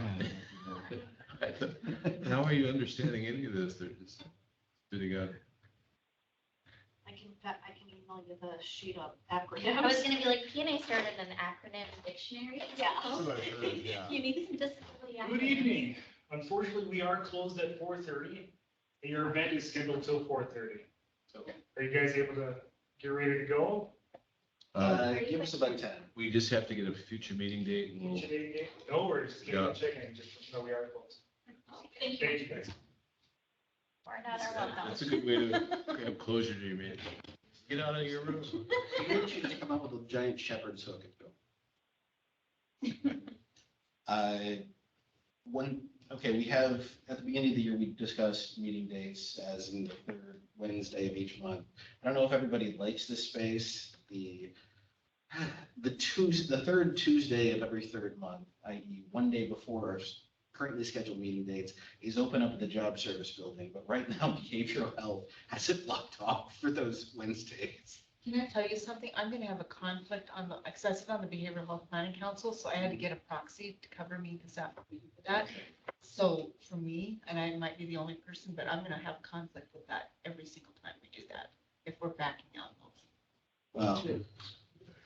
How are you understanding any of this? They're just spitting out. I can email you the sheet of I acronyms. was gonna be like, PNA started an acronym dictionary. Yeah. You need some disability. Good evening. Unfortunately, we are closed at 4:30. And your event is scheduled till 4:30. Okay. Are you guys able to get ready to go? Give us about 10. We just have to get a future meeting date and we'll. No worries. Just Yeah. checking, just so we are closed. Thank Thank you, guys. We're not our welcome. That's a good way to have closure to your meeting. Get out of your room. Maybe we should just come up with a giant shepherd's hook and go. Okay, we have, at the beginning of the year, we discussed meeting dates as in the third Wednesday of each month. I don't know if everybody likes this space. The third Tuesday of every third month, i.e. one day before our currently scheduled meeting dates, is open up at the job service building. But right now, behavioral health has it blocked off for those Wednesdays. Can I tell you something? I'm gonna have a conflict on because I sit on the Behavioral Health Planning Council, so I had to get a proxy to cover me this afternoon for that. So for me, and I might be the only person, but I'm gonna have conflict with that every single time we do that, if we're backing out those. Well,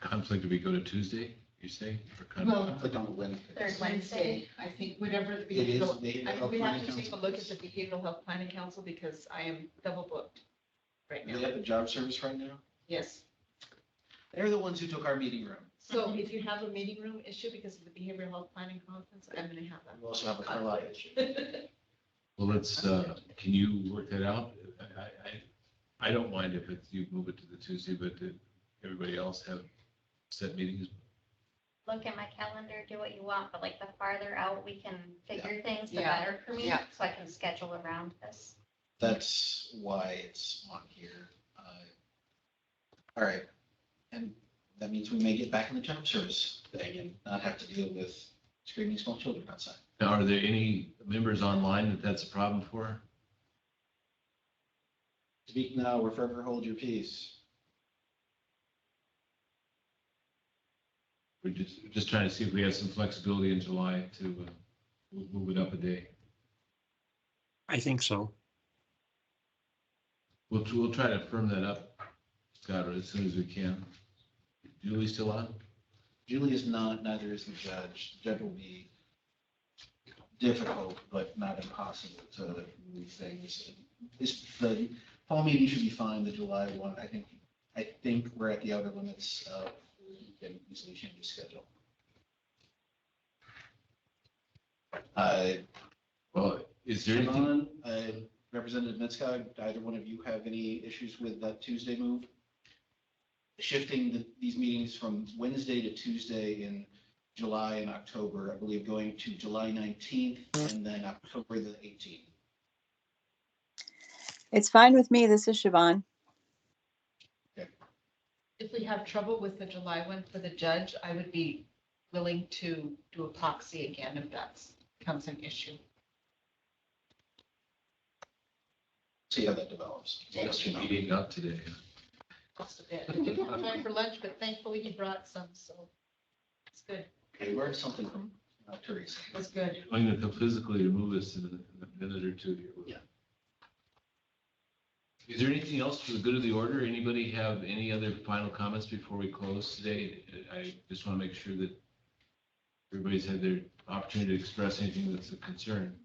Conflict if we go to Tuesday, you say? conflict on the Wednesday. Third Wednesday, I think whatever the It is behavioral, Behavioral I Health we have Planning to take a Council. look at the Behavioral Health Planning Council because I am double booked right Do they now. have a job service right now? Yes. They're the ones who took our meeting room. So if you have a meeting room issue because of the Behavioral Health Planning Conference, I'm gonna have that. We also have a Carlisle issue. Well, let's, can you work that out? I don't mind if it's, you move it to the Tuesday, but did everybody else have set meetings? Look at my calendar, do what you want, but like the farther out we can figure things, the Yeah. better for me, Yeah. so I can schedule around this. That's why it's on here. All right. And that means we may get back in the term service thing and not have to deal with screaming small children outside. Now, are there any members online that that's a problem for? Speak now or forever hold your peace. We're just trying to see if we have some flexibility in July to move it up a day. I think so. We'll try to firm that up, Scott, as soon as we can. Julie still on? Julie is not, neither is the judge. The judge will be difficult, but not impossible to move things. The fall meeting should be fine, the July one. I think we're at the outer limits of, we can easily change the schedule. Well, is there anything? Siobhan, Representative Metzger, either one of you have any issues with that Tuesday move? Shifting these meetings from Wednesday to Tuesday in July and October, I believe going to July 19th and then October the 18th. It's fine with me. This is Siobhan. If we have trouble with the July one for the judge, I would be willing to do a proxy again if that becomes an issue. See how that develops. Yes, you're eating up today. Just a bit. We didn't have time for lunch, but thankfully he brought some, so it's good. Okay, learned something from Teresa. It was good. I'm going to physically remove us in a minute or two here. Yeah. Is there anything else for the good of the order? Anybody have any other final comments before we close today? I just want to make sure that everybody's had their opportunity to express anything that's a concern.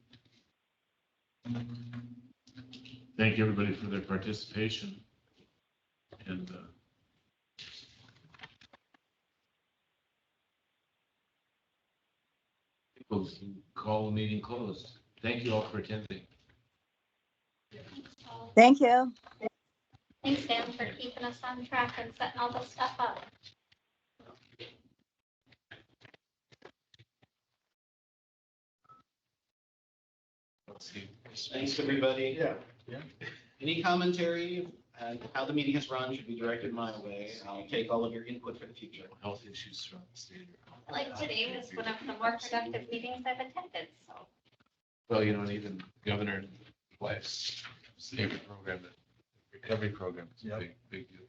Thank you, everybody, for their participation. And we'll call the meeting closed. Thank you all for attending. Thank you. Thanks, Dan, for keeping us on track and setting all this stuff up. Let's see. Thanks, everybody. Yeah. Any commentary on how the meeting has run should be directed my way. I'll take all of your input for the future. Health issues throughout the state. Like today was one of the more productive meetings I've attended, so. Well, you know, and even governor and wife's favorite program, the recovery program, is a big deal.